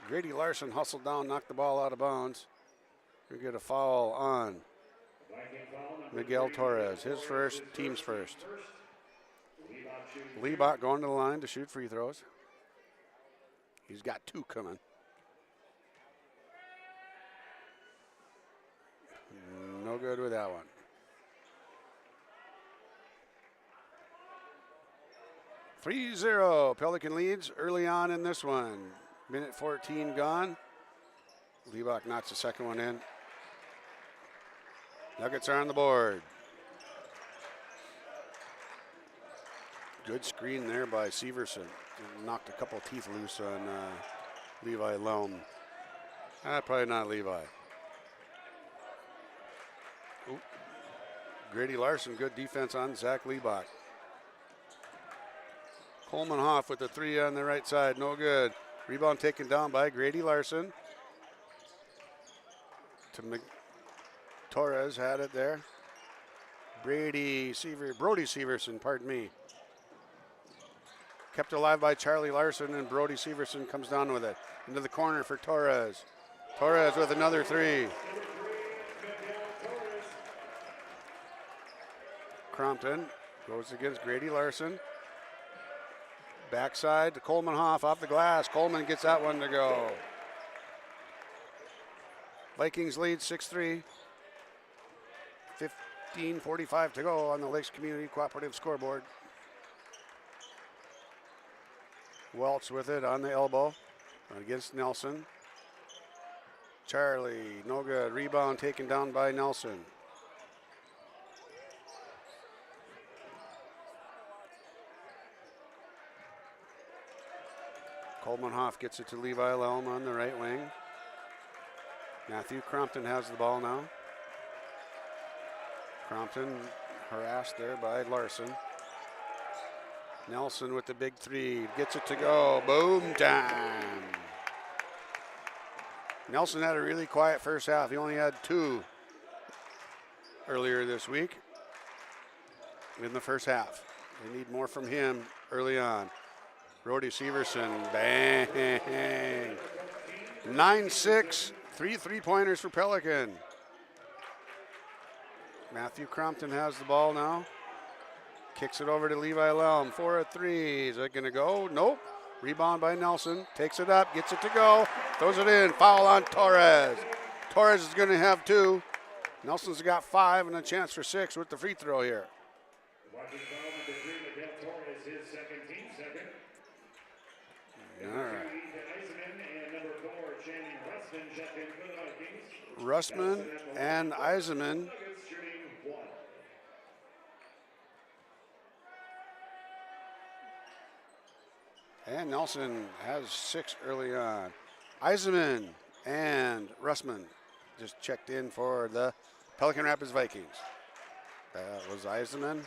Grady Larson. Hustled down, knocked the ball out of bounds. We get a foul on Miguel Torres, his first, team's first. Liebach going to the line to shoot free throws. He's got 2 coming. No good with that one. 3-0. Pelican leads early on in this one. Minute 14 gone. Liebach knocks the second one in. Nuggets are on the board. Good screen there by Severson. Knocked a couple teeth loose on Levi Lelm. Probably not Levi. Ooh. Grady Larson, good defense on Zach Liebach. Coleman Hoff with the 3 on the right side, no good. Rebound taken down by Grady Larson. Torres had it there. Brody Severson, pardon me. Kept alive by Charlie Larson, and Brody Severson comes down with it. Into the corner for Torres. Torres with another 3. Crompton goes against Grady Larson. Backside to Coleman Hoff off the glass. Coleman gets that one to go. Vikings lead 6-3. 15:45 to go on the Lakes Community Cooperative scoreboard. Welch with it on the elbow against Nelson. Charlie, no good. Rebound taken down by Nelson. Coleman Hoff gets it to Levi Lelm on the right wing. Matthew Crompton has the ball now. Crompton harassed there by Larson. Nelson with the big 3, gets it to go. Boom time. Nelson had a really quiet first half. He only had 2 earlier this week in the first half. They need more from him early on. Brody Severson, bang. 9-6, 3 3-pointers for Pelican. Matthew Crompton has the ball now. Kicks it over to Levi Lelm for a 3. Is that going to go? Nope. Rebound by Nelson. Takes it up, gets it to go. Throws it in. Foul on Torres. Torres is going to have 2. Nelson's got 5 and a chance for 6 with the free throw here. All right. Russman and Eisenman. And Nelson has 6 early on. Eisenman and Russman just checked in for the Pelican Rapids Vikings. That was Eisenman.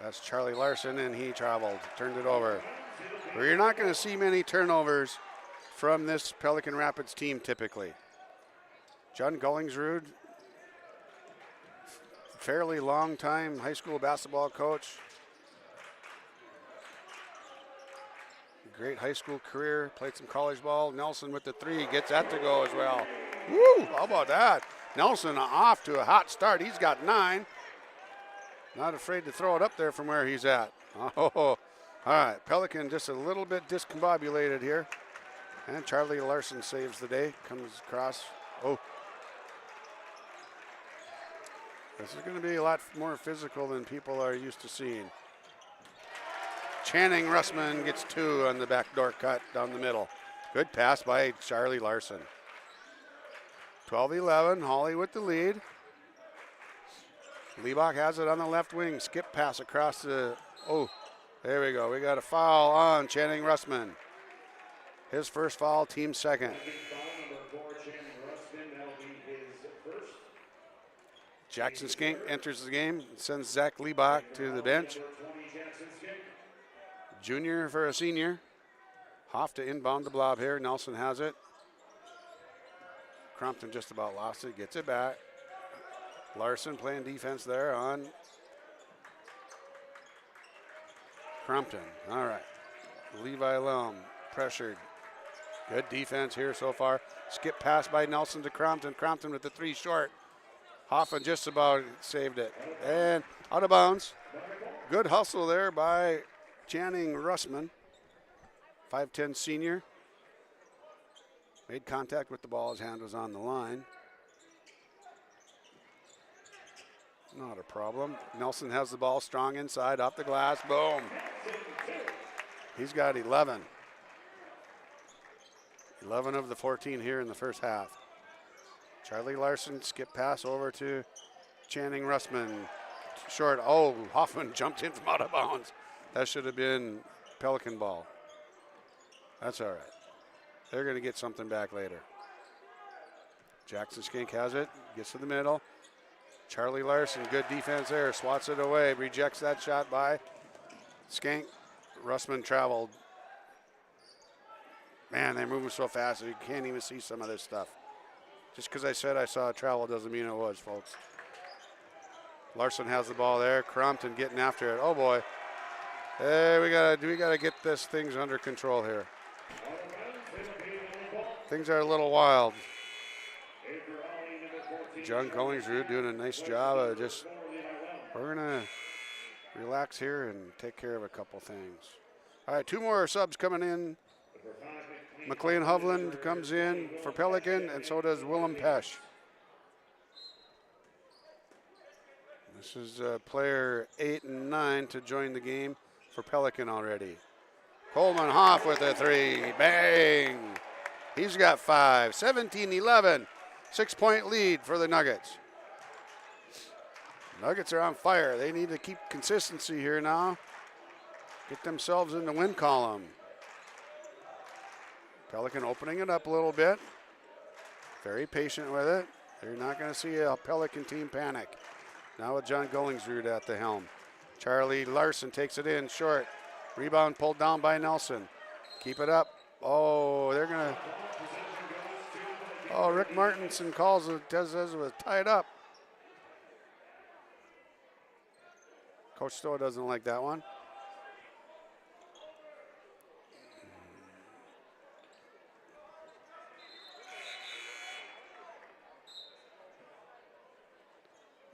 That's Charlie Larson, and he traveled, turned it over. Well, you're not going to see many turnovers from this Pelican Rapids team typically. John Gullingsrud, fairly long time high school basketball coach. Great high school career, played some college ball. Nelson with the 3, gets that to go as well. Woo, how about that? Nelson off to a hot start. He's got 9. Not afraid to throw it up there from where he's at. Oh, all right, Pelican just a little bit discombobulated here. And Charlie Larson saves the day, comes across. Oh. This is going to be a lot more physical than people are used to seeing. Channing Russman gets 2 on the backdoor cut down the middle. Good pass by Charlie Larson. 12-11, Hawley with the lead. Liebach has it on the left wing. Skip pass across the, there we go. We got a foul on Channing Russman. His first foul, team second. Jackson Skink enters the game, sends Zach Liebach to the bench. Junior for a senior. Hoff to inbound the blob here. Nelson has it. Crompton just about lost it, gets it back. Larson playing defense there on Crumpton. All right. Levi Lum pressured. Good defense here so far. Skip pass by Nelson to Crumpton. Crumpton with the 3 short. Hoffman just about saved it. And out of bounds. Good hustle there by Channing Russman. 5'10 senior. Made contact with the ball. His hand was on the line. Not a problem. Nelson has the ball strong inside, off the glass. Boom. He's got 11. 11 of the 14 here in the first half. Charlie Larson, skip pass over to Channing Russman. Short. Oh, Hoffman jumped in from out of bounds. That should have been Pelican ball. That's all right. They're going to get something back later. Jackson Skink has it. Gets to the middle. Charlie Larson, good defense there. Swats it away. Rejects that shot by Skink. Russman traveled. Man, they're moving so fast you can't even see some of this stuff. Just because I said I saw a travel doesn't mean it was, folks. Larson has the ball there. Crompton getting after it. Oh boy. Hey, we gotta get this things under control here. Things are a little wild. John Collingsrud doing a nice job of just, we're gonna relax here and take care of a couple things. All right, 2 more subs coming in. McLean Hovland comes in for Pelican, and so does Willem Pesch. This is player 8 and 9 to join the game for Pelican already. Coleman Hoff with a 3, bang! He's got 5, 17-11, 6-point lead for the Nuggets. Nuggets are on fire. They need to keep consistency here now. Get themselves in the win column. Pelican opening it up a little bit. Very patient with it. They're not going to see a Pelican team panic. Now with John Gollingsrud at the helm. Charlie Larson takes it in short. Rebound pulled down by Nelson. Keep it up. Oh, they're going to. Oh, Rick Martinson calls it. Says it was tied up. Coach Stowe doesn't like that one.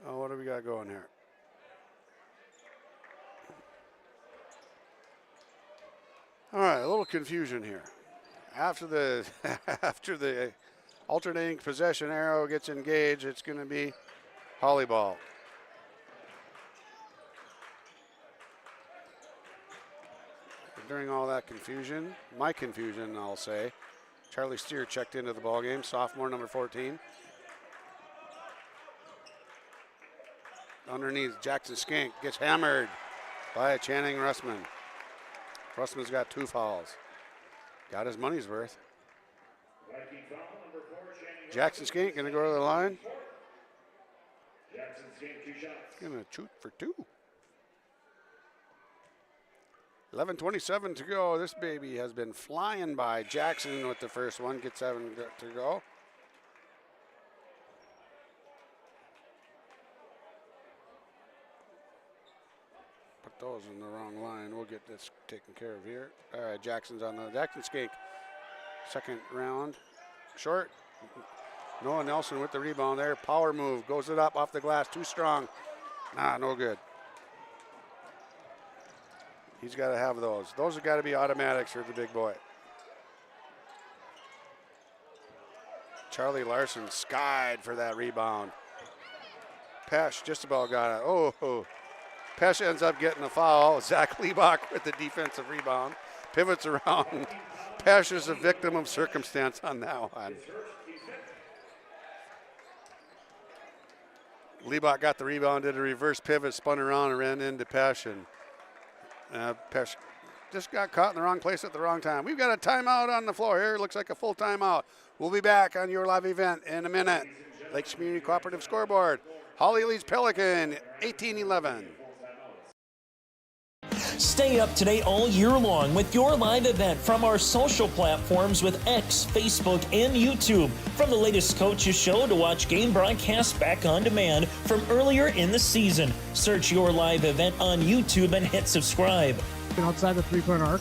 Oh, what do we got going here? All right, a little confusion here. After the alternating possession arrow gets engaged, it's going to be Hawley ball. During all that confusion, my confusion, I'll say, Charlie Steer checked into the ball game, sophomore number 14. Underneath, Jackson Skink gets hammered by Channing Russman. Russman's got 2 fouls. Got his money's worth. Jackson Skink going to go to the line. Going to shoot for 2. 11:27 to go. This baby has been flying by. Jackson with the first one. Gets 7 to go. Put those in the wrong line. We'll get this taken care of here. All right, Jackson's on the Jackson Skink. Second round. Short. Noah Nelson with the rebound there. Power move. Goes it up off the glass. Too strong. Nah, no good. He's got to have those. Those have got to be automatics for the big boy. Charlie Larson skied for that rebound. Pesch just about got it. Oh. Pesch ends up getting a foul. Zach Liebach with the defensive rebound. Pivots around. Pesch is a victim of circumstance on that one. Liebach got the rebound, did a reverse pivot, spun around and ran into Pesch. And Pesch just got caught in the wrong place at the wrong time. We've got a timeout on the floor here. Looks like a full timeout. We'll be back on your live event in a minute. Lakes Community Cooperative scoreboard. Hawley leads Pelican 18-11. Stay up to date all year long with your live event from our social platforms with X, Facebook, and YouTube. From the latest coaches show to watch game broadcasts back on demand from earlier in the season. Search your live event on YouTube and hit subscribe. outside the three-point arc.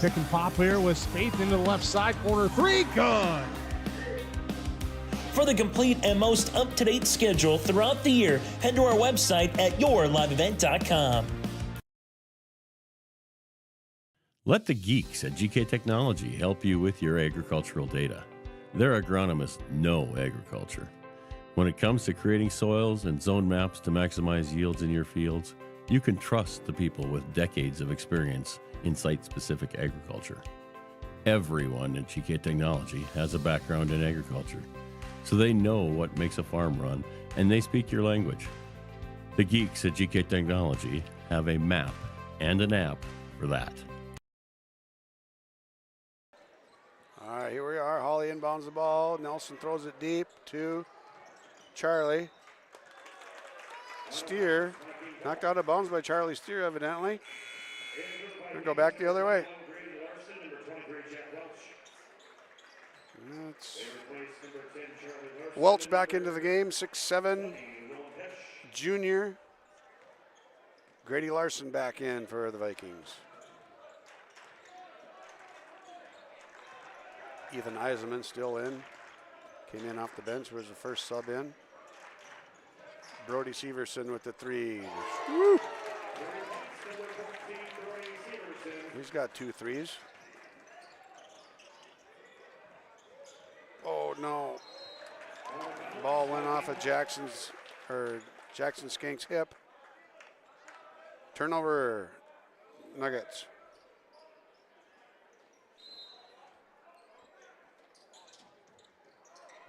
Pick and pop here with Spaeth into the left side corner three. Good. For the complete and most up-to-date schedule throughout the year, head to our website at yourliveevent.com. Let the geeks at GK Technology help you with your agricultural data. Their agronomists know agriculture. When it comes to creating soils and zone maps to maximize yields in your fields, you can trust the people with decades of experience in site-specific agriculture. Everyone at GK Technology has a background in agriculture, so they know what makes a farm run, and they speak your language. The geeks at GK Technology have a map and an app for that. All right, here we are. Hawley inbounds the ball. Nelson throws it deep to Charlie. Steer, knocked out of bounds by Charlie Steer, evidently. Gonna go back the other way. That's Welch back into the game, 6'7", junior. Grady Larson back in for the Vikings. Ethan Eisenman still in. Came in off the bench, was the first sub in. Brody Severson with the three. Woo! He's got 2 threes. Oh no. Ball went off of Jackson Skank's hip. Turnover, Nuggets.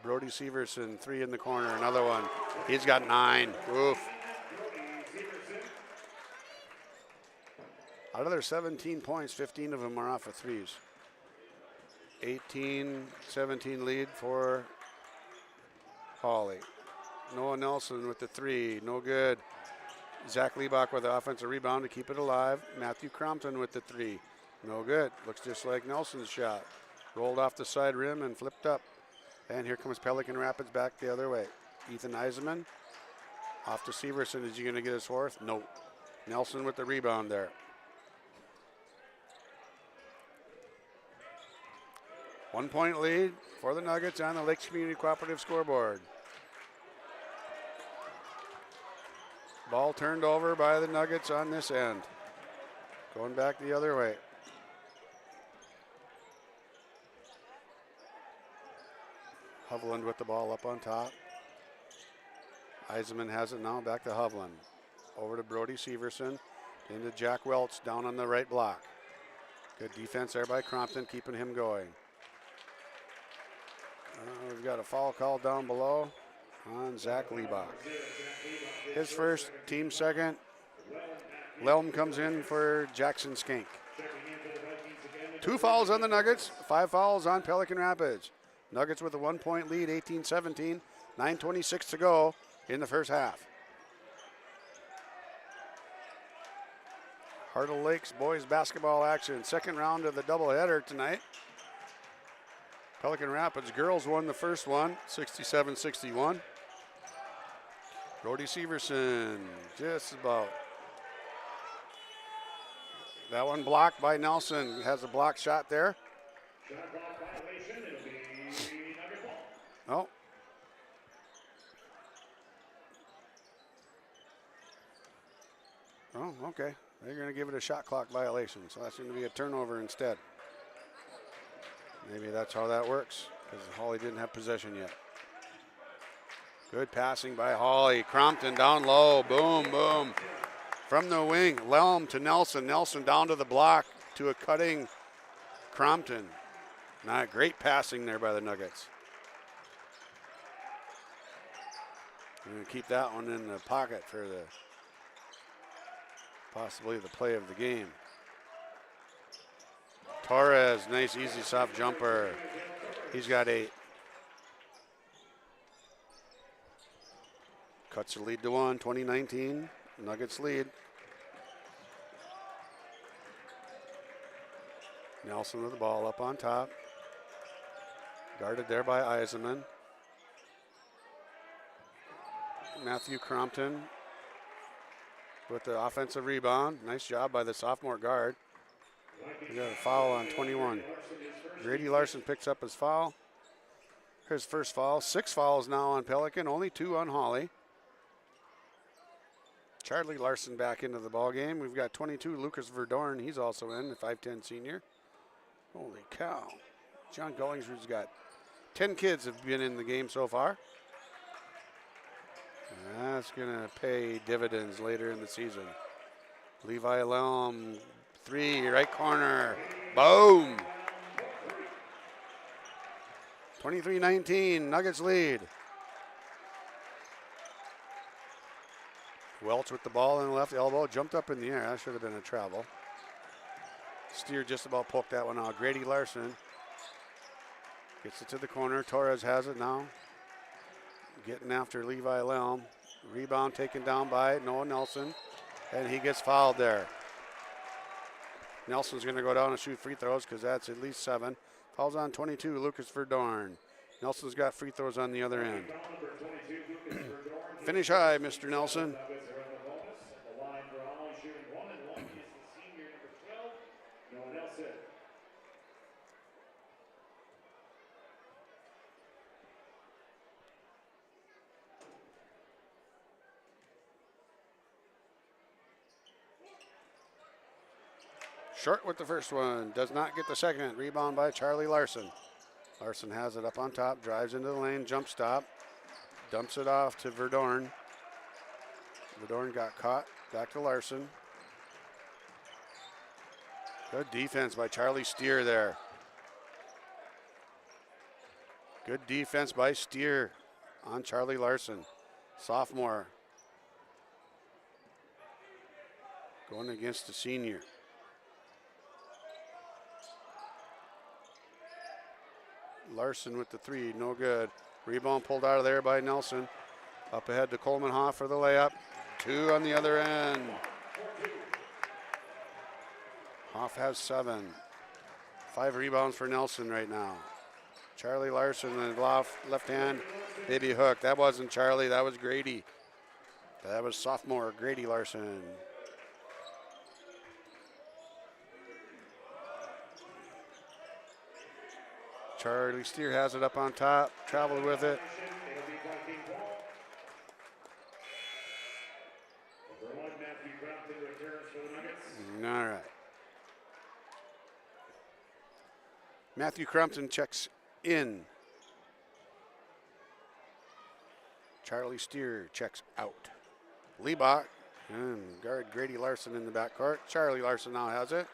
Brody Severson, 3 in the corner, another one. He's got 9. Oof. Out of their 17 points, 15 of them are off of threes. 18-17 lead for Hawley. Noah Nelson with the 3, no good. Zach Liebach with the offensive rebound to keep it alive. Matthew Crompton with the 3, no good. Looks just like Nelson's shot. Rolled off the side rim and flipped up. And here comes Pelican Rapids back the other way. Ethan Eisenman off to Severson. Is he going to get his 4th? No. Nelson with the rebound there. 1 point lead for the Nuggets on the Lakes Community Cooperative scoreboard. Ball turned over by the Nuggets on this end. Going back the other way. Hovland with the ball up on top. Eisenman has it now, back to Hovland. Over to Brody Severson. Into Jack Welch down on the right block. Good defense there by Crompton, keeping him going. We've got a foul call down below on Zach Liebach. His first, team second. Lelm comes in for Jackson Skank. 2 fouls on the Nuggets, 5 fouls on Pelican Rapids. Nuggets with a 1 point lead, 18-17, 9:26 to go in the first half. Heart of Lakes boys basketball action. Second round of the doubleheader tonight. Pelican Rapids girls won the first one, 67-61. Brody Severson, just about. That one blocked by Nelson. Has a block shot there. Oh. Oh, okay. They're going to give it a shot clock violation, so that's going to be a turnover instead. Maybe that's how that works, because Hawley didn't have possession yet. Good passing by Hawley. Crompton down low. Boom, boom. From the wing, Lelm to Nelson. Nelson down to the block to a cutting Crompton. Not great passing there by the Nuggets. We're going to keep that one in the pocket for the possibly the play of the game. Torres, nice easy soft jumper. He's got 8. Cuts the lead to 1, 2019. Nuggets lead. Nelson with the ball up on top. Guarded there by Eisenman. Matthew Crompton with the offensive rebound. Nice job by the sophomore guard. We got a foul on 21. Grady Larson picks up his foul. His first foul. 6 fouls now on Pelican, only 2 on Hawley. Charlie Larson back into the ball game. We've got 22, Lucas Verdorn. He's also in, the 5'10 senior. Holy cow. John Gullingsrud's got 10 kids have been in the game so far. And that's going to pay dividends later in the season. Levi Lelm, 3, right corner. Boom. 23-19, Nuggets lead. Welch with the ball in the left elbow, jumped up in the air. That should have been a travel. Steer just about poked that one out. Grady Larson gets it to the corner. Torres has it now. Getting after Levi Lelm. Rebound taken down by Noah Nelson, and he gets fouled there. Nelson's going to go down and shoot free throws because that's at least 7. Fouls on 22, Lucas Verdorn. Nelson's got free throws on the other end. Finish high, Mr. Nelson. Short with the first one, does not get the second. Rebound by Charlie Larson. Larson has it up on top, drives into the lane, jump stop, dumps it off to Verdorn. Verdorn got caught, back to Larson. Good defense by Charlie Steer there. Good defense by Steer on Charlie Larson, sophomore. Going against the senior. Larson with the 3, no good. Rebound pulled out of there by Nelson. Up ahead to Coleman Hoff for the layup. 2 on the other end. Hoff has 7. 5 rebounds for Nelson right now. Charlie Larson in the left hand, baby hook. That wasn't Charlie, that was Grady. That was sophomore Grady Larson. Charlie Steer has it up on top, traveled with it. All right. Matthew Crumpton checks in. Charlie Steer checks out. Liebach and guard Grady Larson in the backcourt. Charlie Larson now has it.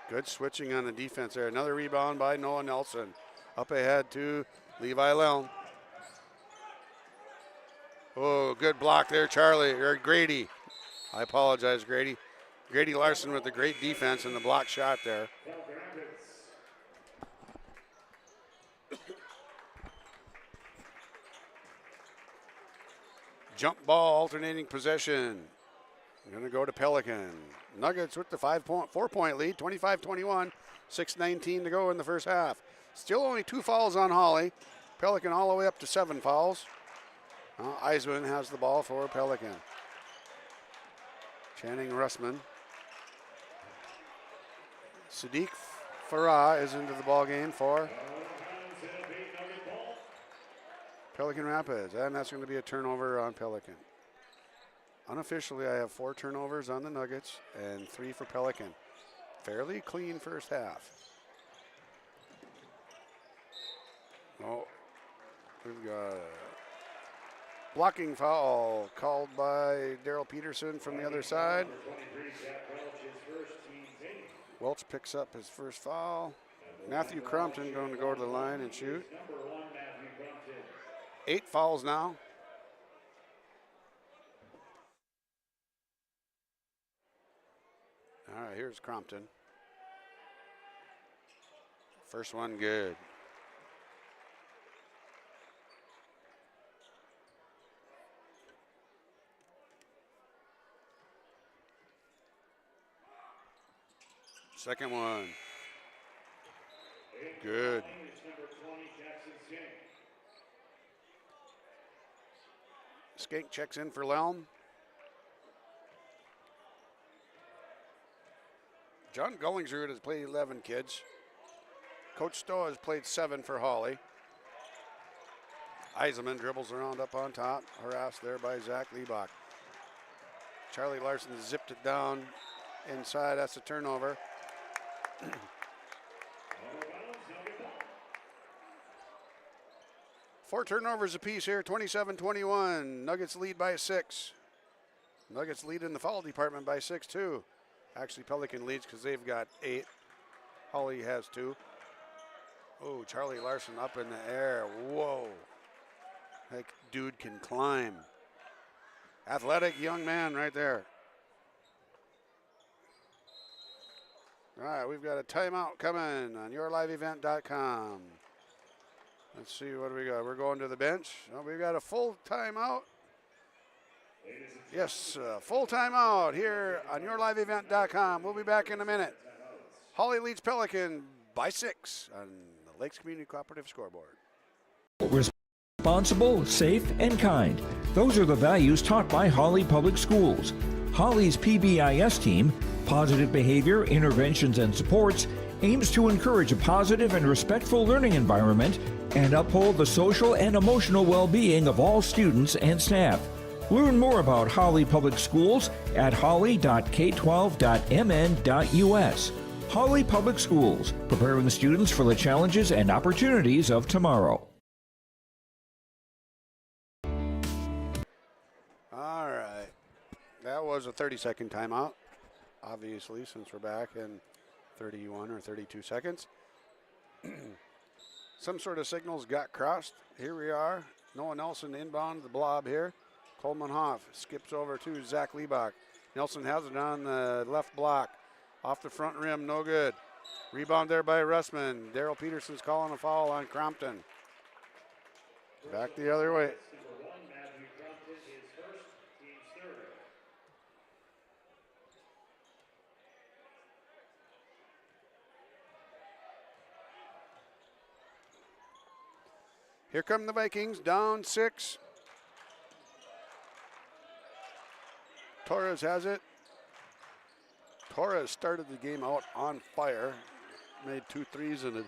Good switching on the defense there. Another rebound by Noah Nelson. Up ahead to Levi Lelm. Oh, good block there, Grady. I apologize, Grady. Grady Larson with the great defense and the block shot there. Jump ball, alternating possession. Going to go to Pelican. Nuggets with the 4-point lead, 25-21, 6:19 to go in the first half. Still only 2 fouls on Hawley. Pelican all the way up to 7 fouls. Eisman has the ball for Pelican. Channing Russman. Sadiq Farah is into the ball game for Pelican Rapids, and that's going to be a turnover on Pelican. Unofficially, I have 4 turnovers on the Nuggets and 3 for Pelican. Fairly clean first half. Oh, we've got a blocking foul called by Daryl Peterson from the other side. Welch picks up his first foul. Matthew Crumpton going to go to the line and shoot. 8 fouls now. All right, here's Crompton. First one good. Second one. Good. Skink checks in for Lelm. John Gullingsrud has played 11 kids. Coach Stowe has played 7 for Hawley. Eisenman dribbles around up on top, harassed there by Zach Liebach. Charlie Larson zipped it down inside. That's a turnover. 4 turnovers apiece here, 27-21. Nuggets lead by 6. Nuggets lead in the foul department by 6 too. Actually, Pelican leads because they've got 8. Hawley has 2. Oh, Charlie Larson up in the air. Whoa. That dude can climb. Athletic young man right there. All right, we've got a timeout coming on yourliveevent.com. Let's see what we got. We're going to the bench. Oh, we've got a full timeout. Yes, full timeout here on yourliveevent.com. We'll be back in a minute. Hawley leads Pelican by 6 on the Lakes Community Cooperative scoreboard. Responsible, safe, and kind. Those are the values taught by Hawley Public Schools. Hawley's PBIS team, Positive Behavior, Interventions, and Supports, aims to encourage a positive and respectful learning environment and uphold the social and emotional well-being of all students and staff. Learn more about Hawley Public Schools at hawley.k12.mn.us. Hawley Public Schools, preparing students for the challenges and opportunities of tomorrow. All right. That was a 30-second timeout, obviously, since we're back in 31 or 32 seconds. Some sort of signals got crossed. Here we are. Noah Nelson inbound the blob here. Coleman Hoff skips over to Zach Liebach. Nelson has it on the left block. Off the front rim, no good. Rebound there by Russman. Daryl Peterson's calling a foul on Crompton. Back the other way. Here come the Vikings, down 6. Torres has it. Torres started the game out on fire. Made 2 threes and a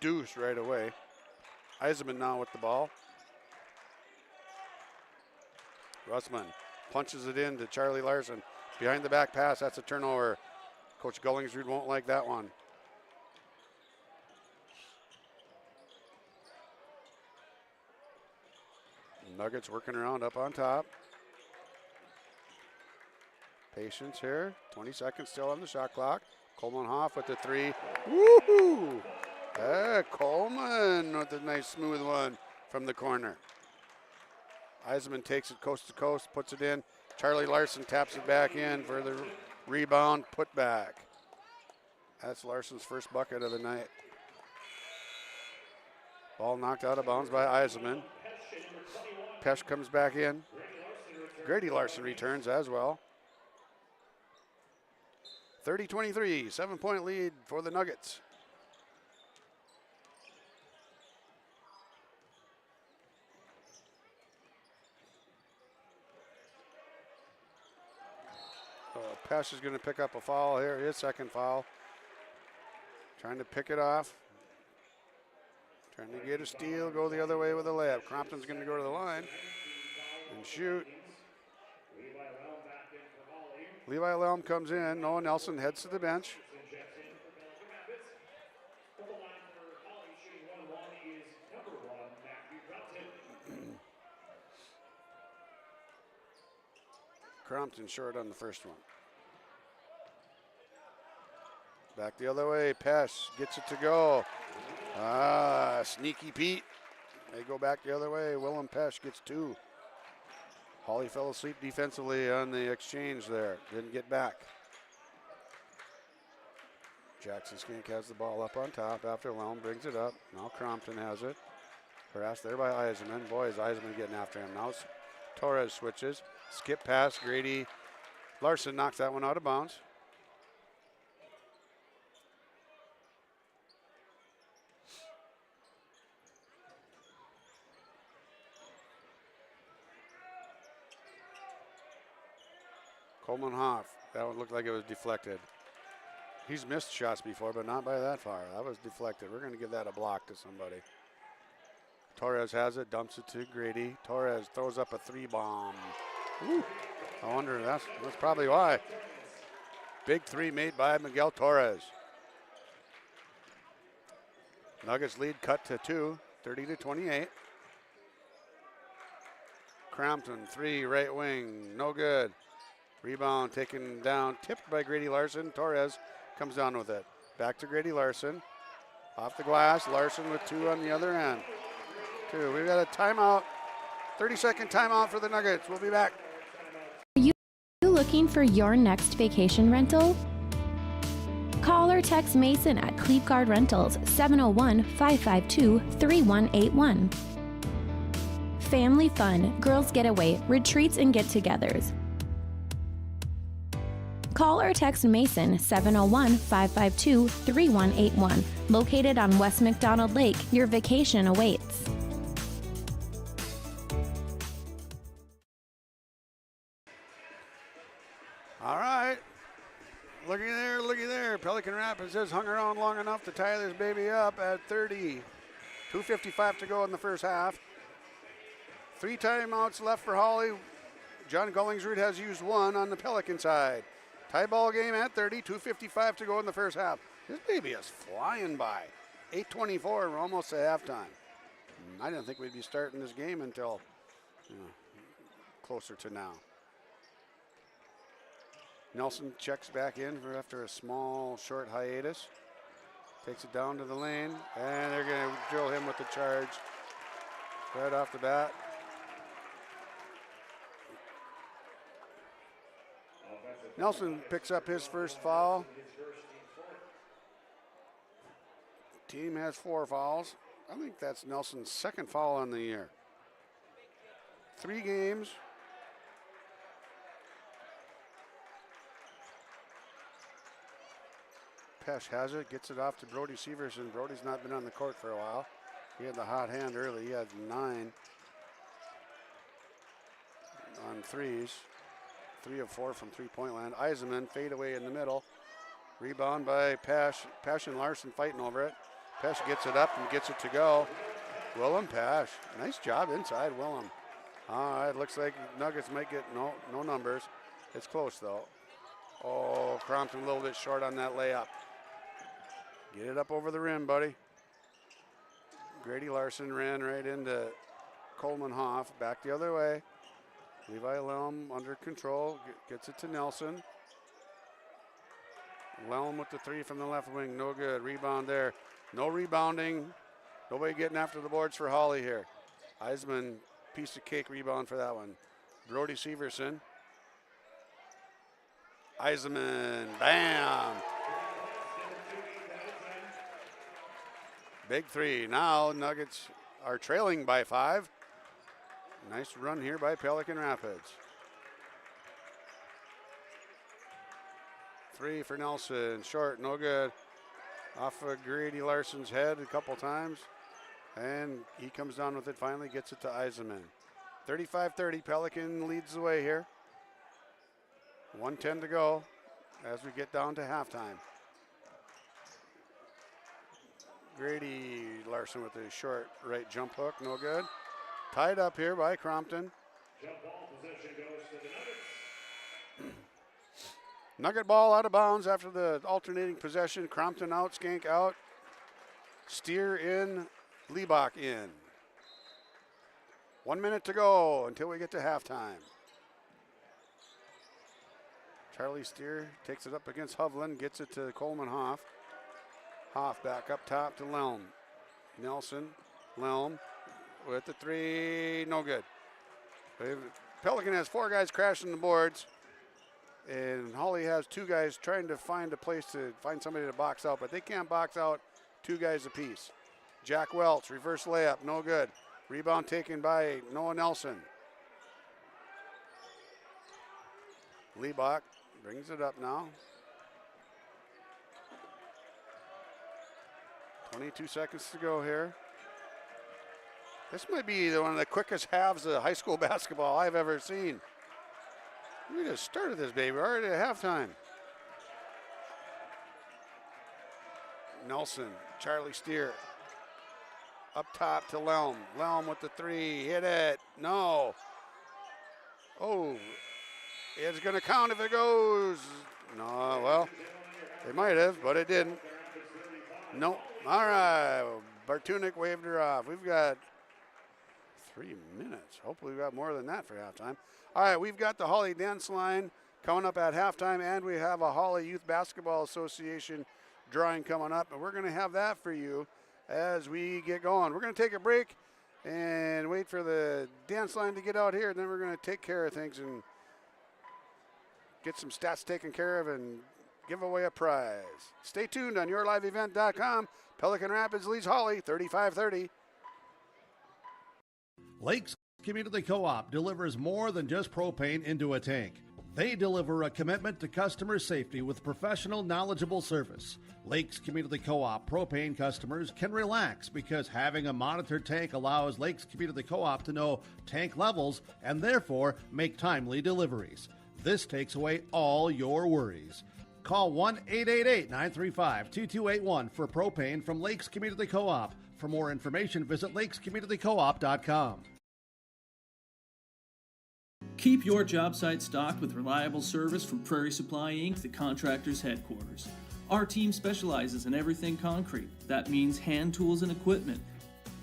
deuce right away. Eisenman now with the ball. Russman punches it in to Charlie Larson. Behind the back pass, that's a turnover. Coach Gullingsrud won't like that one. Nuggets working around up on top. Patience here. 20 seconds still on the shot clock. Coleman Hoff with the 3. Woohoo! Coleman with a nice smooth one from the corner. Eisenman takes it coast to coast, puts it in. Charlie Larson taps it back in for the rebound, put back. That's Larson's first bucket of the night. Ball knocked out of bounds by Eisenman. Pesh comes back in. Grady Larson returns as well. 30-23, 7-point lead for the Nuggets. Pesh is going to pick up a foul here, his second foul. Trying to pick it off. Trying to get a steal, go the other way with a layup. Crompton's going to go to the line and shoot. Levi Lelm comes in. Noah Nelson heads to the bench. Crompton short on the first one. Back the other way. Pesh gets it to go. Sneaky Pete. They go back the other way. Willem Pesh gets 2. Hawley fell asleep defensively on the exchange there. Didn't get back. Jackson Skink has the ball up on top after Lelm brings it up. Now Crompton has it. Harassed there by Eisenman. Boy, is Eisenman getting after him. Now Torres switches. Skip pass. Grady Larson knocks that one out of bounds. Coleman Hoff. That one looked like it was deflected. He's missed shots before, but not by that far. That was deflected. We're going to give that a block to somebody. Torres has it, dumps it to Grady. Torres throws up a 3-bomb. Ooh, I wonder, that's probably why. Big 3 made by Miguel Torres. Nuggets lead cut to 2, 30-28. Crompton, 3, right wing, no good. Rebound taken down, tipped by Grady Larson. Torres comes down with it. Back to Grady Larson. Off the glass, Larson with 2 on the other end. 2, we've got a timeout, 30-second timeout for the Nuggets. We'll be back. Are you looking for your next vacation rental? Call or text Mason at Cleveguard Rentals, 701-552-3181. Family fun, girls getaway, retreats and get-togethers. Call or text Mason, 701-552-3181. Located on West McDonald Lake, your vacation awaits. All right. Looky there, looky there. Pelican Rapids has hung around long enough to tie this baby up at 30. 2:55 to go in the first half. 3 timeouts left for Hawley. John Gullingsrud has used 1 on the Pelican side. Tie ball game at 30, 2:55 to go in the first half. This baby is flying by. 8:24, we're almost to halftime. I didn't think we'd be starting this game until closer to now. Nelson checks back in after a small, short hiatus. Takes it down to the lane, and they're going to drill him with the charge right off the bat. Nelson picks up his first foul. Team has 4 fouls. I think that's Nelson's second foul on the year. 3 games. Pesh has it, gets it off to Brody Severson. Brody's not been on the court for a while. He had the hot hand early. He had 9 on threes. 3 of 4 from three-point land. Eisenman fade away in the middle. Rebound by Pesh. Pesh and Larson fighting over it. Pesh gets it up and gets it to go. Willem Pesh. Nice job inside Willem. All right, looks like Nuggets might get no numbers. It's close though. Oh, Crompton a little bit short on that layup. Get it up over the rim, buddy. Grady Larson ran right into Coleman Hoff. Back the other way. Levi Lelm under control. Gets it to Nelson. Lelm with the 3 from the left wing. No good. Rebound there. No rebounding. Nobody getting after the boards for Hawley here. Eisman, piece of cake rebound for that one. Brody Severson. Eisenman, bam! Big 3. Now Nuggets are trailing by 5. Nice run here by Pelican Rapids. 3 for Nelson, short, no good. Off of Grady Larson's head a couple times. And he comes down with it, finally gets it to Eisenman. 35-30, Pelican leads the way here. 1:10 to go as we get down to halftime. Grady Larson with a short right jump hook, no good. Tied up here by Crompton. Jump ball possession goes to the Nuggets. Nugget ball out of bounds after the alternating possession. Crompton out, Skank out. Steer in, Liebach in. 1 minute to go until we get to halftime. Charlie Steer takes it up against Hovland, gets it to Coleman Hoff. Hoff back up top to Lelm. Nelson, Lelm with the 3, no good. Pelican has 4 guys crashing the boards, and Hawley has 2 guys trying to find a place to find somebody to box out, but they can't box out 2 guys apiece. Jack Welch, reverse layup, no good. Rebound taken by Noah Nelson. Liebach brings it up now. 22 seconds to go here. This might be one of the quickest halves of high school basketball I've ever seen. We just started this baby. We're already at halftime. Nelson, Charlie Steer. Up top to Lelm. Lelm with the three. Hit it. No. Oh. It's going to count if it goes. No, well, they might have, but it didn't. Nope. All right. Bartunik waved her off. We've got 3 minutes. Hopefully we've got more than that for halftime. All right, we've got the Hawley Dance Line coming up at halftime, and we have a Hawley Youth Basketball Association drawing coming up, and we're going to have that for you as we get going. We're going to take a break and wait for the dance line to get out here, and then we're going to take care of things and get some stats taken care of and give away a prize. Stay tuned on yourliveevent.com. Pelican Rapids leads Hawley 35-30. Lakes Community Co-op delivers more than just propane into a tank. They deliver a commitment to customer safety with professional, knowledgeable service. Lakes Community Co-op propane customers can relax because having a monitored tank allows Lakes Community Co-op to know tank levels and therefore make timely deliveries. This takes away all your worries. Call 1-888-935-2281 for propane from Lakes Community Co-op. For more information, visit lakescommunitycoop.com. Keep your job site stocked with reliable service from Prairie Supply Inc., the contractor's headquarters. Our team specializes in everything concrete. That means hand tools and equipment,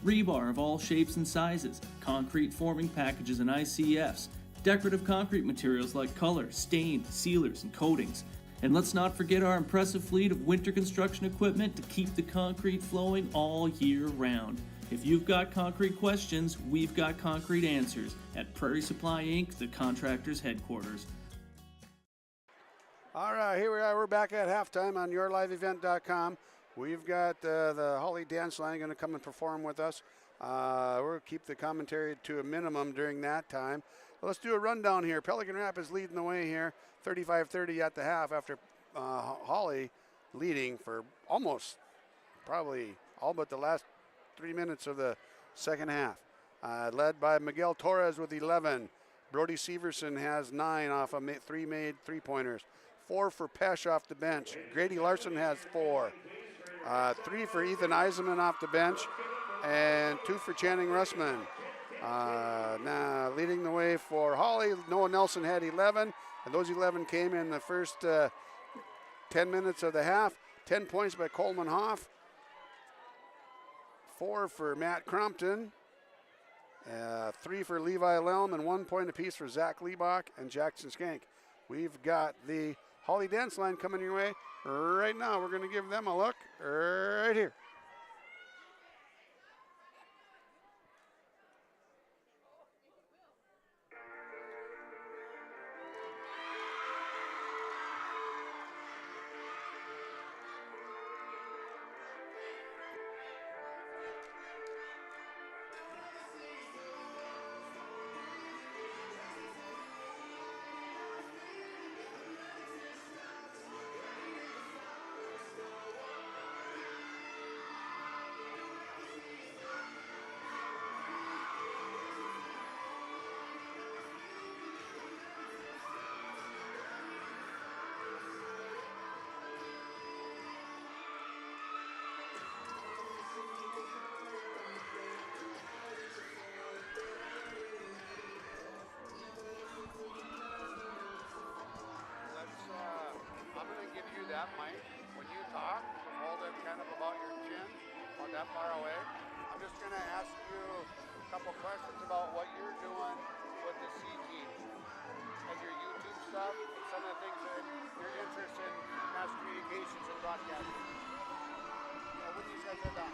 rebar of all shapes and sizes, concrete forming packages and ICFs, decorative concrete materials like color, stain, sealers, and coatings. And let's not forget our impressive fleet of winter construction equipment to keep the concrete flowing all year round. If you've got concrete questions, we've got concrete answers at Prairie Supply Inc., the contractor's headquarters. All right, here we are. We're back at halftime on yourliveevent.com. We've got the Hawley Dance Line going to come and perform with us. We'll keep the commentary to a minimum during that time. Let's do a rundown here. Pelican Rapids leading the way here, 35-30 at the half after Hawley leading for almost probably all but the last 3 minutes of the second half. Led by Miguel Torres with 11. Brody Severson has 9 off of 3 made three-pointers. 4 for Pesh off the bench. Grady Larson has 4. 3 for Ethan Eisenman off the bench, and 2 for Channing Russman. Now leading the way for Hawley, Noah Nelson had 11, and those 11 came in the first 10 minutes of the half. 10 points by Coleman Hoff. 4 for Matt Crompton. 3 for Levi Lelm, and 1 point apiece for Zach Liebach and Jackson Skank. We've got the Hawley Dance Line coming your way right now. We're going to give them a look right here. That mic, when you talk, hold it kind of about your chin, about that far away. I'm just going to ask you a couple questions about what you're doing with the C team and your YouTube stuff, and some of the things that you're interested in mass communications and broadcasting. When you said that.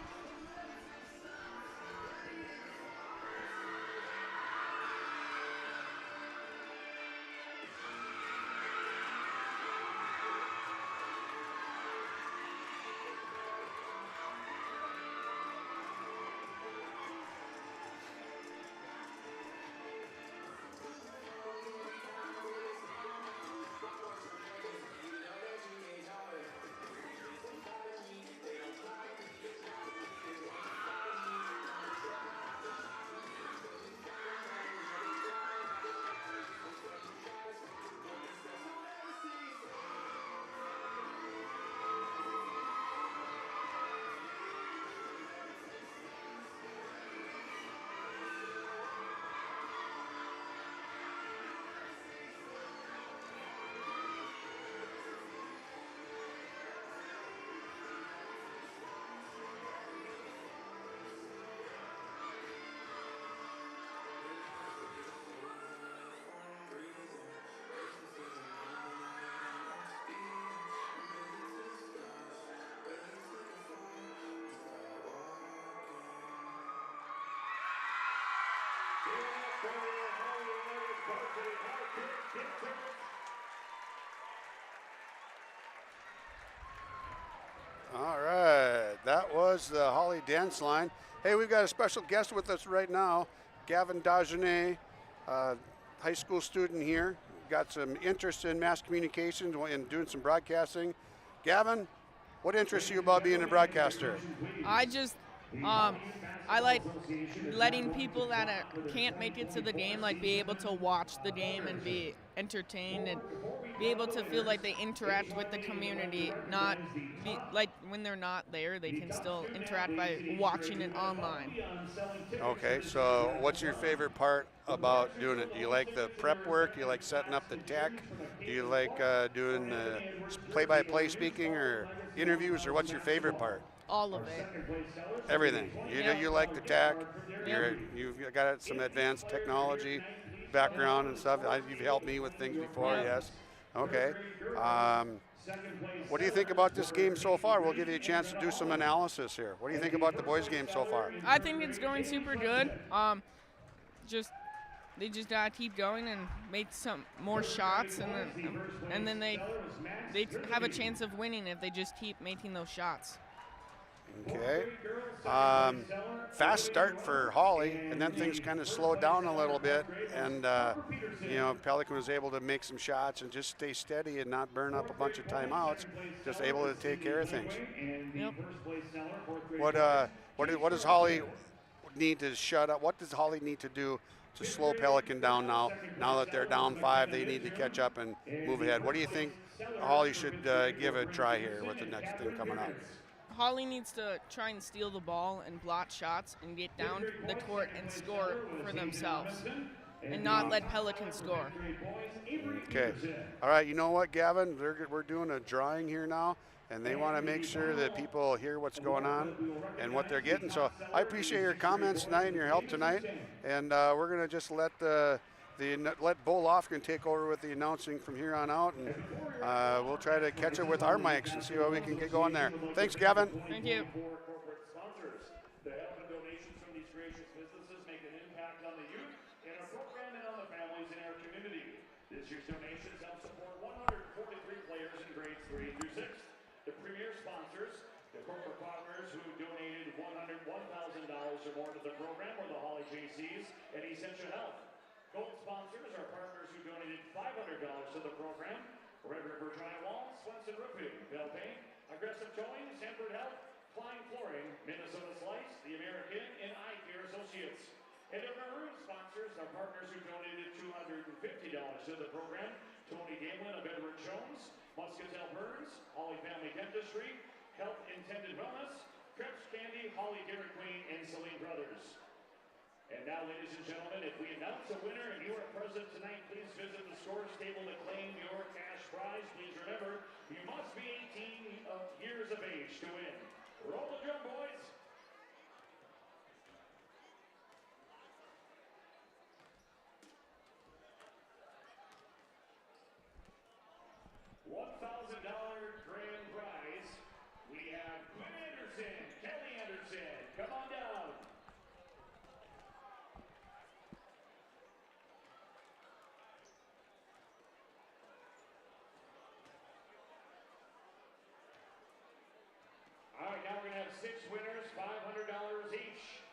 All right, that was the Hawley dance line. Hey, we've got a special guest with us right now, Gavin Dagenet, high school student here. Got some interest in mass communications and doing some broadcasting. Gavin, what interests you about being a broadcaster? I like letting people that can't make it to the game be able to watch the game and be entertained and be able to feel like they interact with the community, not be like when they're not there, they can still interact by watching it online. Okay, so what's your favorite part about doing it? Do you like the prep work? Do you like setting up the tech? Do you like doing the play-by-play speaking or interviews, or what's your favorite part? All of it. Everything. You like the tech. You've got some advanced technology background and stuff. You've helped me with things before, yes. Okay. What do you think about this game so far? We'll give you a chance to do some analysis here. What do you think about the boys' game so far? I think it's going super good. They just gotta keep going and make some more shots, and then they have a chance of winning if they just keep making those shots. Okay. Fast start for Hawley, and then things kind of slowed down a little bit, and Pelican was able to make some shots and just stay steady and not burn up a bunch of timeouts, just able to take care of things. Yep. What does Hawley need to shut up? What does Hawley need to do to slow Pelican down now that they're down 5? They need to catch up and move ahead. What do you think Hawley should give a try here with the next thing coming up? Hawley needs to try and steal the ball and block shots and get down the court and score for themselves and not let Pelican score. Okay. All right, you know what, Gavin? We're doing a drawing here now, and they want to make sure that people hear what's going on and what they're getting. So I appreciate your comments tonight and your help tonight, and we're going to just let Bo Lofgren take over with the announcing from here on out, and we'll try to catch it with our mics and see what we can get going there. Thanks, Gavin. Thank you. Corporate sponsors. The help and donations from these gracious businesses make an impact on the youth in our program and on the families in our community. This year's donations help support 143 players in grades 3 through 6. The premier sponsors, the corporate partners who donated $101,000 or more to the program were the Hawley JCs and Essential Health. Gold sponsors are partners who donated $500 to the program: Red River Drywall, Swenson Roofing, Bell Paint, Aggressive Towing, Sanford Health, Klein Flooring, Minnesota Slice, The American, and Eye Care Associates. And our maroon sponsors are partners who donated $250 to the program: Tony Gamlin of Edward Jones, Muscatel Burns, Hawley Family Dentistry, Health Intended Wellness, Krebs Candy, Hawley Dairy Queen, and Celine Brothers. And now, ladies and gentlemen, if we announce a winner and you are present tonight, please visit the scores table to claim your cash prize. Please remember, you must be 18 years of age to win. Roll the drum, boys. $1,000 grand prize. We have Quinn Anderson, Kelly Anderson. Come on down. All right, now we're going to have 6 winners, $500 each.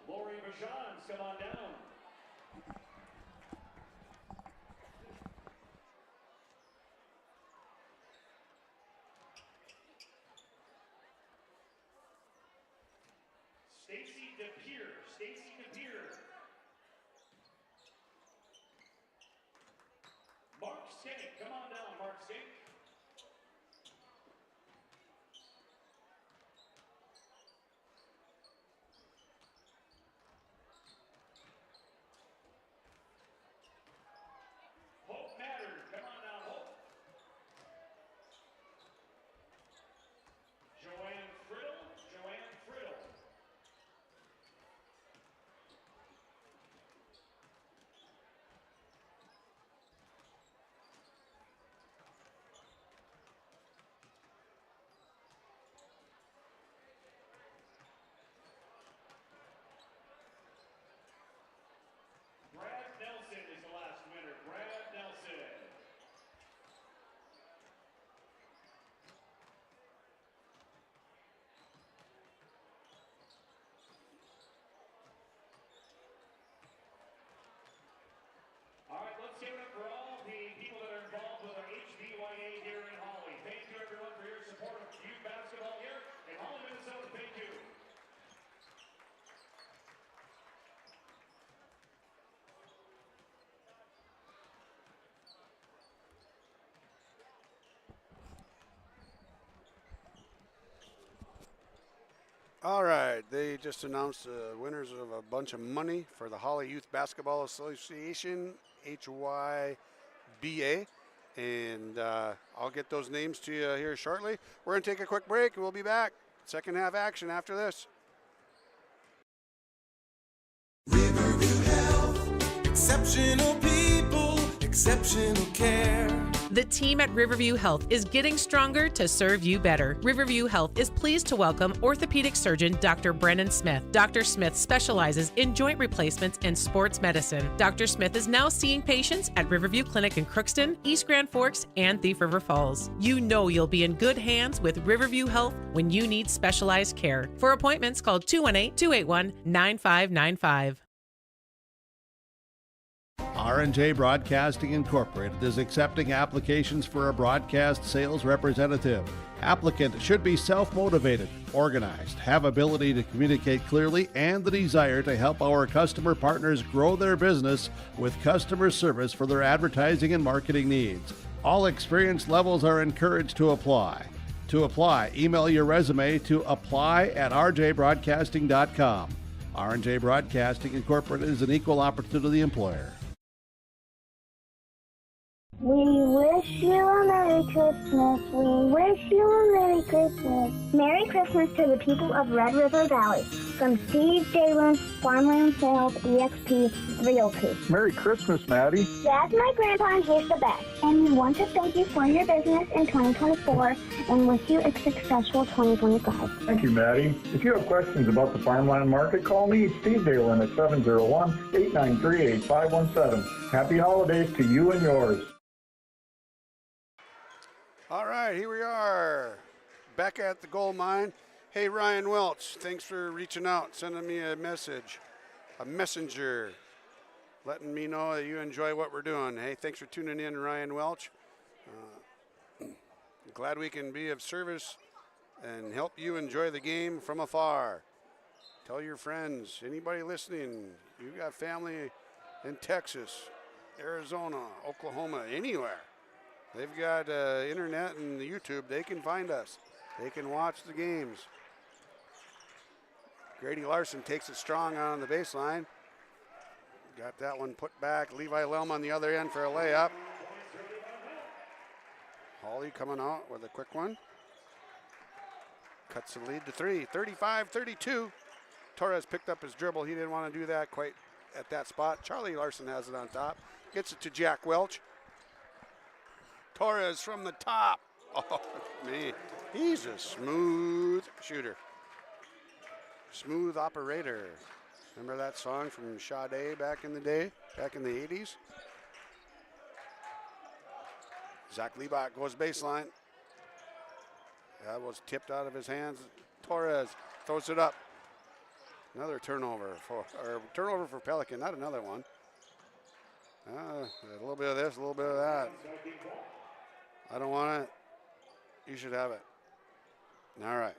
Lori Vachons, come on down. Stacy DePere. Mark Skink, come on down, Mark Skink. Hope Matter, come on down, Hope. Joanne Friddle. All right, they just announced the winners of a bunch of money for the Hawley Youth Basketball Association, HYBA, and I'll get those names to you here shortly. We're going to take a quick break, and we'll be back. Second half action after this. Riverview Health, exceptional people, exceptional care. The team at Riverview Health is getting stronger to serve you better. Riverview Health is pleased to welcome orthopedic surgeon Dr. Brennan Smith. Dr. Smith specializes in joint replacements and sports medicine. Dr. Smith is now seeing patients at Riverview Clinic in Crookston, East Grand Forks, and Thief River Falls. You know you'll be in good hands with Riverview Health when you need specialized care. For appointments, call 218-281-9595. R&J Broadcasting Incorporated is accepting applications for a broadcast sales representative. Applicant should be self-motivated, organized, have ability to communicate clearly, and the desire to help our customer partners grow their business with customer service for their advertising and marketing needs. All experience levels are encouraged to apply. To apply, email your resume to apply@rjbroadcasting.com. R&J Broadcasting Incorporated is an equal opportunity employer. We wish you a Merry Christmas. We wish you a Merry Christmas. Merry Christmas to the people of Red River Valley. From Steve Dalen, Farmland Sales, EXP 302. Merry Christmas, Maddie. That's my grandpa, and he's the best. And we want to thank you for your business in 2024 and wish you a successful 2025. Thank you, Maddie. If you have questions about the farmland market, call me, Steve Dalen, at 701-893-8517. Happy holidays to you and yours. All right, here we are, back at the gold mine. Hey, Ryan Welch, thanks for reaching out, sending me a message, a messenger, letting me know that you enjoy what we're doing. Hey, thanks for tuning in, Ryan Welch. Glad we can be of service and help you enjoy the game from afar. Tell your friends, anybody listening, you got family in Texas, Arizona, Oklahoma, anywhere. They've got internet and YouTube. They can find us. They can watch the games. Grady Larson takes it strong on the baseline. Got that one put back. Levi Lelm on the other end for a layup. Hawley coming out with a quick one. Cuts the lead to three. 35-32. Torres picked up his dribble. He didn't want to do that quite at that spot. Charlie Larson has it on top. Gets it to Jack Welch. Torres from the top. Oh, man. He's a smooth shooter. Smooth operator. Remember that song from Sade back in the day, back in the 80s? Zach Liebach goes baseline. That was tipped out of his hands. Torres throws it up. Another turnover for Pelican, not another one. A little bit of this, a little bit of that. I don't want it. You should have it. All right.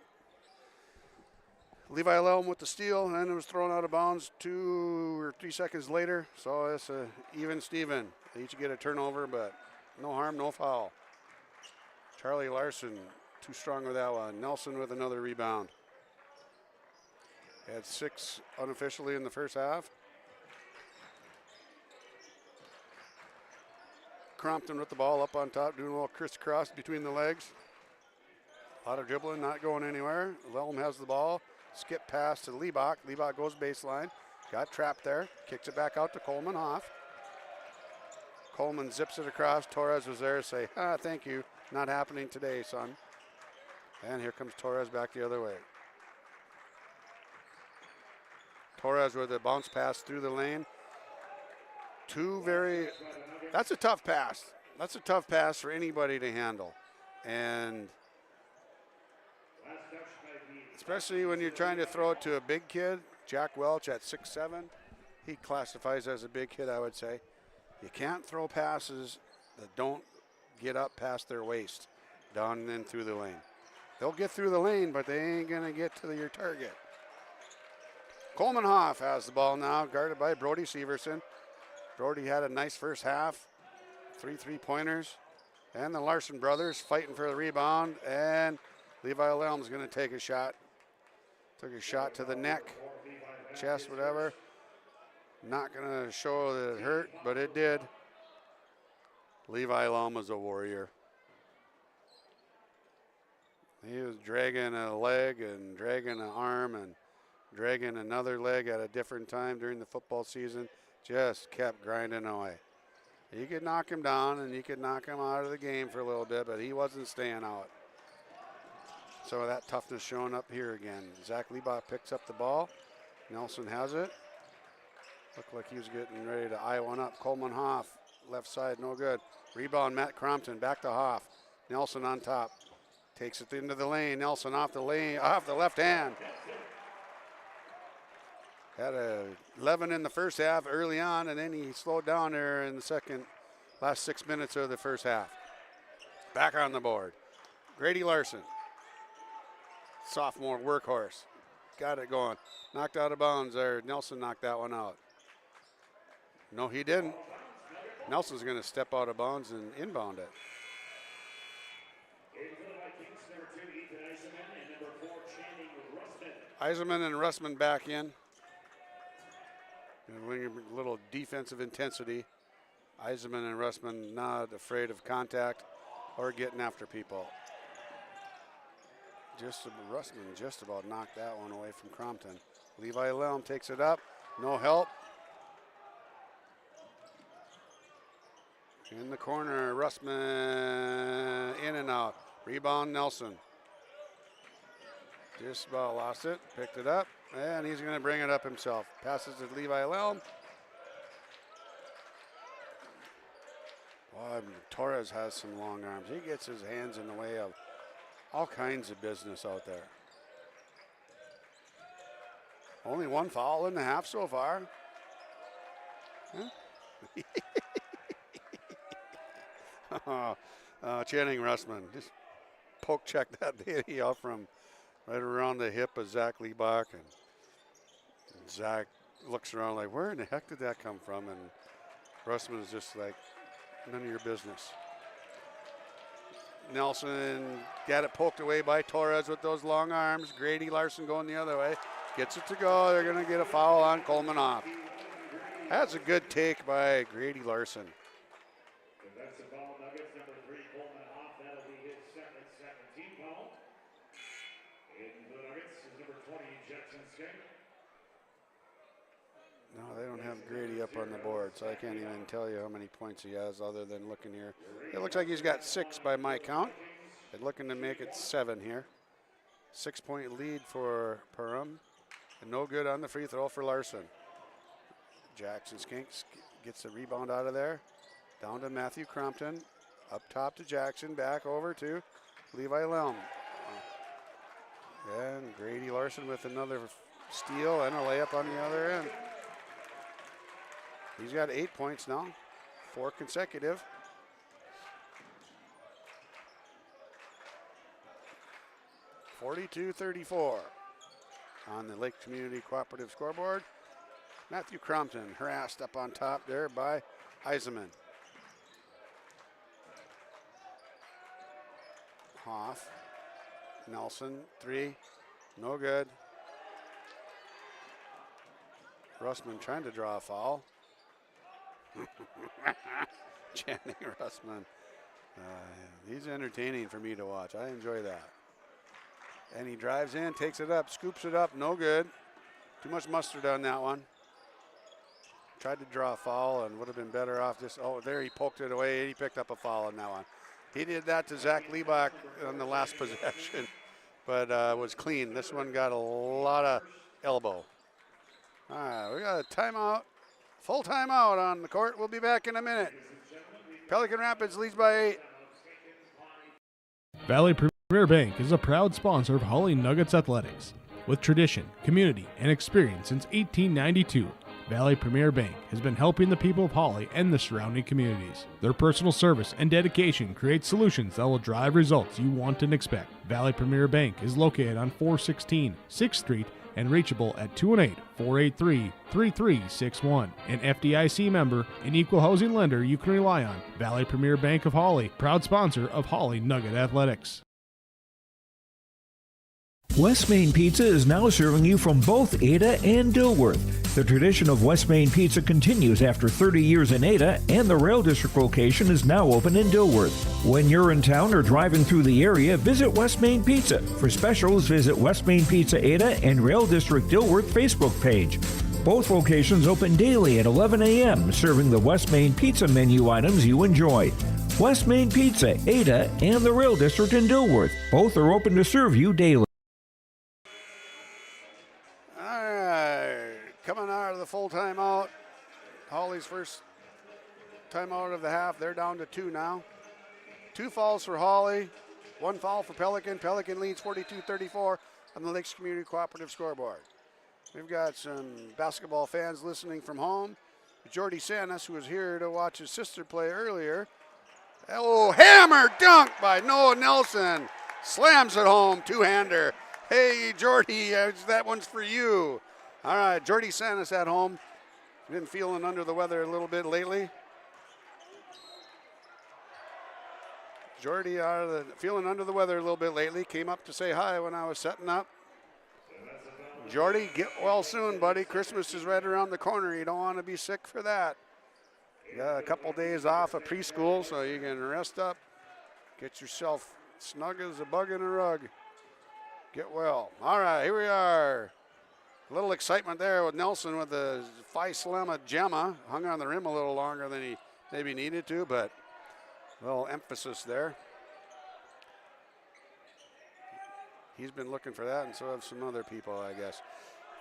Levi Lelm with the steal, and then it was thrown out of bounds 2 or 3 seconds later. So it's a even Steven. They each get a turnover, but no harm, no foul. Charlie Larson, too strong with that one. Nelson with another rebound. Had 6 unofficially in the first half. Crompton with the ball up on top, doing a little crisscross between the legs. A lot of dribbling, not going anywhere. Lelm has the ball. Skip pass to Liebach. Liebach goes baseline. Got trapped there. Kicks it back out to Coleman Hoff. Coleman zips it across. Torres was there to say, thank you. Not happening today, son. And here comes Torres back the other way. Torres with a bounce pass through the lane. That's a tough pass. That's a tough pass for anybody to handle. And especially when you're trying to throw it to a big kid. Jack Welch at 6'7". He classifies as a big kid, I would say. You can't throw passes that don't get up past their waist, down and then through the lane. They'll get through the lane, but they ain't going to get to your target. Coleman Hoff has the ball now, guarded by Brody Severson. Brody had a nice first half, 3 3-pointers. And the Larson brothers fighting for the rebound, and Levi Lelm's going to take a shot. Took a shot to the neck, chest, whatever. Not going to show that it hurt, but it did. Levi Lum was a warrior. He was dragging a leg and dragging an arm and dragging another leg at a different time during the football season. Just kept grinding away. You could knock him down and you could knock him out of the game for a little bit, but he wasn't staying out. Some of that toughness showing up here again. Zach Liebach picks up the ball. Nelson has it. Looked like he was getting ready to eye one up. Coleman Hoff, left side, no good. Rebound, Matt Crompton, back to Hoff. Nelson on top. Takes it into the lane. Nelson off the lane, off the left hand. Had a 11 in the first half early on, and then he slowed down there in the last 6 minutes of the first half. Back on the board. Grady Larson, sophomore workhorse. Got it going. Knocked out of bounds there. Nelson knocked that one out. No, he didn't. Nelson's going to step out of bounds and inbound it. Eiserman and Russman back in. And a little defensive intensity. Eiserman and Russman not afraid of contact or getting after people. Russman just about knocked that one away from Crompton. Levi Lum takes it up. No help. In the corner, Russman in and out. Rebound, Nelson. Just about lost it, picked it up, and he's going to bring it up himself. Passes to Levi Lelm. Boy, Torres has some long arms. He gets his hands in the way of all kinds of business out there. Only one foul in the half so far. Huh? Channing Russman just poke checked that baby out from right around the hip of Zach Liebach, and Zach looks around like, where in the heck did that come from? And Russman is just like, none of your business. Nelson got it poked away by Torres with those long arms. Grady Larson going the other way. Gets it to go. They're going to get a foul on Coleman Hoff. That's a good take by Grady Larson. Defensive foul, Nuggets, number 3, Coleman Hoff. That'll be his second team foul. In the Nuggets is number 20, Jackson Skate. No, they don't have Grady up on the board, so I can't even tell you how many points he has other than looking here. It looks like he's got 6 by my count. They're looking to make it 7 here. 6-point lead for Perham. And no good on the free throw for Larson. Jackson Skinks gets the rebound out of there. Down to Matthew Crompton. Up top to Jackson. Back over to Levi Lelm. And Grady Larson with another steal and a layup on the other end. He's got 8 points now. 4 consecutive. (42-34) on the Lake Community Cooperative scoreboard. Matthew Crompton harassed up on top there by Eisenman. Hoff. Nelson, 3. No good. Russman trying to draw a foul. Channing Russman. He's entertaining for me to watch. I enjoy that. And he drives in, takes it up, scoops it up, no good. Too much mustard on that one. Tried to draw a foul and would have been better off just, oh, there he poked it away and he picked up a foul on that one. He did that to Zach Liebach on the last possession, but was clean. This one got a lot of elbow. All right, we got a timeout, full timeout on the court. We'll be back in a minute. Pelican Rapids leads by 8. Valley Premier Bank is a proud sponsor of Hawley Nuggets Athletics. With tradition, community, and experience since 1892, Valley Premier Bank has been helping the people of Hawley and the surrounding communities. Their personal service and dedication create solutions that will drive results you want and expect. Valley Premier Bank is located on 416 6th Street and reachable at 218-483-3361. An FDIC member, an equal housing lender you can rely on. Valley Premier Bank of Hawley, proud sponsor of Hawley Nugget Athletics. West Main Pizza is now serving you from both Ada and Dilworth. The tradition of West Main Pizza continues after 30 years in Ada, and the Rail District location is now open in Dilworth. When you're in town or driving through the area, visit West Main Pizza. For specials, visit West Main Pizza Ada and Rail District Dilworth Facebook page. Both locations open daily at 11 a.m., serving the West Main Pizza menu items you enjoy. West Main Pizza, Ada, and the Rail District in Dilworth. Both are open to serve you daily. Coming out of the full timeout, Hawley's first timeout of the half. They're down to 2 now. 2 fouls for Hawley, 1 foul for Pelican. Pelican leads 42-34 on the Lakes Community Cooperative scoreboard. We've got some basketball fans listening from home. Jordy Sanis, who was here to watch his sister play earlier. Oh, hammer dunk by Noah Nelson. Slams it home, 2-hander. Hey, Jordy, that one's for you. All right, Jordy Sanis at home. Been feeling under the weather a little bit lately. Jordy feeling under the weather a little bit lately. Came up to say hi when I was setting up. Jordy, get well soon, buddy. Christmas is right around the corner. You don't want to be sick for that. You got a couple days off of preschool, so you can rest up. Get yourself snug as a bug in a rug. Get well. All right, here we are. A little excitement there with Nelson with the Phi Slamma Gemma. Hung on the rim a little longer than he maybe needed to, but a little emphasis there. He's been looking for that, and so have some other people, I guess.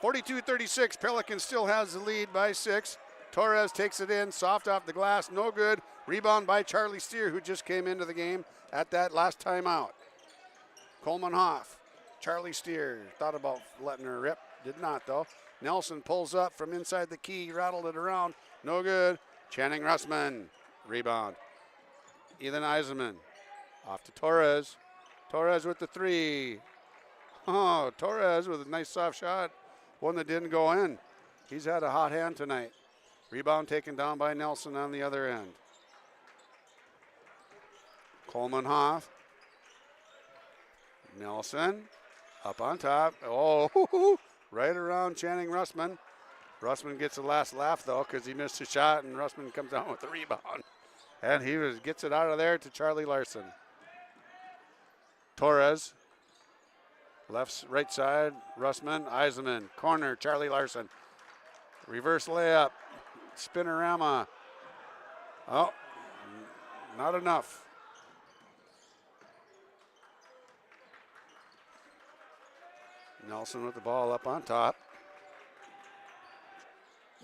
42-36, Pelican still has the lead by 6. Torres takes it in, soft off the glass, no good. Rebound by Charlie Steer, who just came into the game at that last timeout. Coleman Hoff, Charlie Steer, thought about letting her rip. Did not, though. Nelson pulls up from inside the key, rattled it around. No good. Channing Russman, rebound. Ethan Eisenman, off to Torres. Torres with the 3. Oh, Torres with a nice soft shot. One that didn't go in. He's had a hot hand tonight. Rebound taken down by Nelson on the other end. Coleman Hoff. Nelson up on top. Oh, right around Channing Russman. Russman gets the last laugh, though, because he missed a shot, and Russman comes down with the rebound. And he gets it out of there to Charlie Larson. Torres, right side, Russman, Eisenman, corner, Charlie Larson. Reverse layup, spinorama. Oh, not enough. Nelson with the ball up on top.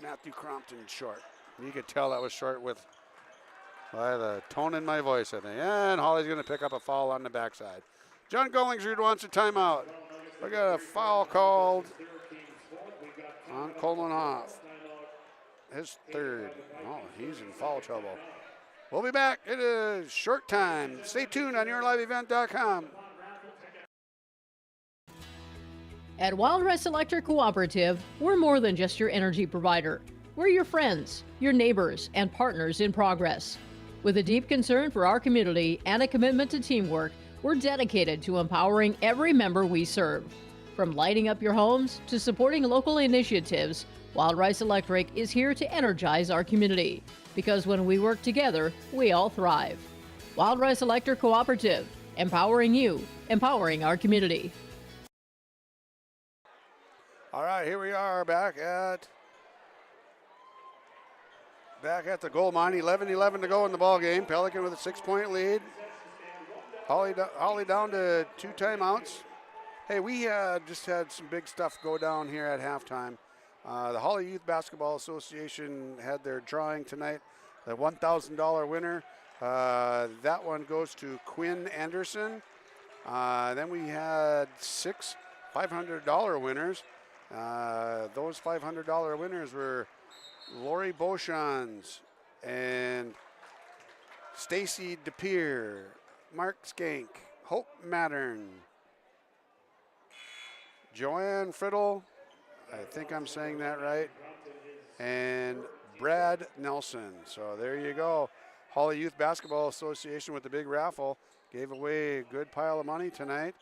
Matthew Crompton short. You could tell that was short by the tone in my voice, I think. And Hawley's going to pick up a foul on the backside. John Gollingsrud wants a timeout. We got a foul called on Coleman Hoff. His 3rd. Oh, he's in foul trouble. We'll be back. It is short time. Stay tuned on yourliveevent.com. At Wild Rice Electric Cooperative, we're more than just your energy provider. We're your friends, your neighbors, and partners in progress. With a deep concern for our community and a commitment to teamwork, we're dedicated to empowering every member we serve. From lighting up your homes to supporting local initiatives, Wild Rice Electric is here to energize our community. Because when we work together, we all thrive. Wild Rice Electric Cooperative, empowering you, empowering our community. All right, here we are back at the goal mine. 11-11 to go in the ball game. Pelican with a 6-point lead. Hawley down to 2 timeouts. Hey, we just had some big stuff go down here at halftime. The Hawley Youth Basketball Association had their drawing tonight. The $1,000 winner. That one goes to Quinn Anderson. Then we had 6 $500 winners. Those $500 winners were Lori Beauchamps and Stacy DePere, Mark Skank, Hope Mattern, Joanne Friddle, I think I'm saying that right, and Brad Nelson. So there you go. Hawley Youth Basketball Association with the big raffle gave away a good pile of money tonight.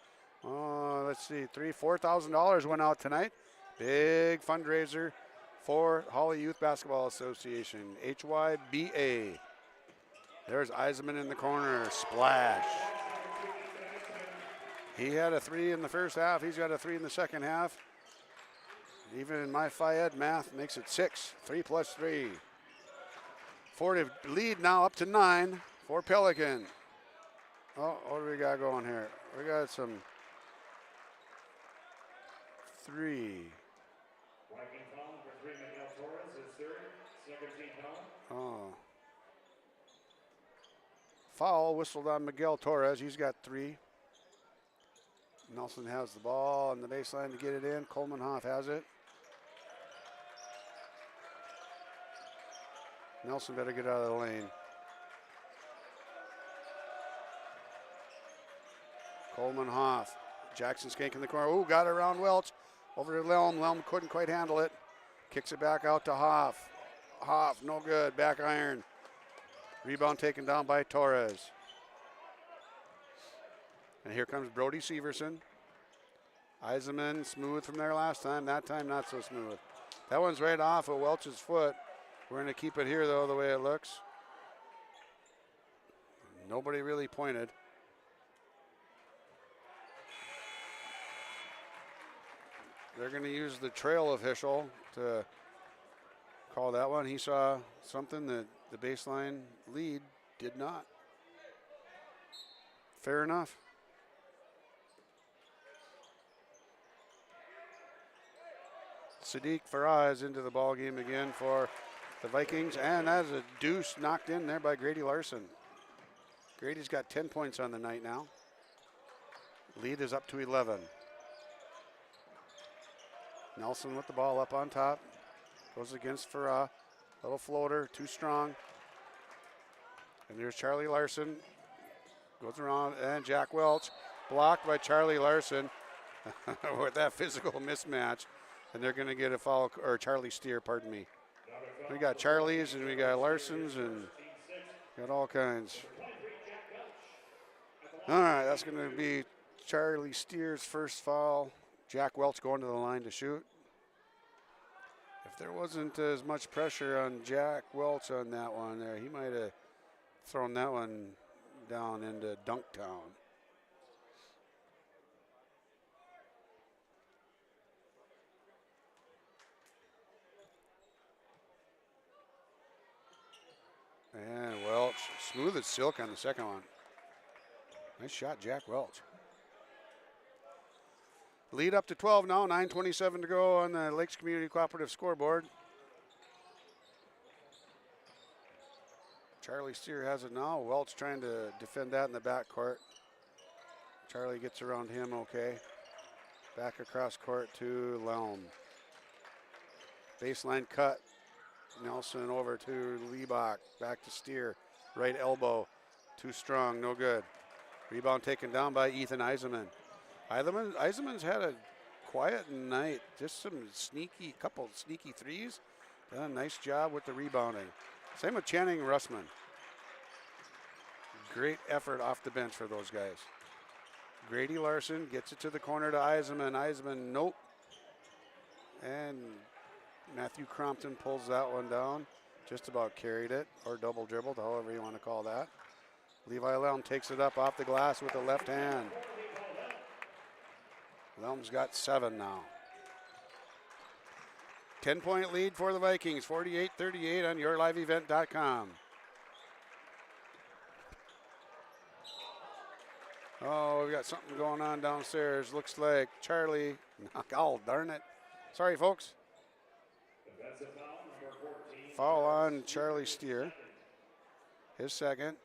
Let's see, $4,000 went out tonight. Big fundraiser for Hawley Youth Basketball Association, HYBA. There's Eisenman in the corner, splash. He had a 3 in the first half. He's got a 3 in the second half. Even in my Phi Ed math makes it 6. 3 plus 3. 4 to lead now up to 9 for Pelican. Oh, what do we got going here? We got some 3. Oh. Foul whistled on Miguel Torres. He's got 3. Nelson has the ball on the baseline to get it in. Coleman Hoff has it. Nelson better get out of the lane. Coleman Hoff. Jackson Skank in the corner. Ooh, got it around Welch. Over to Lelm. Lelm couldn't quite handle it. Kicks it back out to Hoff. Hoff, no good. Back iron. Rebound taken down by Torres. And here comes Brody Severson. Eisenman, smooth from there last time. That time, not so smooth. That one's right off of Welch's foot. We're going to keep it here, though, the way it looks. Nobody really pointed. They're going to use the trail official to call that one. He saw something that the baseline lead did not. Fair enough. Sadiq Farah is into the ball game again for the Vikings, and that is a deuce knocked in there by Grady Larson. Grady's got 10 points on the night now. Lead is up to 11. Nelson with the ball up on top. Goes against Farah. Little floater, too strong. And there's Charlie Larson. Goes around, and Jack Welch blocked by Charlie Larson with that physical mismatch. And they're going to get a foul, or Charlie Steer, pardon me. We got Charlie's and we got Larson's and got all kinds. All right, that's going to be Charlie Steer's first foul. Jack Welch going to the line to shoot. If there wasn't as much pressure on Jack Welch on that one there, he might have thrown that one down into Dunktown. And Welch, smooth as silk on the second one. Nice shot, Jack Welch. Lead up to 12 now, 9:27 to go on the Lakes Community Cooperative scoreboard. Charlie Steer has it now. Welch trying to defend that in the backcourt. Charlie gets around him okay. Back across court to Lelm. Baseline cut. Nelson over to Liebach. Back to Steer. Right elbow. Too strong. No good. Rebound taken down by Ethan Eisenman. Eisenman's had a quiet night. Just some couple sneaky threes. Done a nice job with the rebounding. Same with Channing Russman. Great effort off the bench for those guys. Grady Larson gets it to the corner to Eisenman. Eisenman, nope. And Matthew Crompton pulls that one down. Just about carried it, or double dribbled, however you want to call that. Levi Lelm takes it up off the glass with the left hand. Lelm's got 7 now. 10-point lead for the Vikings, 48-38 on yourliveevent.com. Oh, we got something going on downstairs. Looks like Charlie. Oh, darn it. Sorry, folks. Foul on Charlie Steer. His second.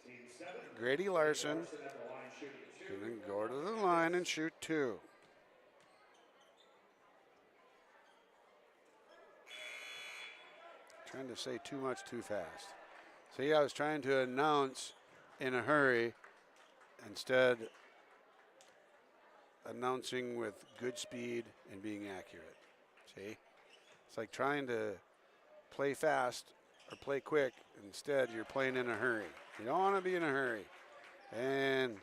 Grady Larson. And then go to the line and shoot 2. Trying to say too much too fast. See, I was trying to announce in a hurry instead announcing with good speed and being accurate. See? It's like trying to play fast or play quick. Instead, you're playing in a hurry. You don't want to be in a hurry. And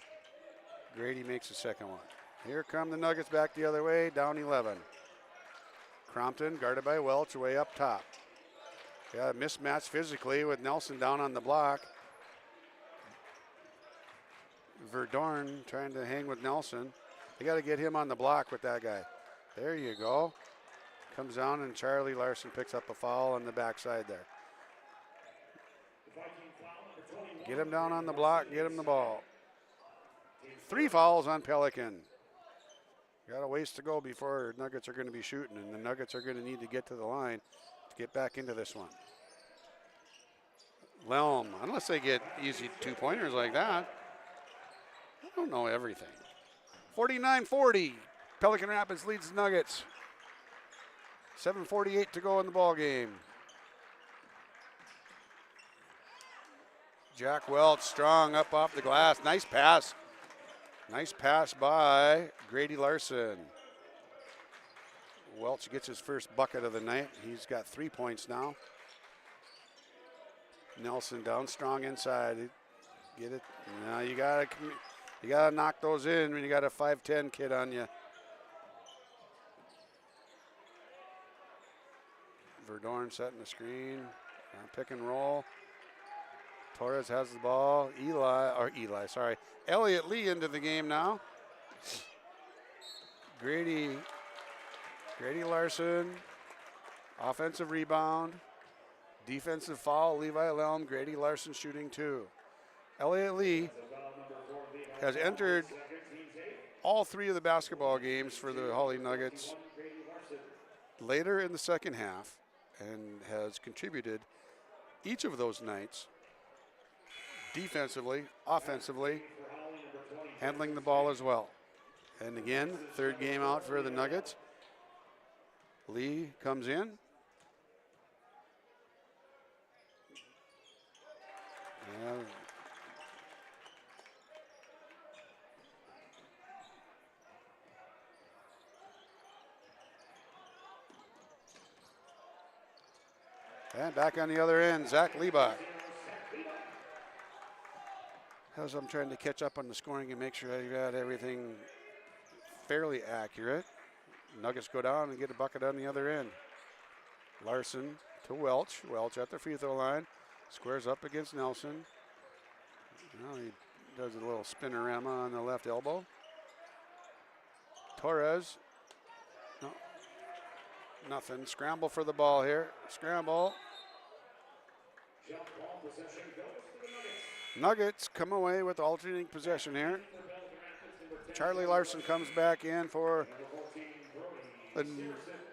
Grady makes the second one. Here come the Nuggets back the other way, down 11. Crompton guarded by Welch way up top. Got a mismatch physically with Nelson down on the block. Verdorn trying to hang with Nelson. They got to get him on the block with that guy. There you go. Comes down and Charlie Larson picks up a foul on the backside there. Get him down on the block, get him the ball. 3 fouls on Pelican. Got a ways to go before Nuggets are going to be shooting, and the Nuggets are going to need to get to the line to get back into this one. Lelm, unless they get easy 2-pointers like that, I don't know everything. 49-40, Pelican Rapids leads the Nuggets. 7:48 to go in the ball game. Jack Welch strong up off the glass. Nice pass. Nice pass by Grady Larson. Welch gets his first bucket of the night. He's got 3 points now. Nelson down strong inside. Get it. Now you gotta knock those in when you got a 5'10" kid on you. Verdorn setting the screen. Pick and roll. Torres has the ball. Elliott Lee into the game now. Grady Larson. Offensive rebound. Defensive foul. Levi Lelm. Grady Larson shooting 2. Elliott Lee has entered all 3 of the basketball games for the Hawley Nuggets later in the second half and has contributed each of those nights defensively, offensively, handling the ball as well. And again, 3rd game out for the Nuggets. Lee comes in. And back on the other end, Zach Liebach. As I'm trying to catch up on the scoring and make sure I got everything fairly accurate. Nuggets go down and get a bucket on the other end. Larson to Welch. Welch at the free throw line. Squares up against Nelson. Well, he does a little spinorama on the left elbow. Torres. No. Nothing. Scramble for the ball here. Scramble. Nuggets come away with alternating possession here. Charlie Larson comes back in for the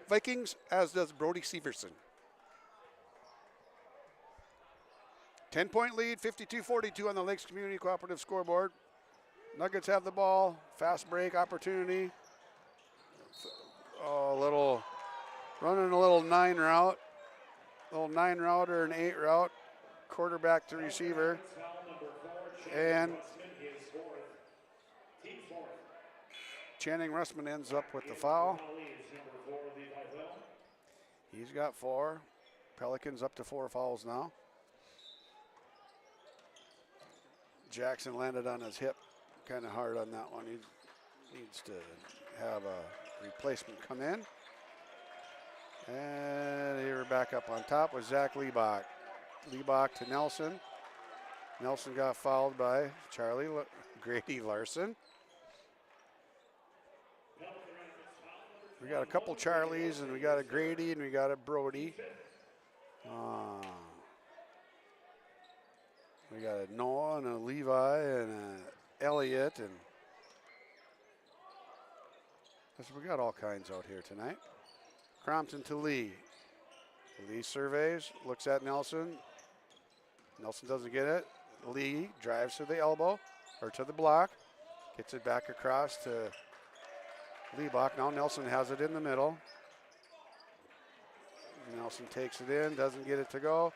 Vikings, as does Brody Severson. 10-point lead, 52-42 on the Lakes Community Cooperative scoreboard. Nuggets have the ball. Fast break opportunity. Running a little 9 route. Little 9 route or an 8 route. Quarterback to receiver. And Channing Russman ends up with the foul. He's got 4. Pelicans up to 4 fouls now. Jackson landed on his hip kind of hard on that one. He needs to have a replacement come in. And here we're back up on top with Zach Liebach. Liebach to Nelson. Nelson got fouled by Grady Larson. We got a couple Charlies, and we got a Grady, and we got a Brody. We got a Noah and a Levi and a Elliott, and we got all kinds out here tonight. Crompton to Lee. Lee surveys, looks at Nelson. Nelson doesn't get it. Lee drives to the elbow, or to the block. Gets it back across to Liebach. Now Nelson has it in the middle. Nelson takes it in, doesn't get it to go.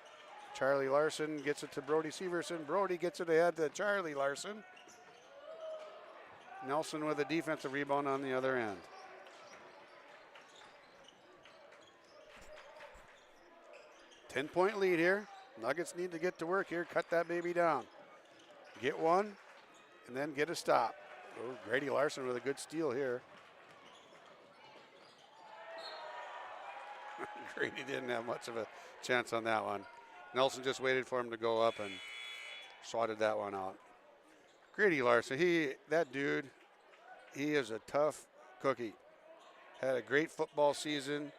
Charlie Larson gets it to Brody Severson. Brody gets it ahead to Charlie Larson. Nelson with a defensive rebound on the other end. Ten-point lead here. Nuggets need to get to work here. Cut that baby down. Get one, and then get a stop. Oh, Grady Larson with a good steal here. Grady didn't have much of a chance on that one. Nelson just waited for him to go up and swatted that one out. Grady Larson, that dude, he is a tough cookie. Had a great football season,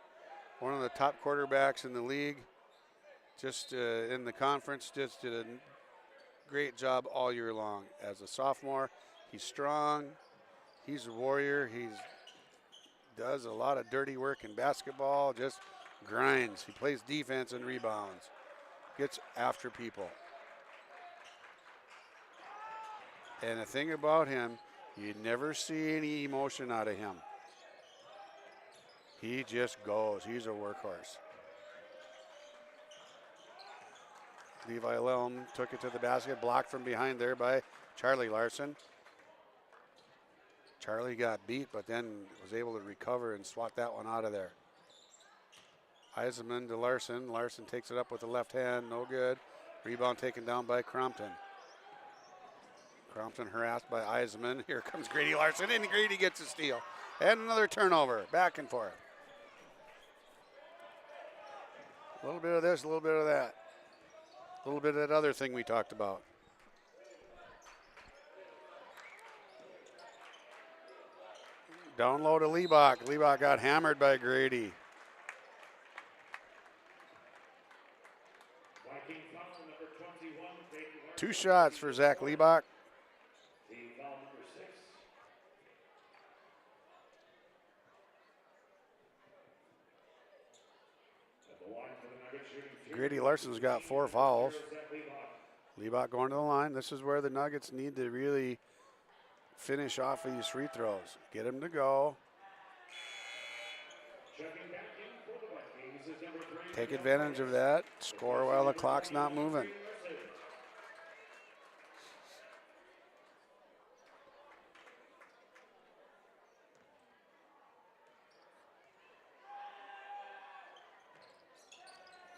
one of the top quarterbacks in the league. Just in the conference, just did a great job all year long. As a sophomore, he's strong, he's a warrior, does a lot of dirty work in basketball, just grinds. He plays defense and rebounds, gets after people. And the thing about him, you never see any emotion out of him. He just goes. He's a workhorse. Levi Lelm took it to the basket, blocked from behind there by Charlie Larson. Charlie got beat, but then was able to recover and swat that one out of there. Eisenman to Larson. Larson takes it up with the left hand, no good. Rebound taken down by Crompton. Crompton harassed by Eisenman. Here comes Grady Larson, and Grady gets a steal. And another turnover, back and forth. A little bit of this, a little bit of that. A little bit of that other thing we talked about. Down low to Liebach. Liebach got hammered by Grady. Two shots for Zach Liebach. Grady Larson's got 4 fouls. Liebach going to the line. This is where the Nuggets need to really finish off these free throws. Get him to go. Take advantage of that. Score while the clock's not moving.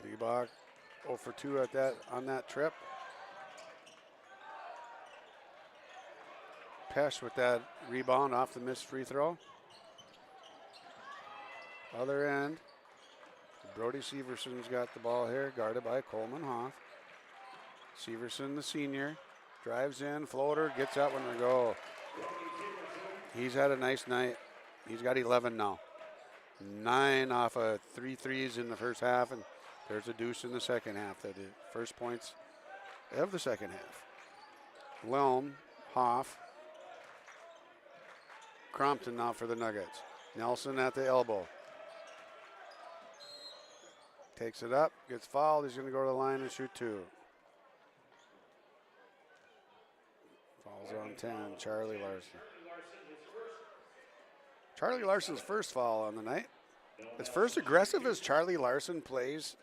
Liebach 0 for 2 on that trip. Pesh with that rebound off the missed free throw. Other end. Brody Severson's got the ball here, guarded by Coleman Hoff. Severson, the senior, drives in, floater, gets that one to go. He's had a nice night. He's got 11 now. 9 off of 3 threes in the first half, and there's a deuce in the second half. The first points of the second half. Lelm, Hoff, Crompton now for the Nuggets. Nelson at the elbow. Takes it up, gets fouled. He's going to go to the line and shoot 2. Falls on 10, Charlie Larson. Charlie Larson's first foul on the night. As first aggressive as Charlie Larson plays,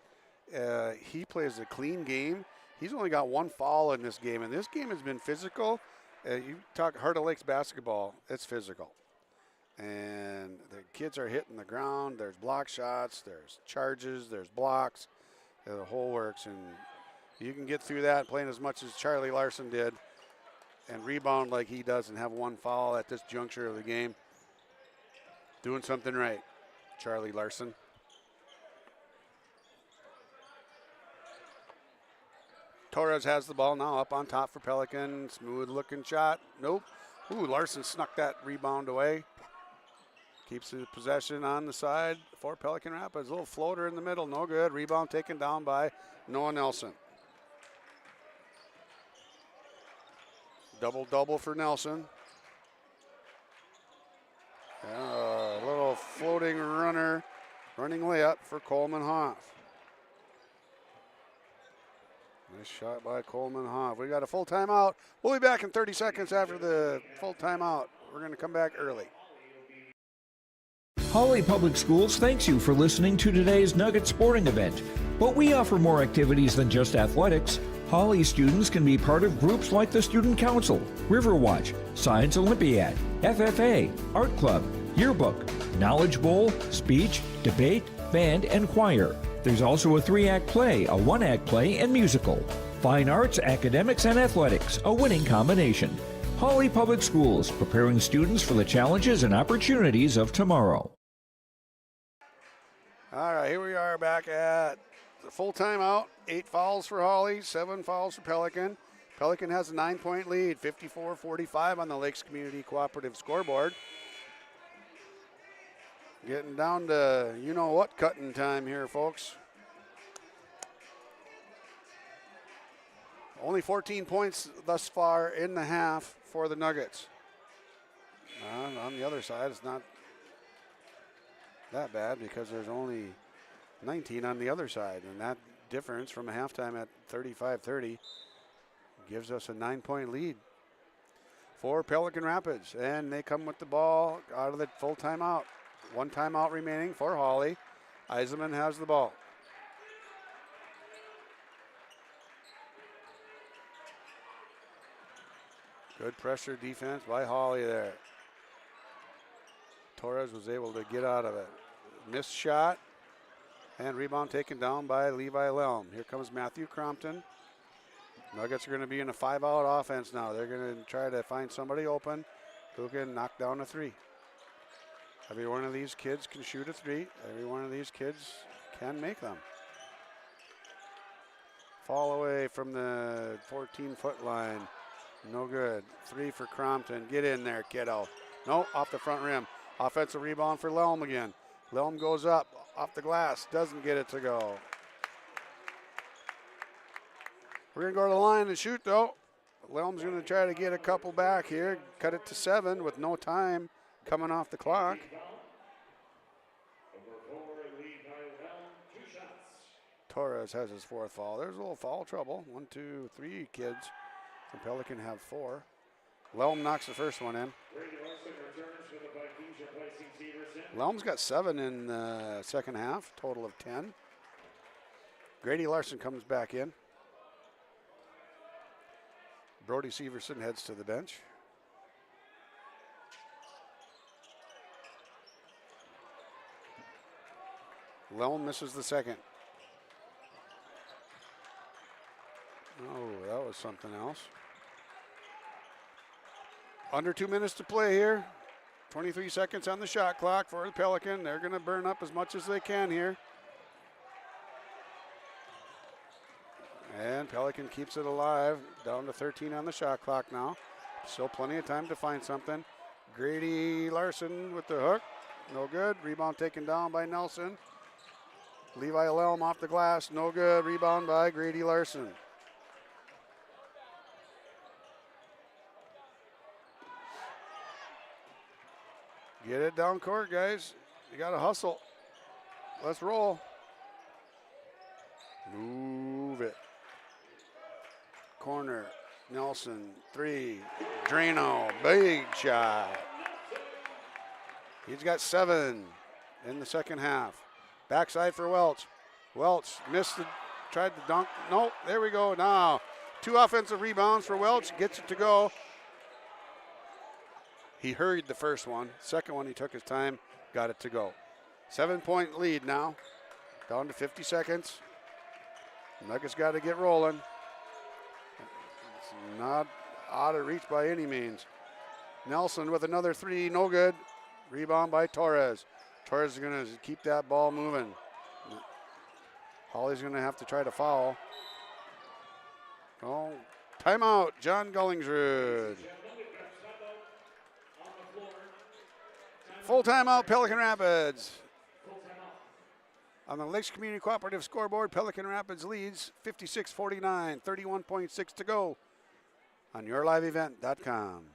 he plays a clean game. He's only got 1 foul in this game, and this game has been physical. You talk Heart of Lakes basketball, it's physical. And the kids are hitting the ground. There's block shots, there's charges, there's blocks. The whole works, and you can get through that playing as much as Charlie Larson did and rebound like he does and have 1 foul at this juncture of the game. Doing something right, Charlie Larson. Torres has the ball now up on top for Pelican. Smooth looking shot. Nope. Ooh, Larson snuck that rebound away. Keeps the possession on the side for Pelican Rapids. A little floater in the middle, no good. Rebound taken down by Noah Nelson. Double-double for Nelson. A little floating running layup for Coleman Hoff. Nice shot by Coleman Hoff. We got a full timeout. We'll be back in 30 seconds after the full timeout. We're going to come back early. Hawley Public Schools thanks you for listening to today's Nugget sporting event. But we offer more activities than just athletics. Hawley students can be part of groups like the Student Council, Riverwatch, Science Olympiad, FFA, Art Club, Yearbook, Knowledge Bowl, Speech, Debate, Band, and Choir. There's also a 3-act play, a 1-act play, and musical. Fine arts, academics, and athletics, a winning combination. Hawley Public Schools, preparing students for the challenges and opportunities of tomorrow. All right, here we are back at the full timeout. 8 fouls for Hawley, 7 fouls for Pelican. Pelican has a 9-point lead, 54-45 on the Lakes Community Cooperative scoreboard. Getting down to you-know-what cutting time here, folks. Only 14 points thus far in the half for the Nuggets. On the other side, it's not that bad because there's only 19 on the other side, and that difference from a halftime at 35-30 gives us a 9-point lead for Pelican Rapids, and they come with the ball out of the full timeout. 1 timeout remaining for Hawley. Eisenman has the ball. Good pressure defense by Hawley there. Torres was able to get out of it. Missed shot, and rebound taken down by Levi Lelm. Here comes Matthew Crompton. Nuggets are going to be in a 5-out offense now. They're going to try to find somebody open who can knock down a 3. Every one of these kids can shoot a 3. Every one of these kids can make them. Fall away from the 14-foot line. No good. 3 for Crompton. Get in there, kiddo. No, off the front rim. Offensive rebound for Lelm again. Lelm goes up off the glass. Doesn't get it to go. We're going to go to the line and shoot, though. Lelm's going to try to get a couple back here. Cut it to 7 with no time coming off the clock. Torres has his 4th foul. There's a little foul trouble. 1, 2, 3 kids. The Pelican have 4. Lelm knocks the first one in. Lelm's got 7 in the second half, total of 10. Grady Larson comes back in. Brody Severson heads to the bench. Lelm misses the second. Oh, that was something else. Under 2 minutes to play here. 23 seconds on the shot clock for the Pelican. They're going to burn up as much as they can here. And Pelican keeps it alive. Down to 13 on the shot clock now. Still plenty of time to find something. Grady Larson with the hook. No good. Rebound taken down by Nelson. Levi Lelm off the glass. No good. Rebound by Grady Larson. Get it down court, guys. You got to hustle. Let's roll. Move it. Corner. Nelson. 3. Drano. Big shot. He's got 7 in the second half. Backside for Welch. Welch missed it. Tried to dunk. Nope. There we go. Now 2 offensive rebounds for Welch. Gets it to go. He hurried the first one. Second one, he took his time, got it to go. 7-point lead now. Down to 50 seconds. Nuggets got to get rolling. It's not out of reach by any means. Nelson with another 3, no good. Rebound by Torres. Torres is going to keep that ball moving. Hawley's going to have to try to foul. Oh, timeout, John Gullingsrud. Full timeout, Pelican Rapids. On the Lakes Community Cooperative scoreboard, Pelican Rapids leads 56-49, 31.6 to go on YourLiveEvent.com.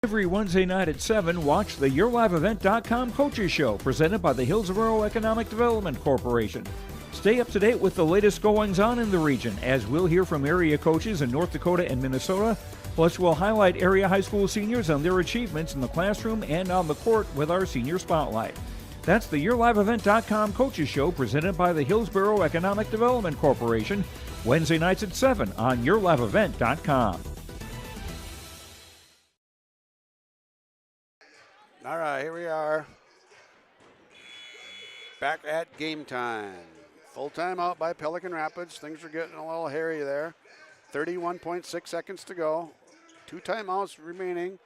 Every Wednesday night at 7, watch the YourLiveEvent.com Coaches Show presented by the Hillsborough Economic Development Corporation. Stay up to date with the latest goings-on in the region, as we'll hear from area coaches in North Dakota and Minnesota. Plus, we'll highlight area high school seniors and their achievements in the classroom and on the court with our Senior Spotlight. That's the YourLiveEvent.com Coaches Show presented by the Hillsborough Economic Development Corporation, Wednesday nights at 7 on YourLiveEvent.com. All right, here we are. Back at game time. Full timeout by Pelican Rapids. Things are getting a little hairy there. 31.6 seconds to go. 2 timeouts remaining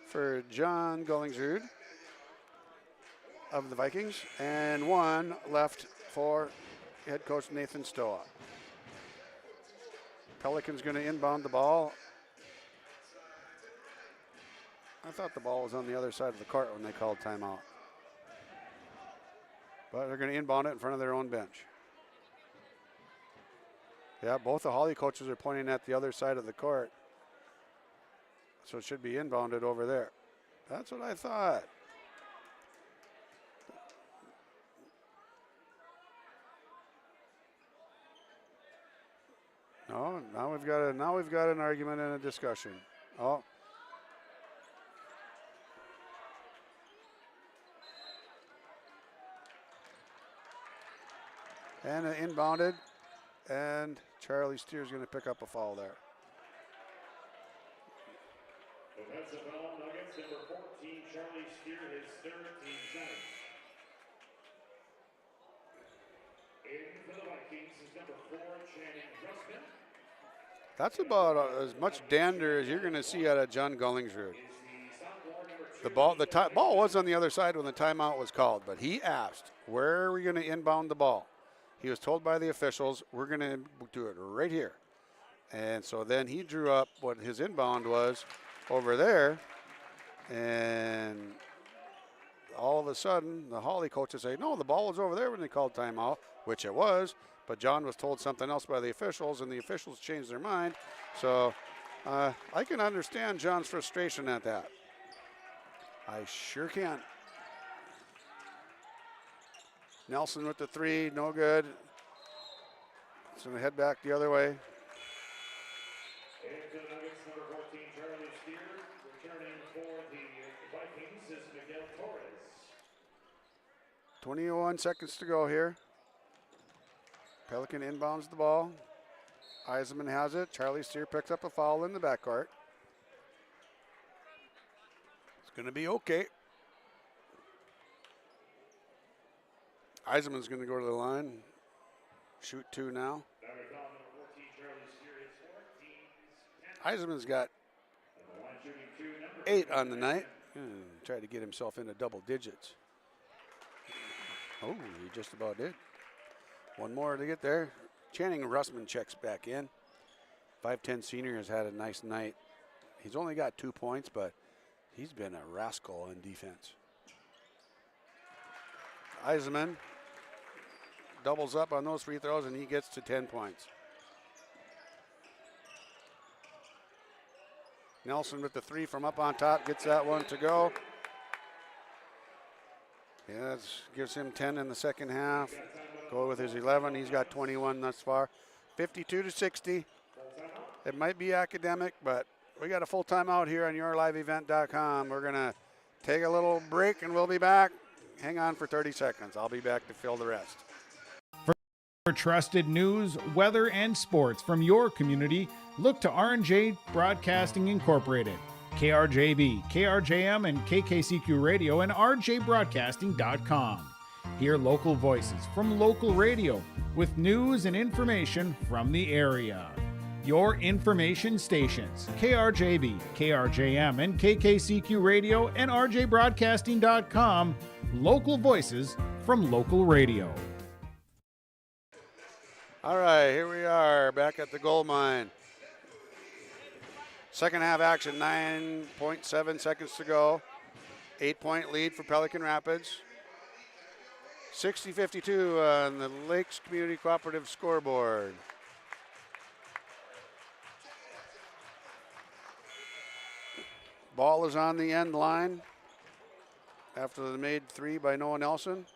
for John Gullingsrud of the Vikings, and 1 left for head coach Nathan Stoa. Pelican's going to inbound the ball. I thought the ball was on the other side of the court when they called timeout. But they're going to inbound it in front of their own bench. Yeah, both the Hawley coaches are pointing at the other side of the court. So it should be inbounded over there. That's what I thought. No, now we've got an argument and a discussion. Oh. And inbounded, and Charlie Steer's going to pick up a foul there. Defensive foul, Nuggets, number 14, Charlie Steer, his third, team second. In for the Vikings is number 4, Channing Russman. That's about as much dander as you're going to see out of John Gullingsrud. The ball was on the other side when the timeout was called, but he asked, where are we going to inbound the ball? He was told by the officials, we're going to do it right here. And so then he drew up what his inbound was over there. And all of a sudden, the Hawley coaches say, no, the ball was over there when they called timeout, which it was. But John was told something else by the officials, and the officials changed their mind. So I can understand John's frustration at that. I sure can. Nelson with the 3, no good. It's going to head back the other way. And to the Nuggets, number 14, Charlie Steer. Returning for the Vikings is Miguel Torres. 21 seconds to go here. Pelican inbounds the ball. Eisenman has it. Charlie Steer picks up a foul in the backcourt. It's going to be okay. Eisenman's going to go to the line. Shoot 2 now. Eisenman's got 8 on the night. Tried to get himself into double digits. Oh, he just about did. 1 more to get there. Channing Russman checks back in. 5'10" senior has had a nice night. He's only got 2 points, but he's been a rascal in defense. Eisenman doubles up on those free throws, and he gets to 10 points. Nelson with the 3 from up on top, gets that one to go. Yeah, that gives him 10 in the second half. Go with his 11. He's got 21 thus far. 52-60. It might be academic, but we got a full timeout here on yourliveevent.com. We're going to take a little break, and we'll be back. Hang on for 30 seconds. I'll be back to fill the rest. For trusted news, weather, and sports from your community, look to R&J Broadcasting Incorporated, KRJB, KRJM, and KKCQ Radio, and rjbroadcasting.com. Hear local voices from local radio with news and information from the area. Your information stations, KRJB, KRJM, and KKCQ Radio, and rjbroadcasting.com. Local voices from local radio. All right, here we are back at the gold mine. Second half action, 9.7 seconds to go. 8-point lead for Pelican Rapids. 60-52 on the Lakes Community Cooperative scoreboard. Ball is on the end line after the made 3 by Noah Nelson.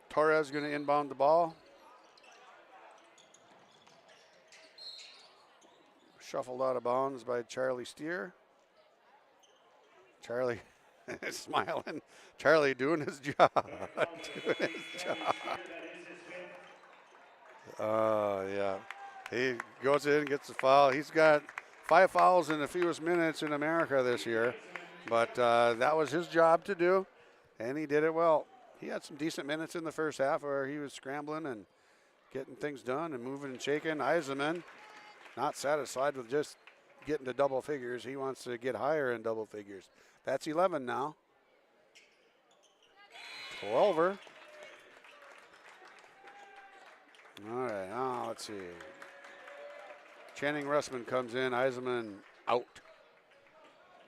Torres going to inbound the ball. Shuffled out of bounds by Charlie Steer. Charlie smiling. Charlie doing his job. Doing his job. Oh, yeah. He goes in, gets the foul. He's got 5 fouls in the fewest minutes in America this year. But that was his job to do, and he did it well. He had some decent minutes in the first half where he was scrambling and getting things done and moving and shaking. Eisenman not satisfied with just getting to double figures. He wants to get higher in double figures. That's 11 now. 12er. All right, now let's see. Channing Russman comes in. Eisenman out.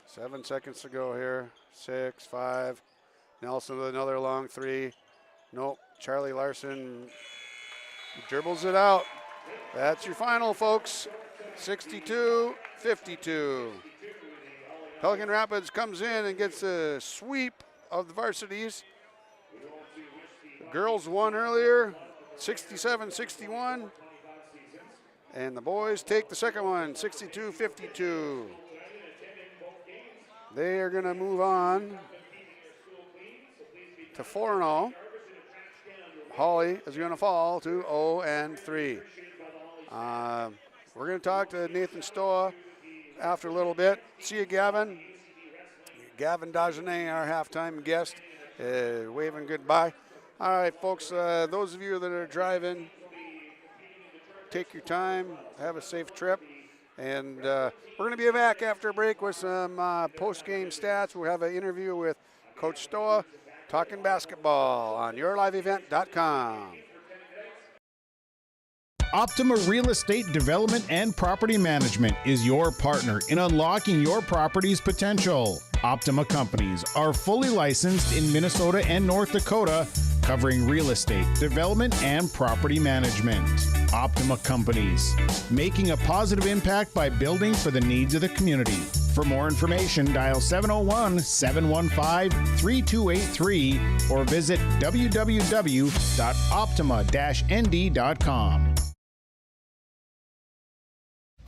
7 seconds to go here. 6, 5. Nelson with another long 3. Nope. Charlie Larson dribbles it out. That's your final, folks. 62-52. Pelican Rapids comes in and gets a sweep of the varsities. Girls won earlier, 67-61. And the boys take the second one, 62-52. They are going to move on to 4-0. Hawley is going to fall to 0-3. We're going to talk to Nathan Stoa after a little bit. See you, Gavin. Gavin Dagenet, our halftime guest, waving goodbye. All right, folks, those of you that are driving, take your time, have a safe trip. And we're going to be back after a break with some post-game stats. We'll have an interview with Coach Stoa talking basketball on yourliveevent.com. Optima Real Estate Development and Property Management is your partner in unlocking your property's potential. Optima Companies are fully licensed in Minnesota and North Dakota, covering real estate, development, and property management. Optima Companies, making a positive impact by building for the needs of the community. For more information, dial 701-715-3283 or visit www.optima-nd.com.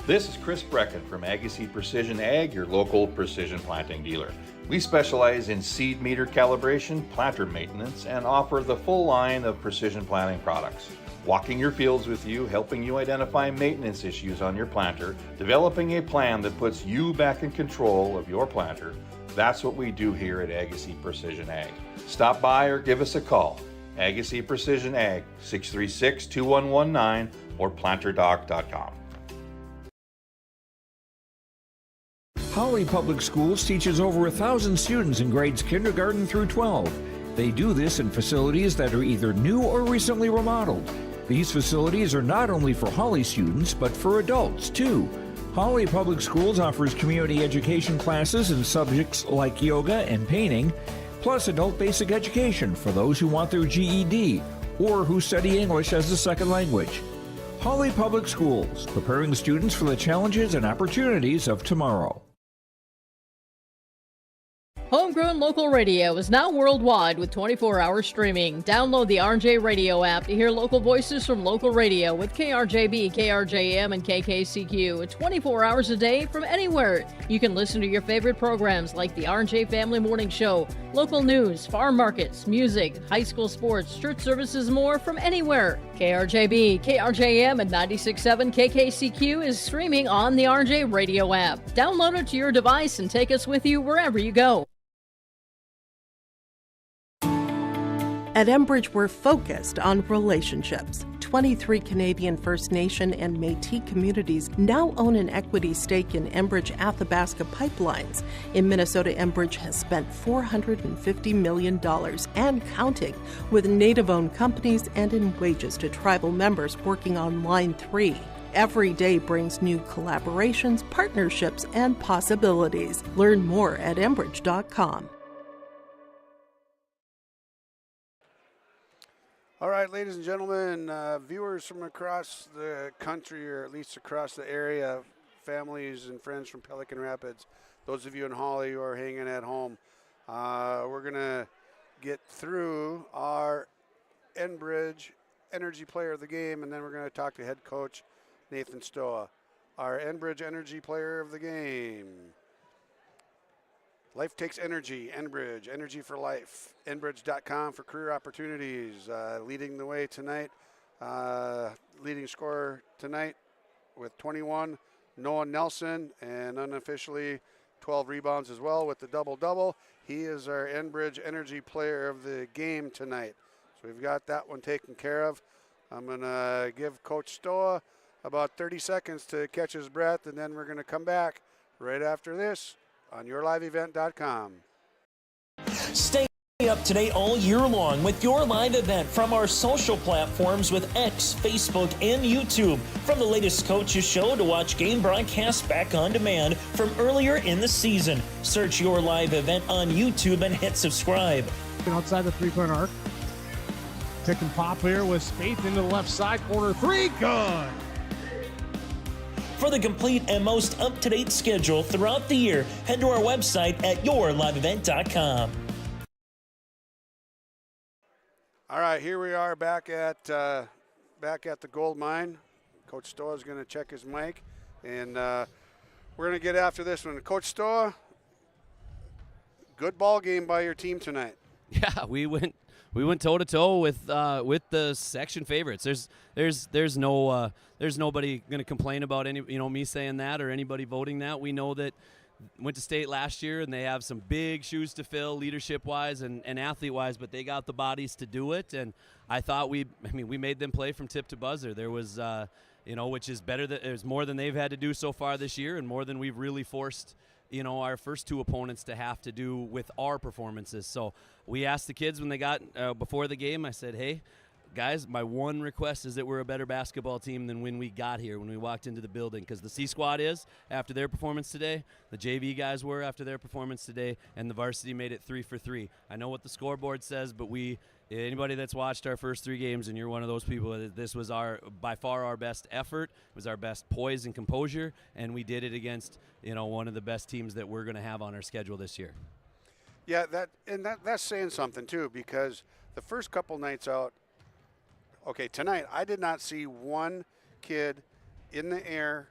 This is Chris Brecken from Agassiz Precision Ag, your local precision planting dealer. We specialize in seed meter calibration, planter maintenance, and offer the full line of precision planting products. Walking your fields with you, helping you identify maintenance issues on your planter, developing a plan that puts you back in control of your planter. That's what we do here at Agassiz Precision Ag. Stop by or give us a call. Agassiz Precision Ag, 636-2119 or planterdoc.com. Hawley Public Schools teaches over 1,000 students in grades kindergarten through 12. They do this in facilities that are either new or recently remodeled. These facilities are not only for Hawley students, but for adults too. Hawley Public Schools offers community education classes in subjects like yoga and painting, plus adult basic education for those who want their GED or who study English as a second language. Hawley Public Schools, preparing students for the challenges and opportunities of tomorrow. Homegrown local radio is now worldwide with 24-hour streaming. Download the RJ Radio app to hear local voices from local radio with KRJB, KRJM, and KKCQ 24 hours a day from anywhere. You can listen to your favorite programs like the RJ Family Morning Show, local news, farm markets, music, high school sports, church services, more from anywhere. KRJB, KRJM, and 96.7 KKCQ is streaming on the RJ Radio app. Download it to your device and take us with you wherever you go. At Enbridge, we're focused on relationships. 23 Canadian First Nation and Métis communities now own an equity stake in Enbridge Athabasca pipelines. In Minnesota, Enbridge has spent $450 million and counting with Native-owned companies and in wages to tribal members working on Line 3. Every day brings new collaborations, partnerships, and possibilities. Learn more at Enbridge.com. All right, ladies and gentlemen, viewers from across the country, or at least across the area, families and friends from Pelican Rapids, those of you in Hawley who are hanging at home, we're going to get through our Enbridge Energy Player of the Game, and then we're going to talk to head coach Nathan Stoa. Our Enbridge Energy Player of the Game. Life takes energy. Enbridge, energy for life. Enbridge.com for career opportunities. Leading the way tonight, leading scorer tonight with 21, Noah Nelson, and unofficially 12 rebounds as well with the double-double. He is our Enbridge Energy Player of the Game tonight. So we've got that one taken care of. I'm going to give Coach Stoa about 30 seconds to catch his breath, and then we're going to come back right after this on yourliveevent.com. Stay up to date all year long with your live event from our social platforms with X, Facebook, and YouTube. From the latest coaches show to watch game broadcasts back on demand from earlier in the season. Search Your Live Event on YouTube and hit subscribe. Outside the three-point arc. Pick and pop here with Spaeth into the left side. Corner three. Good. For the complete and most up-to-date schedule throughout the year, head to our website at yourliveevent.com. All right, here we are back at the gold mine. Coach Stoa is going to check his mic, and we're going to get after this one. Coach Stoa, good ball game by your team tonight. Yeah, we went toe to toe with the section favorites. There's nobody going to complain about me saying that or anybody voting that. We know that went to state last year and they have some big shoes to fill leadership wise and athlete wise, but they got the bodies to do it. And I thought we made them play from tip to buzzer. There was which is better. It was more than they've had to do so far this year and more than we've really forced our first two opponents to have to do with our performances. So we asked the kids when they got before the game, I said, hey, guys, my one request is that we're a better basketball team than when we got here, when we walked into the building, because the C squad is after their performance today, the JV guys were after their performance today, and the varsity made it 3 for 3. I know what the scoreboard says, but anybody that's watched our first 3 games, and you're one of those people, this was by far our best effort. It was our best poise and composure, and we did it against one of the best teams that we're going to have on our schedule this year. Yeah, that's saying something too, because the first couple nights out, okay, tonight I did not see one kid in the air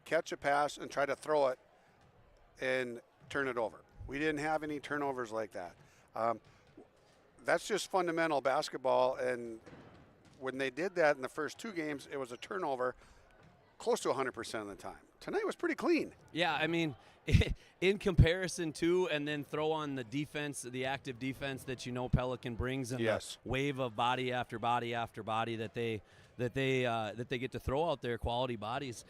catch a pass and try to throw it and turn it over. We didn't have any turnovers like that. That's just fundamental basketball, and when they did that in the first 2 games, it was a turnover close to 100% of the time. Tonight was pretty clean. Yeah, I mean, in comparison to, and then throw on the defense, the active defense that Pelican brings, and yes, the wave of body after body after body that they get to throw out there, quality bodies.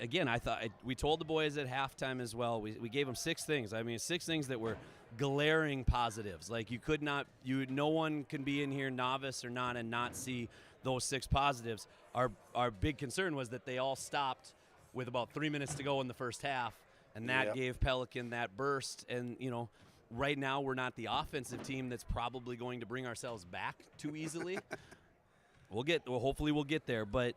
Again, I thought we told the boys at halftime as well. We gave them 6 things. I mean, 6 things that were glaring positives. Like no one can be in here, novice or not, and not see those 6 positives. Our big concern was that they all stopped with about 3 minutes to go in the first half. And that gave Pelican that burst. And, right now we're not the offensive team that's probably going to bring ourselves back too easily. Hopefully we'll get there. But,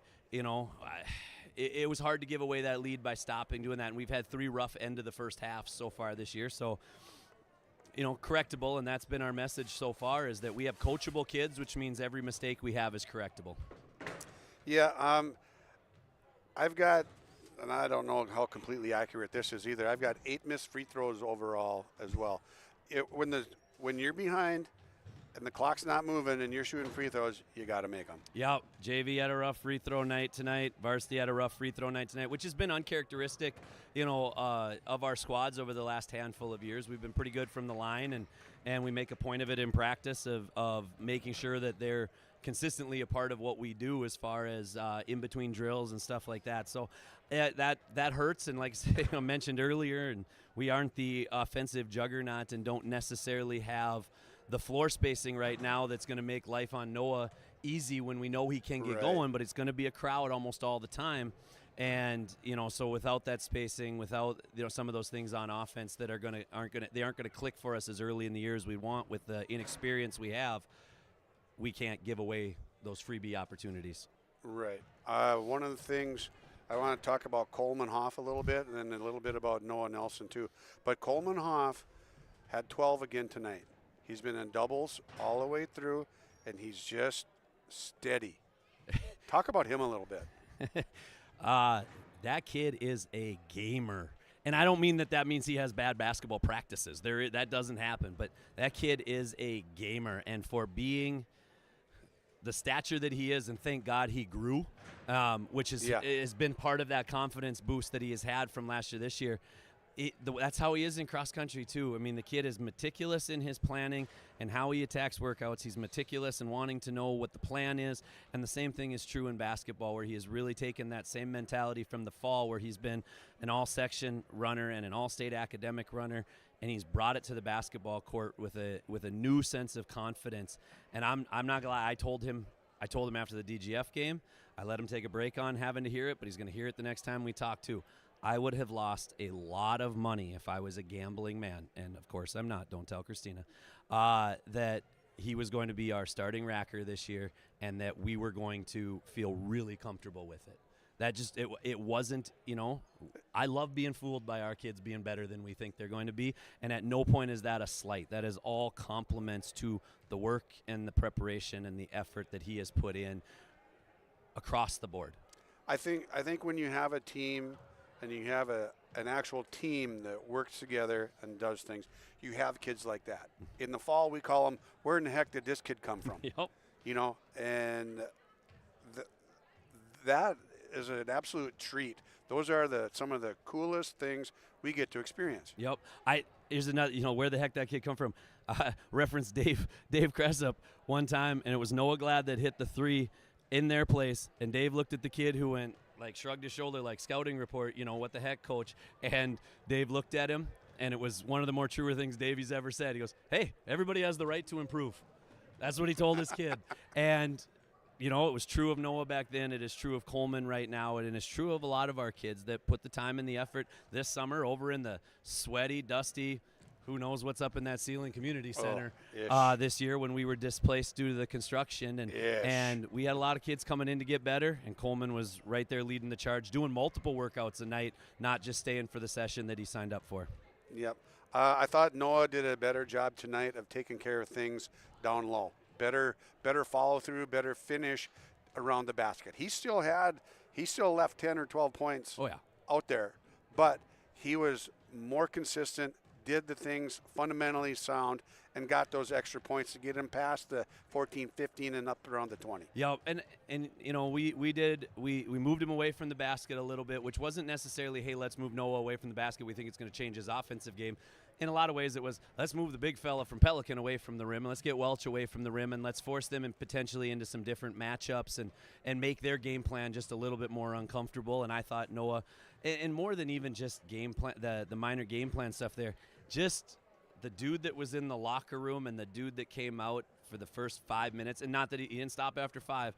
it was hard to give away that lead by doing that. And we've had 3 rough end of the first half so far this year. So, correctable. And that's been our message so far, is that we have coachable kids, which means every mistake we have is correctable. Yeah, I've got, and I don't know how completely accurate this is either, I've got 8 missed free throws overall as well. When you're behind and the clock's not moving and you're shooting free throws, you got to make them. Yep. JV had a rough free throw night tonight. Varsity had a rough free throw night tonight, which has been uncharacteristic, of our squads over the last handful of years. We've been pretty good from the line, and we make a point of it in practice of making sure that they're consistently a part of what we do as far as in between drills and stuff like that. So that hurts. And like I mentioned earlier, and we aren't the offensive juggernaut and don't necessarily have the floor spacing right now that's going to make life on Noah easy when we know he can get going, but it's going to be a crowd almost all the time. And so without that spacing, without some of those things on offense that aren't going to click for us as early in the year as we want, with the inexperience we have, we can't give away those freebie opportunities. Right. One of the things I want to talk about Coleman Hoff a little bit, and then a little bit about Noah Nelson too. But Coleman Hoff had 12 again tonight. He's been in doubles all the way through, and he's just steady. Talk about him a little bit. That kid is a gamer. And I don't mean that means he has bad basketball practices. That doesn't happen. But that kid is a gamer. And for being the stature that he is, and thank God he grew, which has been part of that confidence boost that he has had from last year this year. that's how he is in cross country too. I mean, the kid is meticulous in his planning and how he attacks workouts. He's meticulous in wanting to know what the plan is, and the same thing is true in basketball, where he has really taken that same mentality from the fall, where he's been an all-section runner and an all-state academic runner, and he's brought it to the basketball court with a new sense of confidence. And I'm not gonna lie, I told him after the DGF game, I let him take a break on having to hear it, but he's going to hear it the next time we talk too. I would have lost a lot of money if I was a gambling man, and of course I'm not. Don't tell Christina. That he was going to be our starting racker this year, and that we were going to feel really comfortable with it. That just it wasn't, I love being fooled by our kids being better than we think they're going to be, and at no point is that a slight. That is all compliments to the work and the preparation and the effort that he has put in across the board. I think when you have a team and you have an actual team that works together and does things, you have kids like that. In the fall, we call them, where in the heck did this kid come from? Yep. And that is an absolute treat. Those are some of the coolest things we get to experience. Yep. Here's another, where the heck that kid come from? Referenced Dave Cressup one time, and it was Noah Glad that hit the three in their place, and Dave looked at the kid who went, shrugged his shoulder like scouting report, what the heck, coach? And Dave looked at him, and it was one of the more truer things Davey's ever said. He goes, hey, everybody has the right to improve. That's what he told his kid. And it was true of Noah back then. It is true of Coleman right now. And it's true of a lot of our kids that put the time and the effort this summer over in the sweaty, dusty, who knows what's up in that Ceiling Community Center this year when we were displaced due to the construction. And we had a lot of kids coming in to get better, and Coleman was right there leading the charge, doing multiple workouts a night, not just staying for the session that he signed up for. Yep. I thought Noah did a better job tonight of taking care of things down low. Better follow through, better finish around the basket. He still left 10 or 12 points out there, but he was more consistent, did the things fundamentally sound, and got those extra points to get him past the 14, 15, and up around the 20. Yeah, and we moved him away from the basket a little bit, which wasn't necessarily, hey, let's move Noah away from the basket. We think it's going to change his offensive game. In a lot of ways, it was, let's move the big fella from Pelican away from the rim, and let's get Welch away from the rim, and let's force them potentially into some different matchups and make their game plan just a little bit more uncomfortable. And I thought Noah, and more than even just game plan, the minor game plan stuff there, just the dude that was in the locker room and the dude that came out for the first 5 minutes, and not that he didn't stop after 5,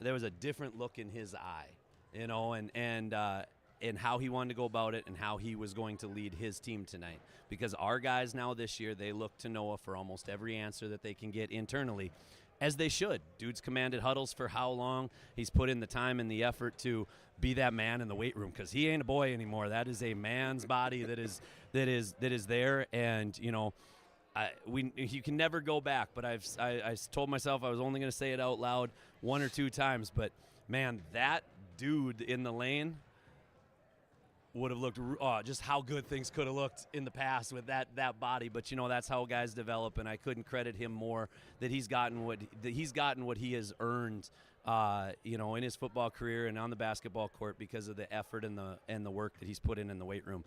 there was a different look in his eye, and how he wanted to go about it and how he was going to lead his team tonight. Because our guys now this year, they look to Noah for almost every answer that they can get internally, as they should. Dude's commanded huddles for how long? He's put in the time and the effort to be that man in the weight room, because he ain't a boy anymore. That is a man's body that is there, and you can never go back. But I told myself I was only going to say it out loud 1 or 2 times. But man, that dude in the lane would have looked just how good things could have looked in the past with that body. But that's how guys develop, and I couldn't credit him more that he's gotten what he has earned in his football career and on the basketball court because of the effort and the work that he's put in the weight room.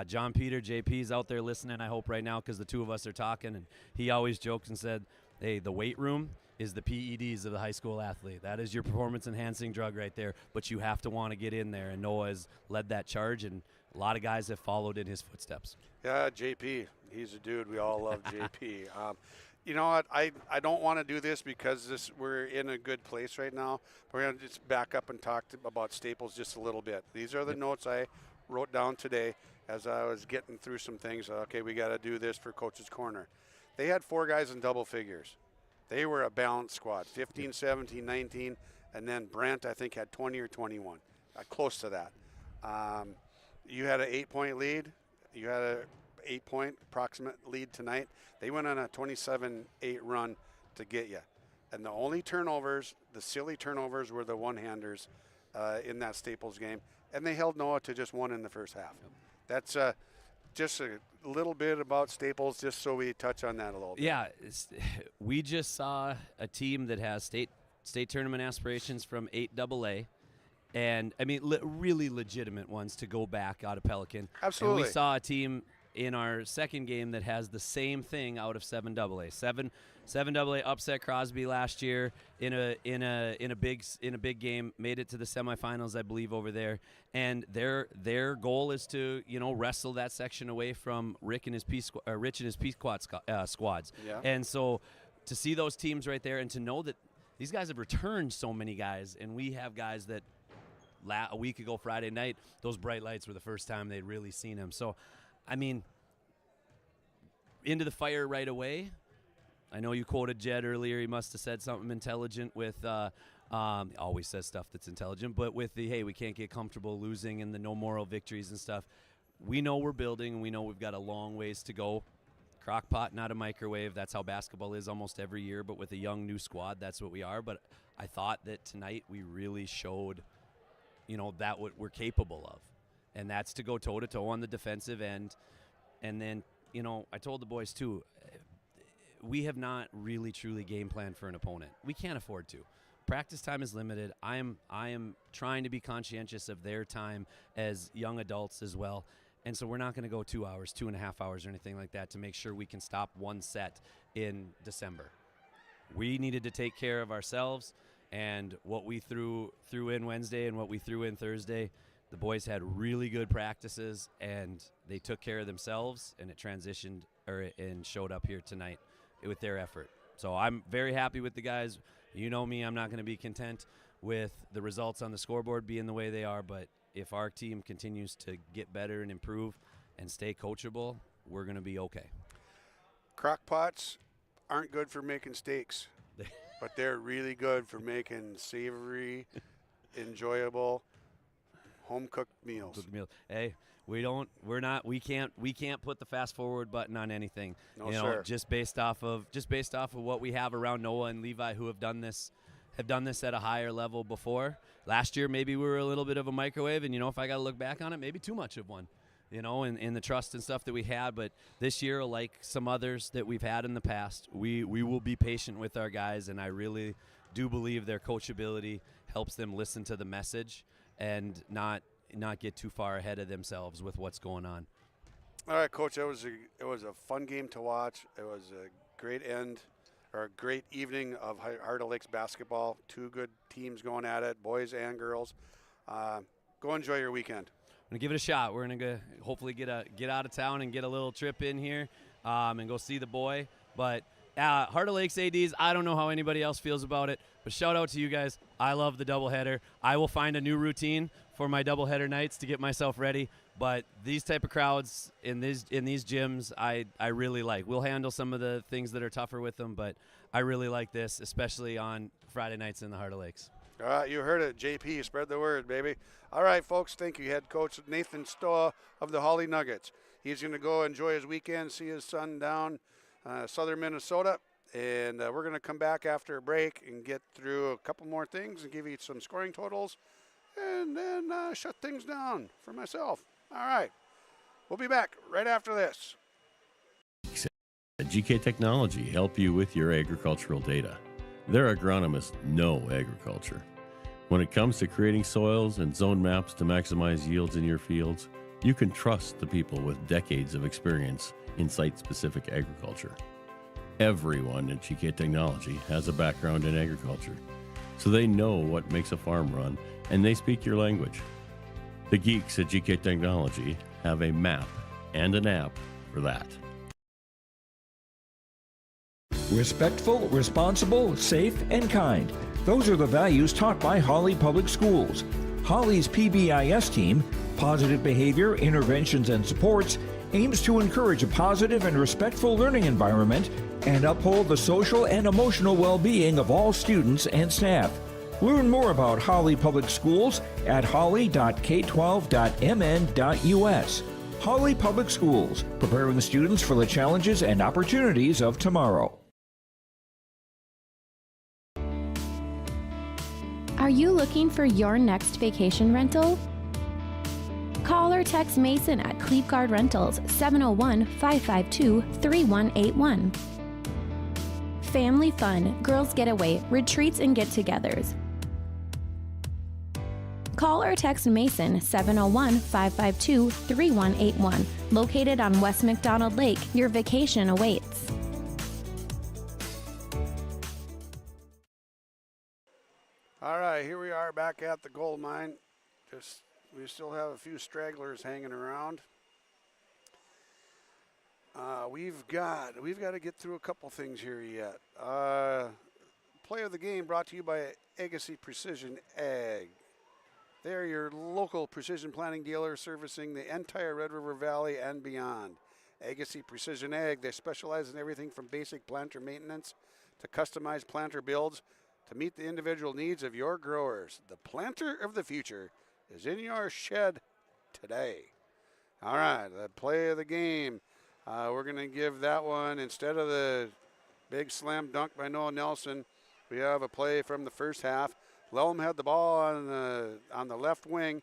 John Peter, JP's out there listening, I hope right now, because the two of us are talking, and he always jokes and said, hey, the weight room is the PEDs of the high school athlete. That is your performance-enhancing drug right there, but you have to want to get in there, and Noah has led that charge, and a lot of guys have followed in his footsteps. Yeah, JP, he's a dude. We all love JP. You know what? I don't want to do this because we're in a good place right now. We're going to just back up and talk about Staples just a little bit. These are the notes I wrote down today as I was getting through some things. Okay, we got to do this for Coach's Corner. They had 4 guys in double figures. They were a balanced squad, 15, 17, 19, and then Brent, I think, had 20 or 21, close to that. You had an 8-point lead. You had a 8-point approximate lead tonight. They went on a 27-8 run to get you. And the only turnovers, the silly turnovers, were the one-handers in that Staples game. And they held Noah to just 1 in the first half. That's just a little bit about Staples, just so we touch on that a little bit. Yeah, we just saw a team that has state tournament aspirations from 8AA, And, I mean, really legitimate ones to go back out of Pelican. Absolutely. And we saw a team in our second game that has the same thing out of 7AA. 7AA upset Crosby last year in a big game, made it to the semifinals, I believe, over there. And their goal is to, wrestle that section away from Rich and his Peace squads. Yeah. And so to see those teams right there and to know that these guys have returned so many guys, and we have guys that a week ago Friday night, those bright lights were the first time they'd really seen him. So, I mean, into the fire right away. I know you quoted Jed earlier. He must have said something intelligent with always says stuff that's intelligent, but with the, hey, we can't get comfortable losing and the no moral victories and stuff. We know we're building, and we know we've got a long ways to go. Crock pot, not a microwave. That's how basketball is almost every year, but with a young new squad, that's what we are. But I thought that tonight we really showed that what we're capable of, and that's to go toe-to-toe on the defensive end. And then, I told the boys too, we have not really truly game planned for an opponent. We can't afford to. Practice time is limited. I am trying to be conscientious of their time as young adults as well, and so we're not going to go 2 hours, 2.5 hours or anything like that to make sure we can stop one set in December. We needed to take care of ourselves. And what we threw in Wednesday and what we threw in Thursday, the boys had really good practices, and they took care of themselves, and it transitioned and showed up here tonight with their effort. So I'm very happy with the guys. You know me, I'm not going to be content with the results on the scoreboard being the way they are, but if our team continues to get better and improve and stay coachable, we're going to be okay. Crock pots aren't good for making steaks. But they're really good for making savory, enjoyable, home-cooked meals. Hey, we can't put the fast forward button on anything. No, sir. Just based off of what we have around Noah and Levi, who have done this at a higher level before. Last year, maybe we were a little bit of a microwave, and if I got to look back on it, maybe too much of one. In the trust and stuff that we had. But this year, like some others that we've had in the past, we will be patient with our guys, and I really do believe their coachability helps them listen to the message and not get too far ahead of themselves with what's going on. All right, Coach, it was a fun game to watch. It was a great great evening of Heart of Lakes basketball. Two good teams going at it, boys and girls. Go enjoy your weekend. Gonna give it a shot. We're gonna hopefully get out of town and get a little trip in here, and go see the boy. But Heart of Lakes ADs, I don't know how anybody else feels about it, but shout out to you guys. I love the doubleheader. I will find a new routine for my doubleheader nights to get myself ready. But these type of crowds in these gyms, I really like. We'll handle some of the things that are tougher with them, but I really like this, especially on Friday nights in the Heart of Lakes. All right, you heard it. JP, spread the word, baby. All right, folks, thank you. Head coach Nathan Stoa of the Hawley Nuggets. He's going to go enjoy his weekend, see his son down southern Minnesota, and we're going to come back after a break and get through a couple more things and give you some scoring totals, and then shut things down for myself. All right, we'll be back right after this. GK Technology help you with your agricultural data. Their agronomists know agriculture. When it comes to creating soils and zone maps to maximize yields in your fields, you can trust the people with decades of experience in site-specific agriculture. Everyone at GK Technology has a background in agriculture, so they know what makes a farm run, and they speak your language. The geeks at GK Technology have a map and an app for that. Respectful, responsible, safe, and kind. Those are the values taught by Hawley Public Schools. Hawley's PBIS team, Positive Behavior, Interventions, and Supports, aims to encourage a positive and respectful learning environment and uphold the social and emotional well-being of all students and staff. Learn more about Hawley Public Schools at hawley.k12.mn.us. Hawley Public Schools, preparing students for the challenges and opportunities of tomorrow. Are you looking for your next vacation rental? Call or text Mason at Cleveguard Rentals 701-552-3181. Family fun, girls getaway, retreats and get-togethers. Call or text Mason 701-552-3181. Located on West McDonald Lake, your vacation awaits. All right, here we are back at the gold mine. We still have a few stragglers hanging around. We've got to get through a couple things here yet. Play of the game brought to you by Agassiz Precision Ag. They're your local precision planting dealer servicing the entire Red River Valley and beyond. Agassiz Precision Ag, they specialize in everything from basic planter maintenance to customized planter builds to meet the individual needs of your growers. The planter of the future is in your shed today. All right, the play of the game. We're going to give that one, instead of the big slam dunk by Noah Nelson, we have a play from the first half. Lelm had the ball on the left wing.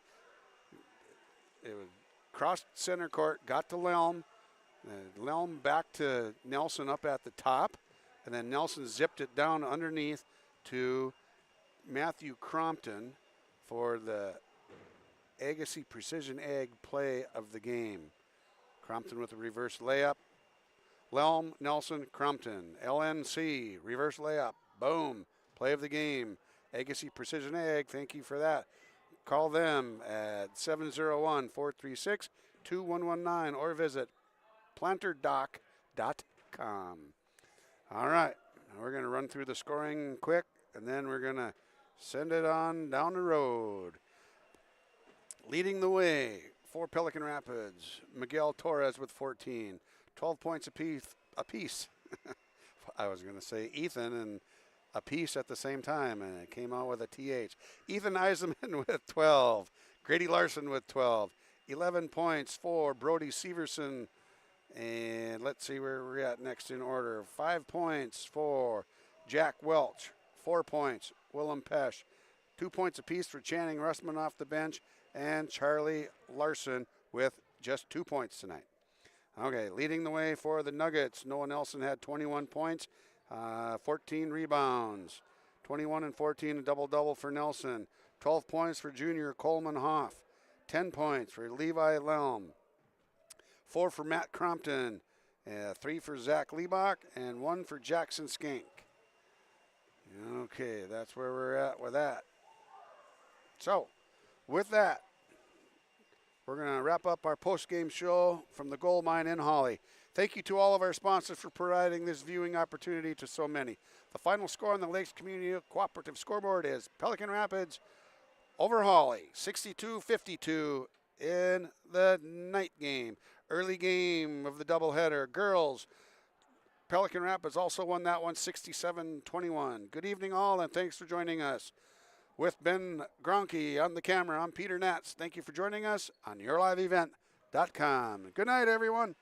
It was crossed center court, got to Lelm. Lelm back to Nelson up at the top, and then Nelson zipped it down underneath to Matthew Crompton for the Agassiz Precision Ag play of the game. Crompton with a reverse layup. Lelm, Nelson, Crompton. LNC, reverse layup. Boom. Play of the game. Agassiz Precision Ag, thank you for that. Call them at 701-436-2119 or visit planterdoc.com. All right, we're going to run through the scoring quick, and then we're going to send it on down the road. Leading the way for Pelican Rapids, Miguel Torres with 14, 12 points apiece. I was going to say Ethan and a piece at the same time, and it came out with a TH. Ethan Eisenman with 12, Grady Larson with 12, 11 points for Brody Severson, and let's see where we're at next in order. 5 points for Jack Welch, 4 points, Willem Pesch, 2 points apiece for Channing Russman off the bench, and Charlie Larson with just 2 points tonight. Okay, leading the way for the Nuggets, Noah Nelson had 21 points, 14 rebounds, 21 and 14, a double-double for Nelson, 12 points for junior Coleman Hoff, 10 points for Levi Lelm, 4 for Matt Crompton, 3 for Zach Liebach, and 1 for Jackson Skank. Okay, that's where we're at with that. So, with that, we're going to wrap up our post-game show from the gold mine in Hawley. Thank you to all of our sponsors for providing this viewing opportunity to so many. The final score on the Lakes Community Cooperative scoreboard is Pelican Rapids over Hawley, 62-52 in the night game. Early game of the doubleheader. Girls, Pelican Rapids also won that one 67-21. Good evening all, and thanks for joining us. With Ben Gronke on the camera, I'm Peter Natz. Thank you for joining us on YourLiveEvent.com. Good night, everyone.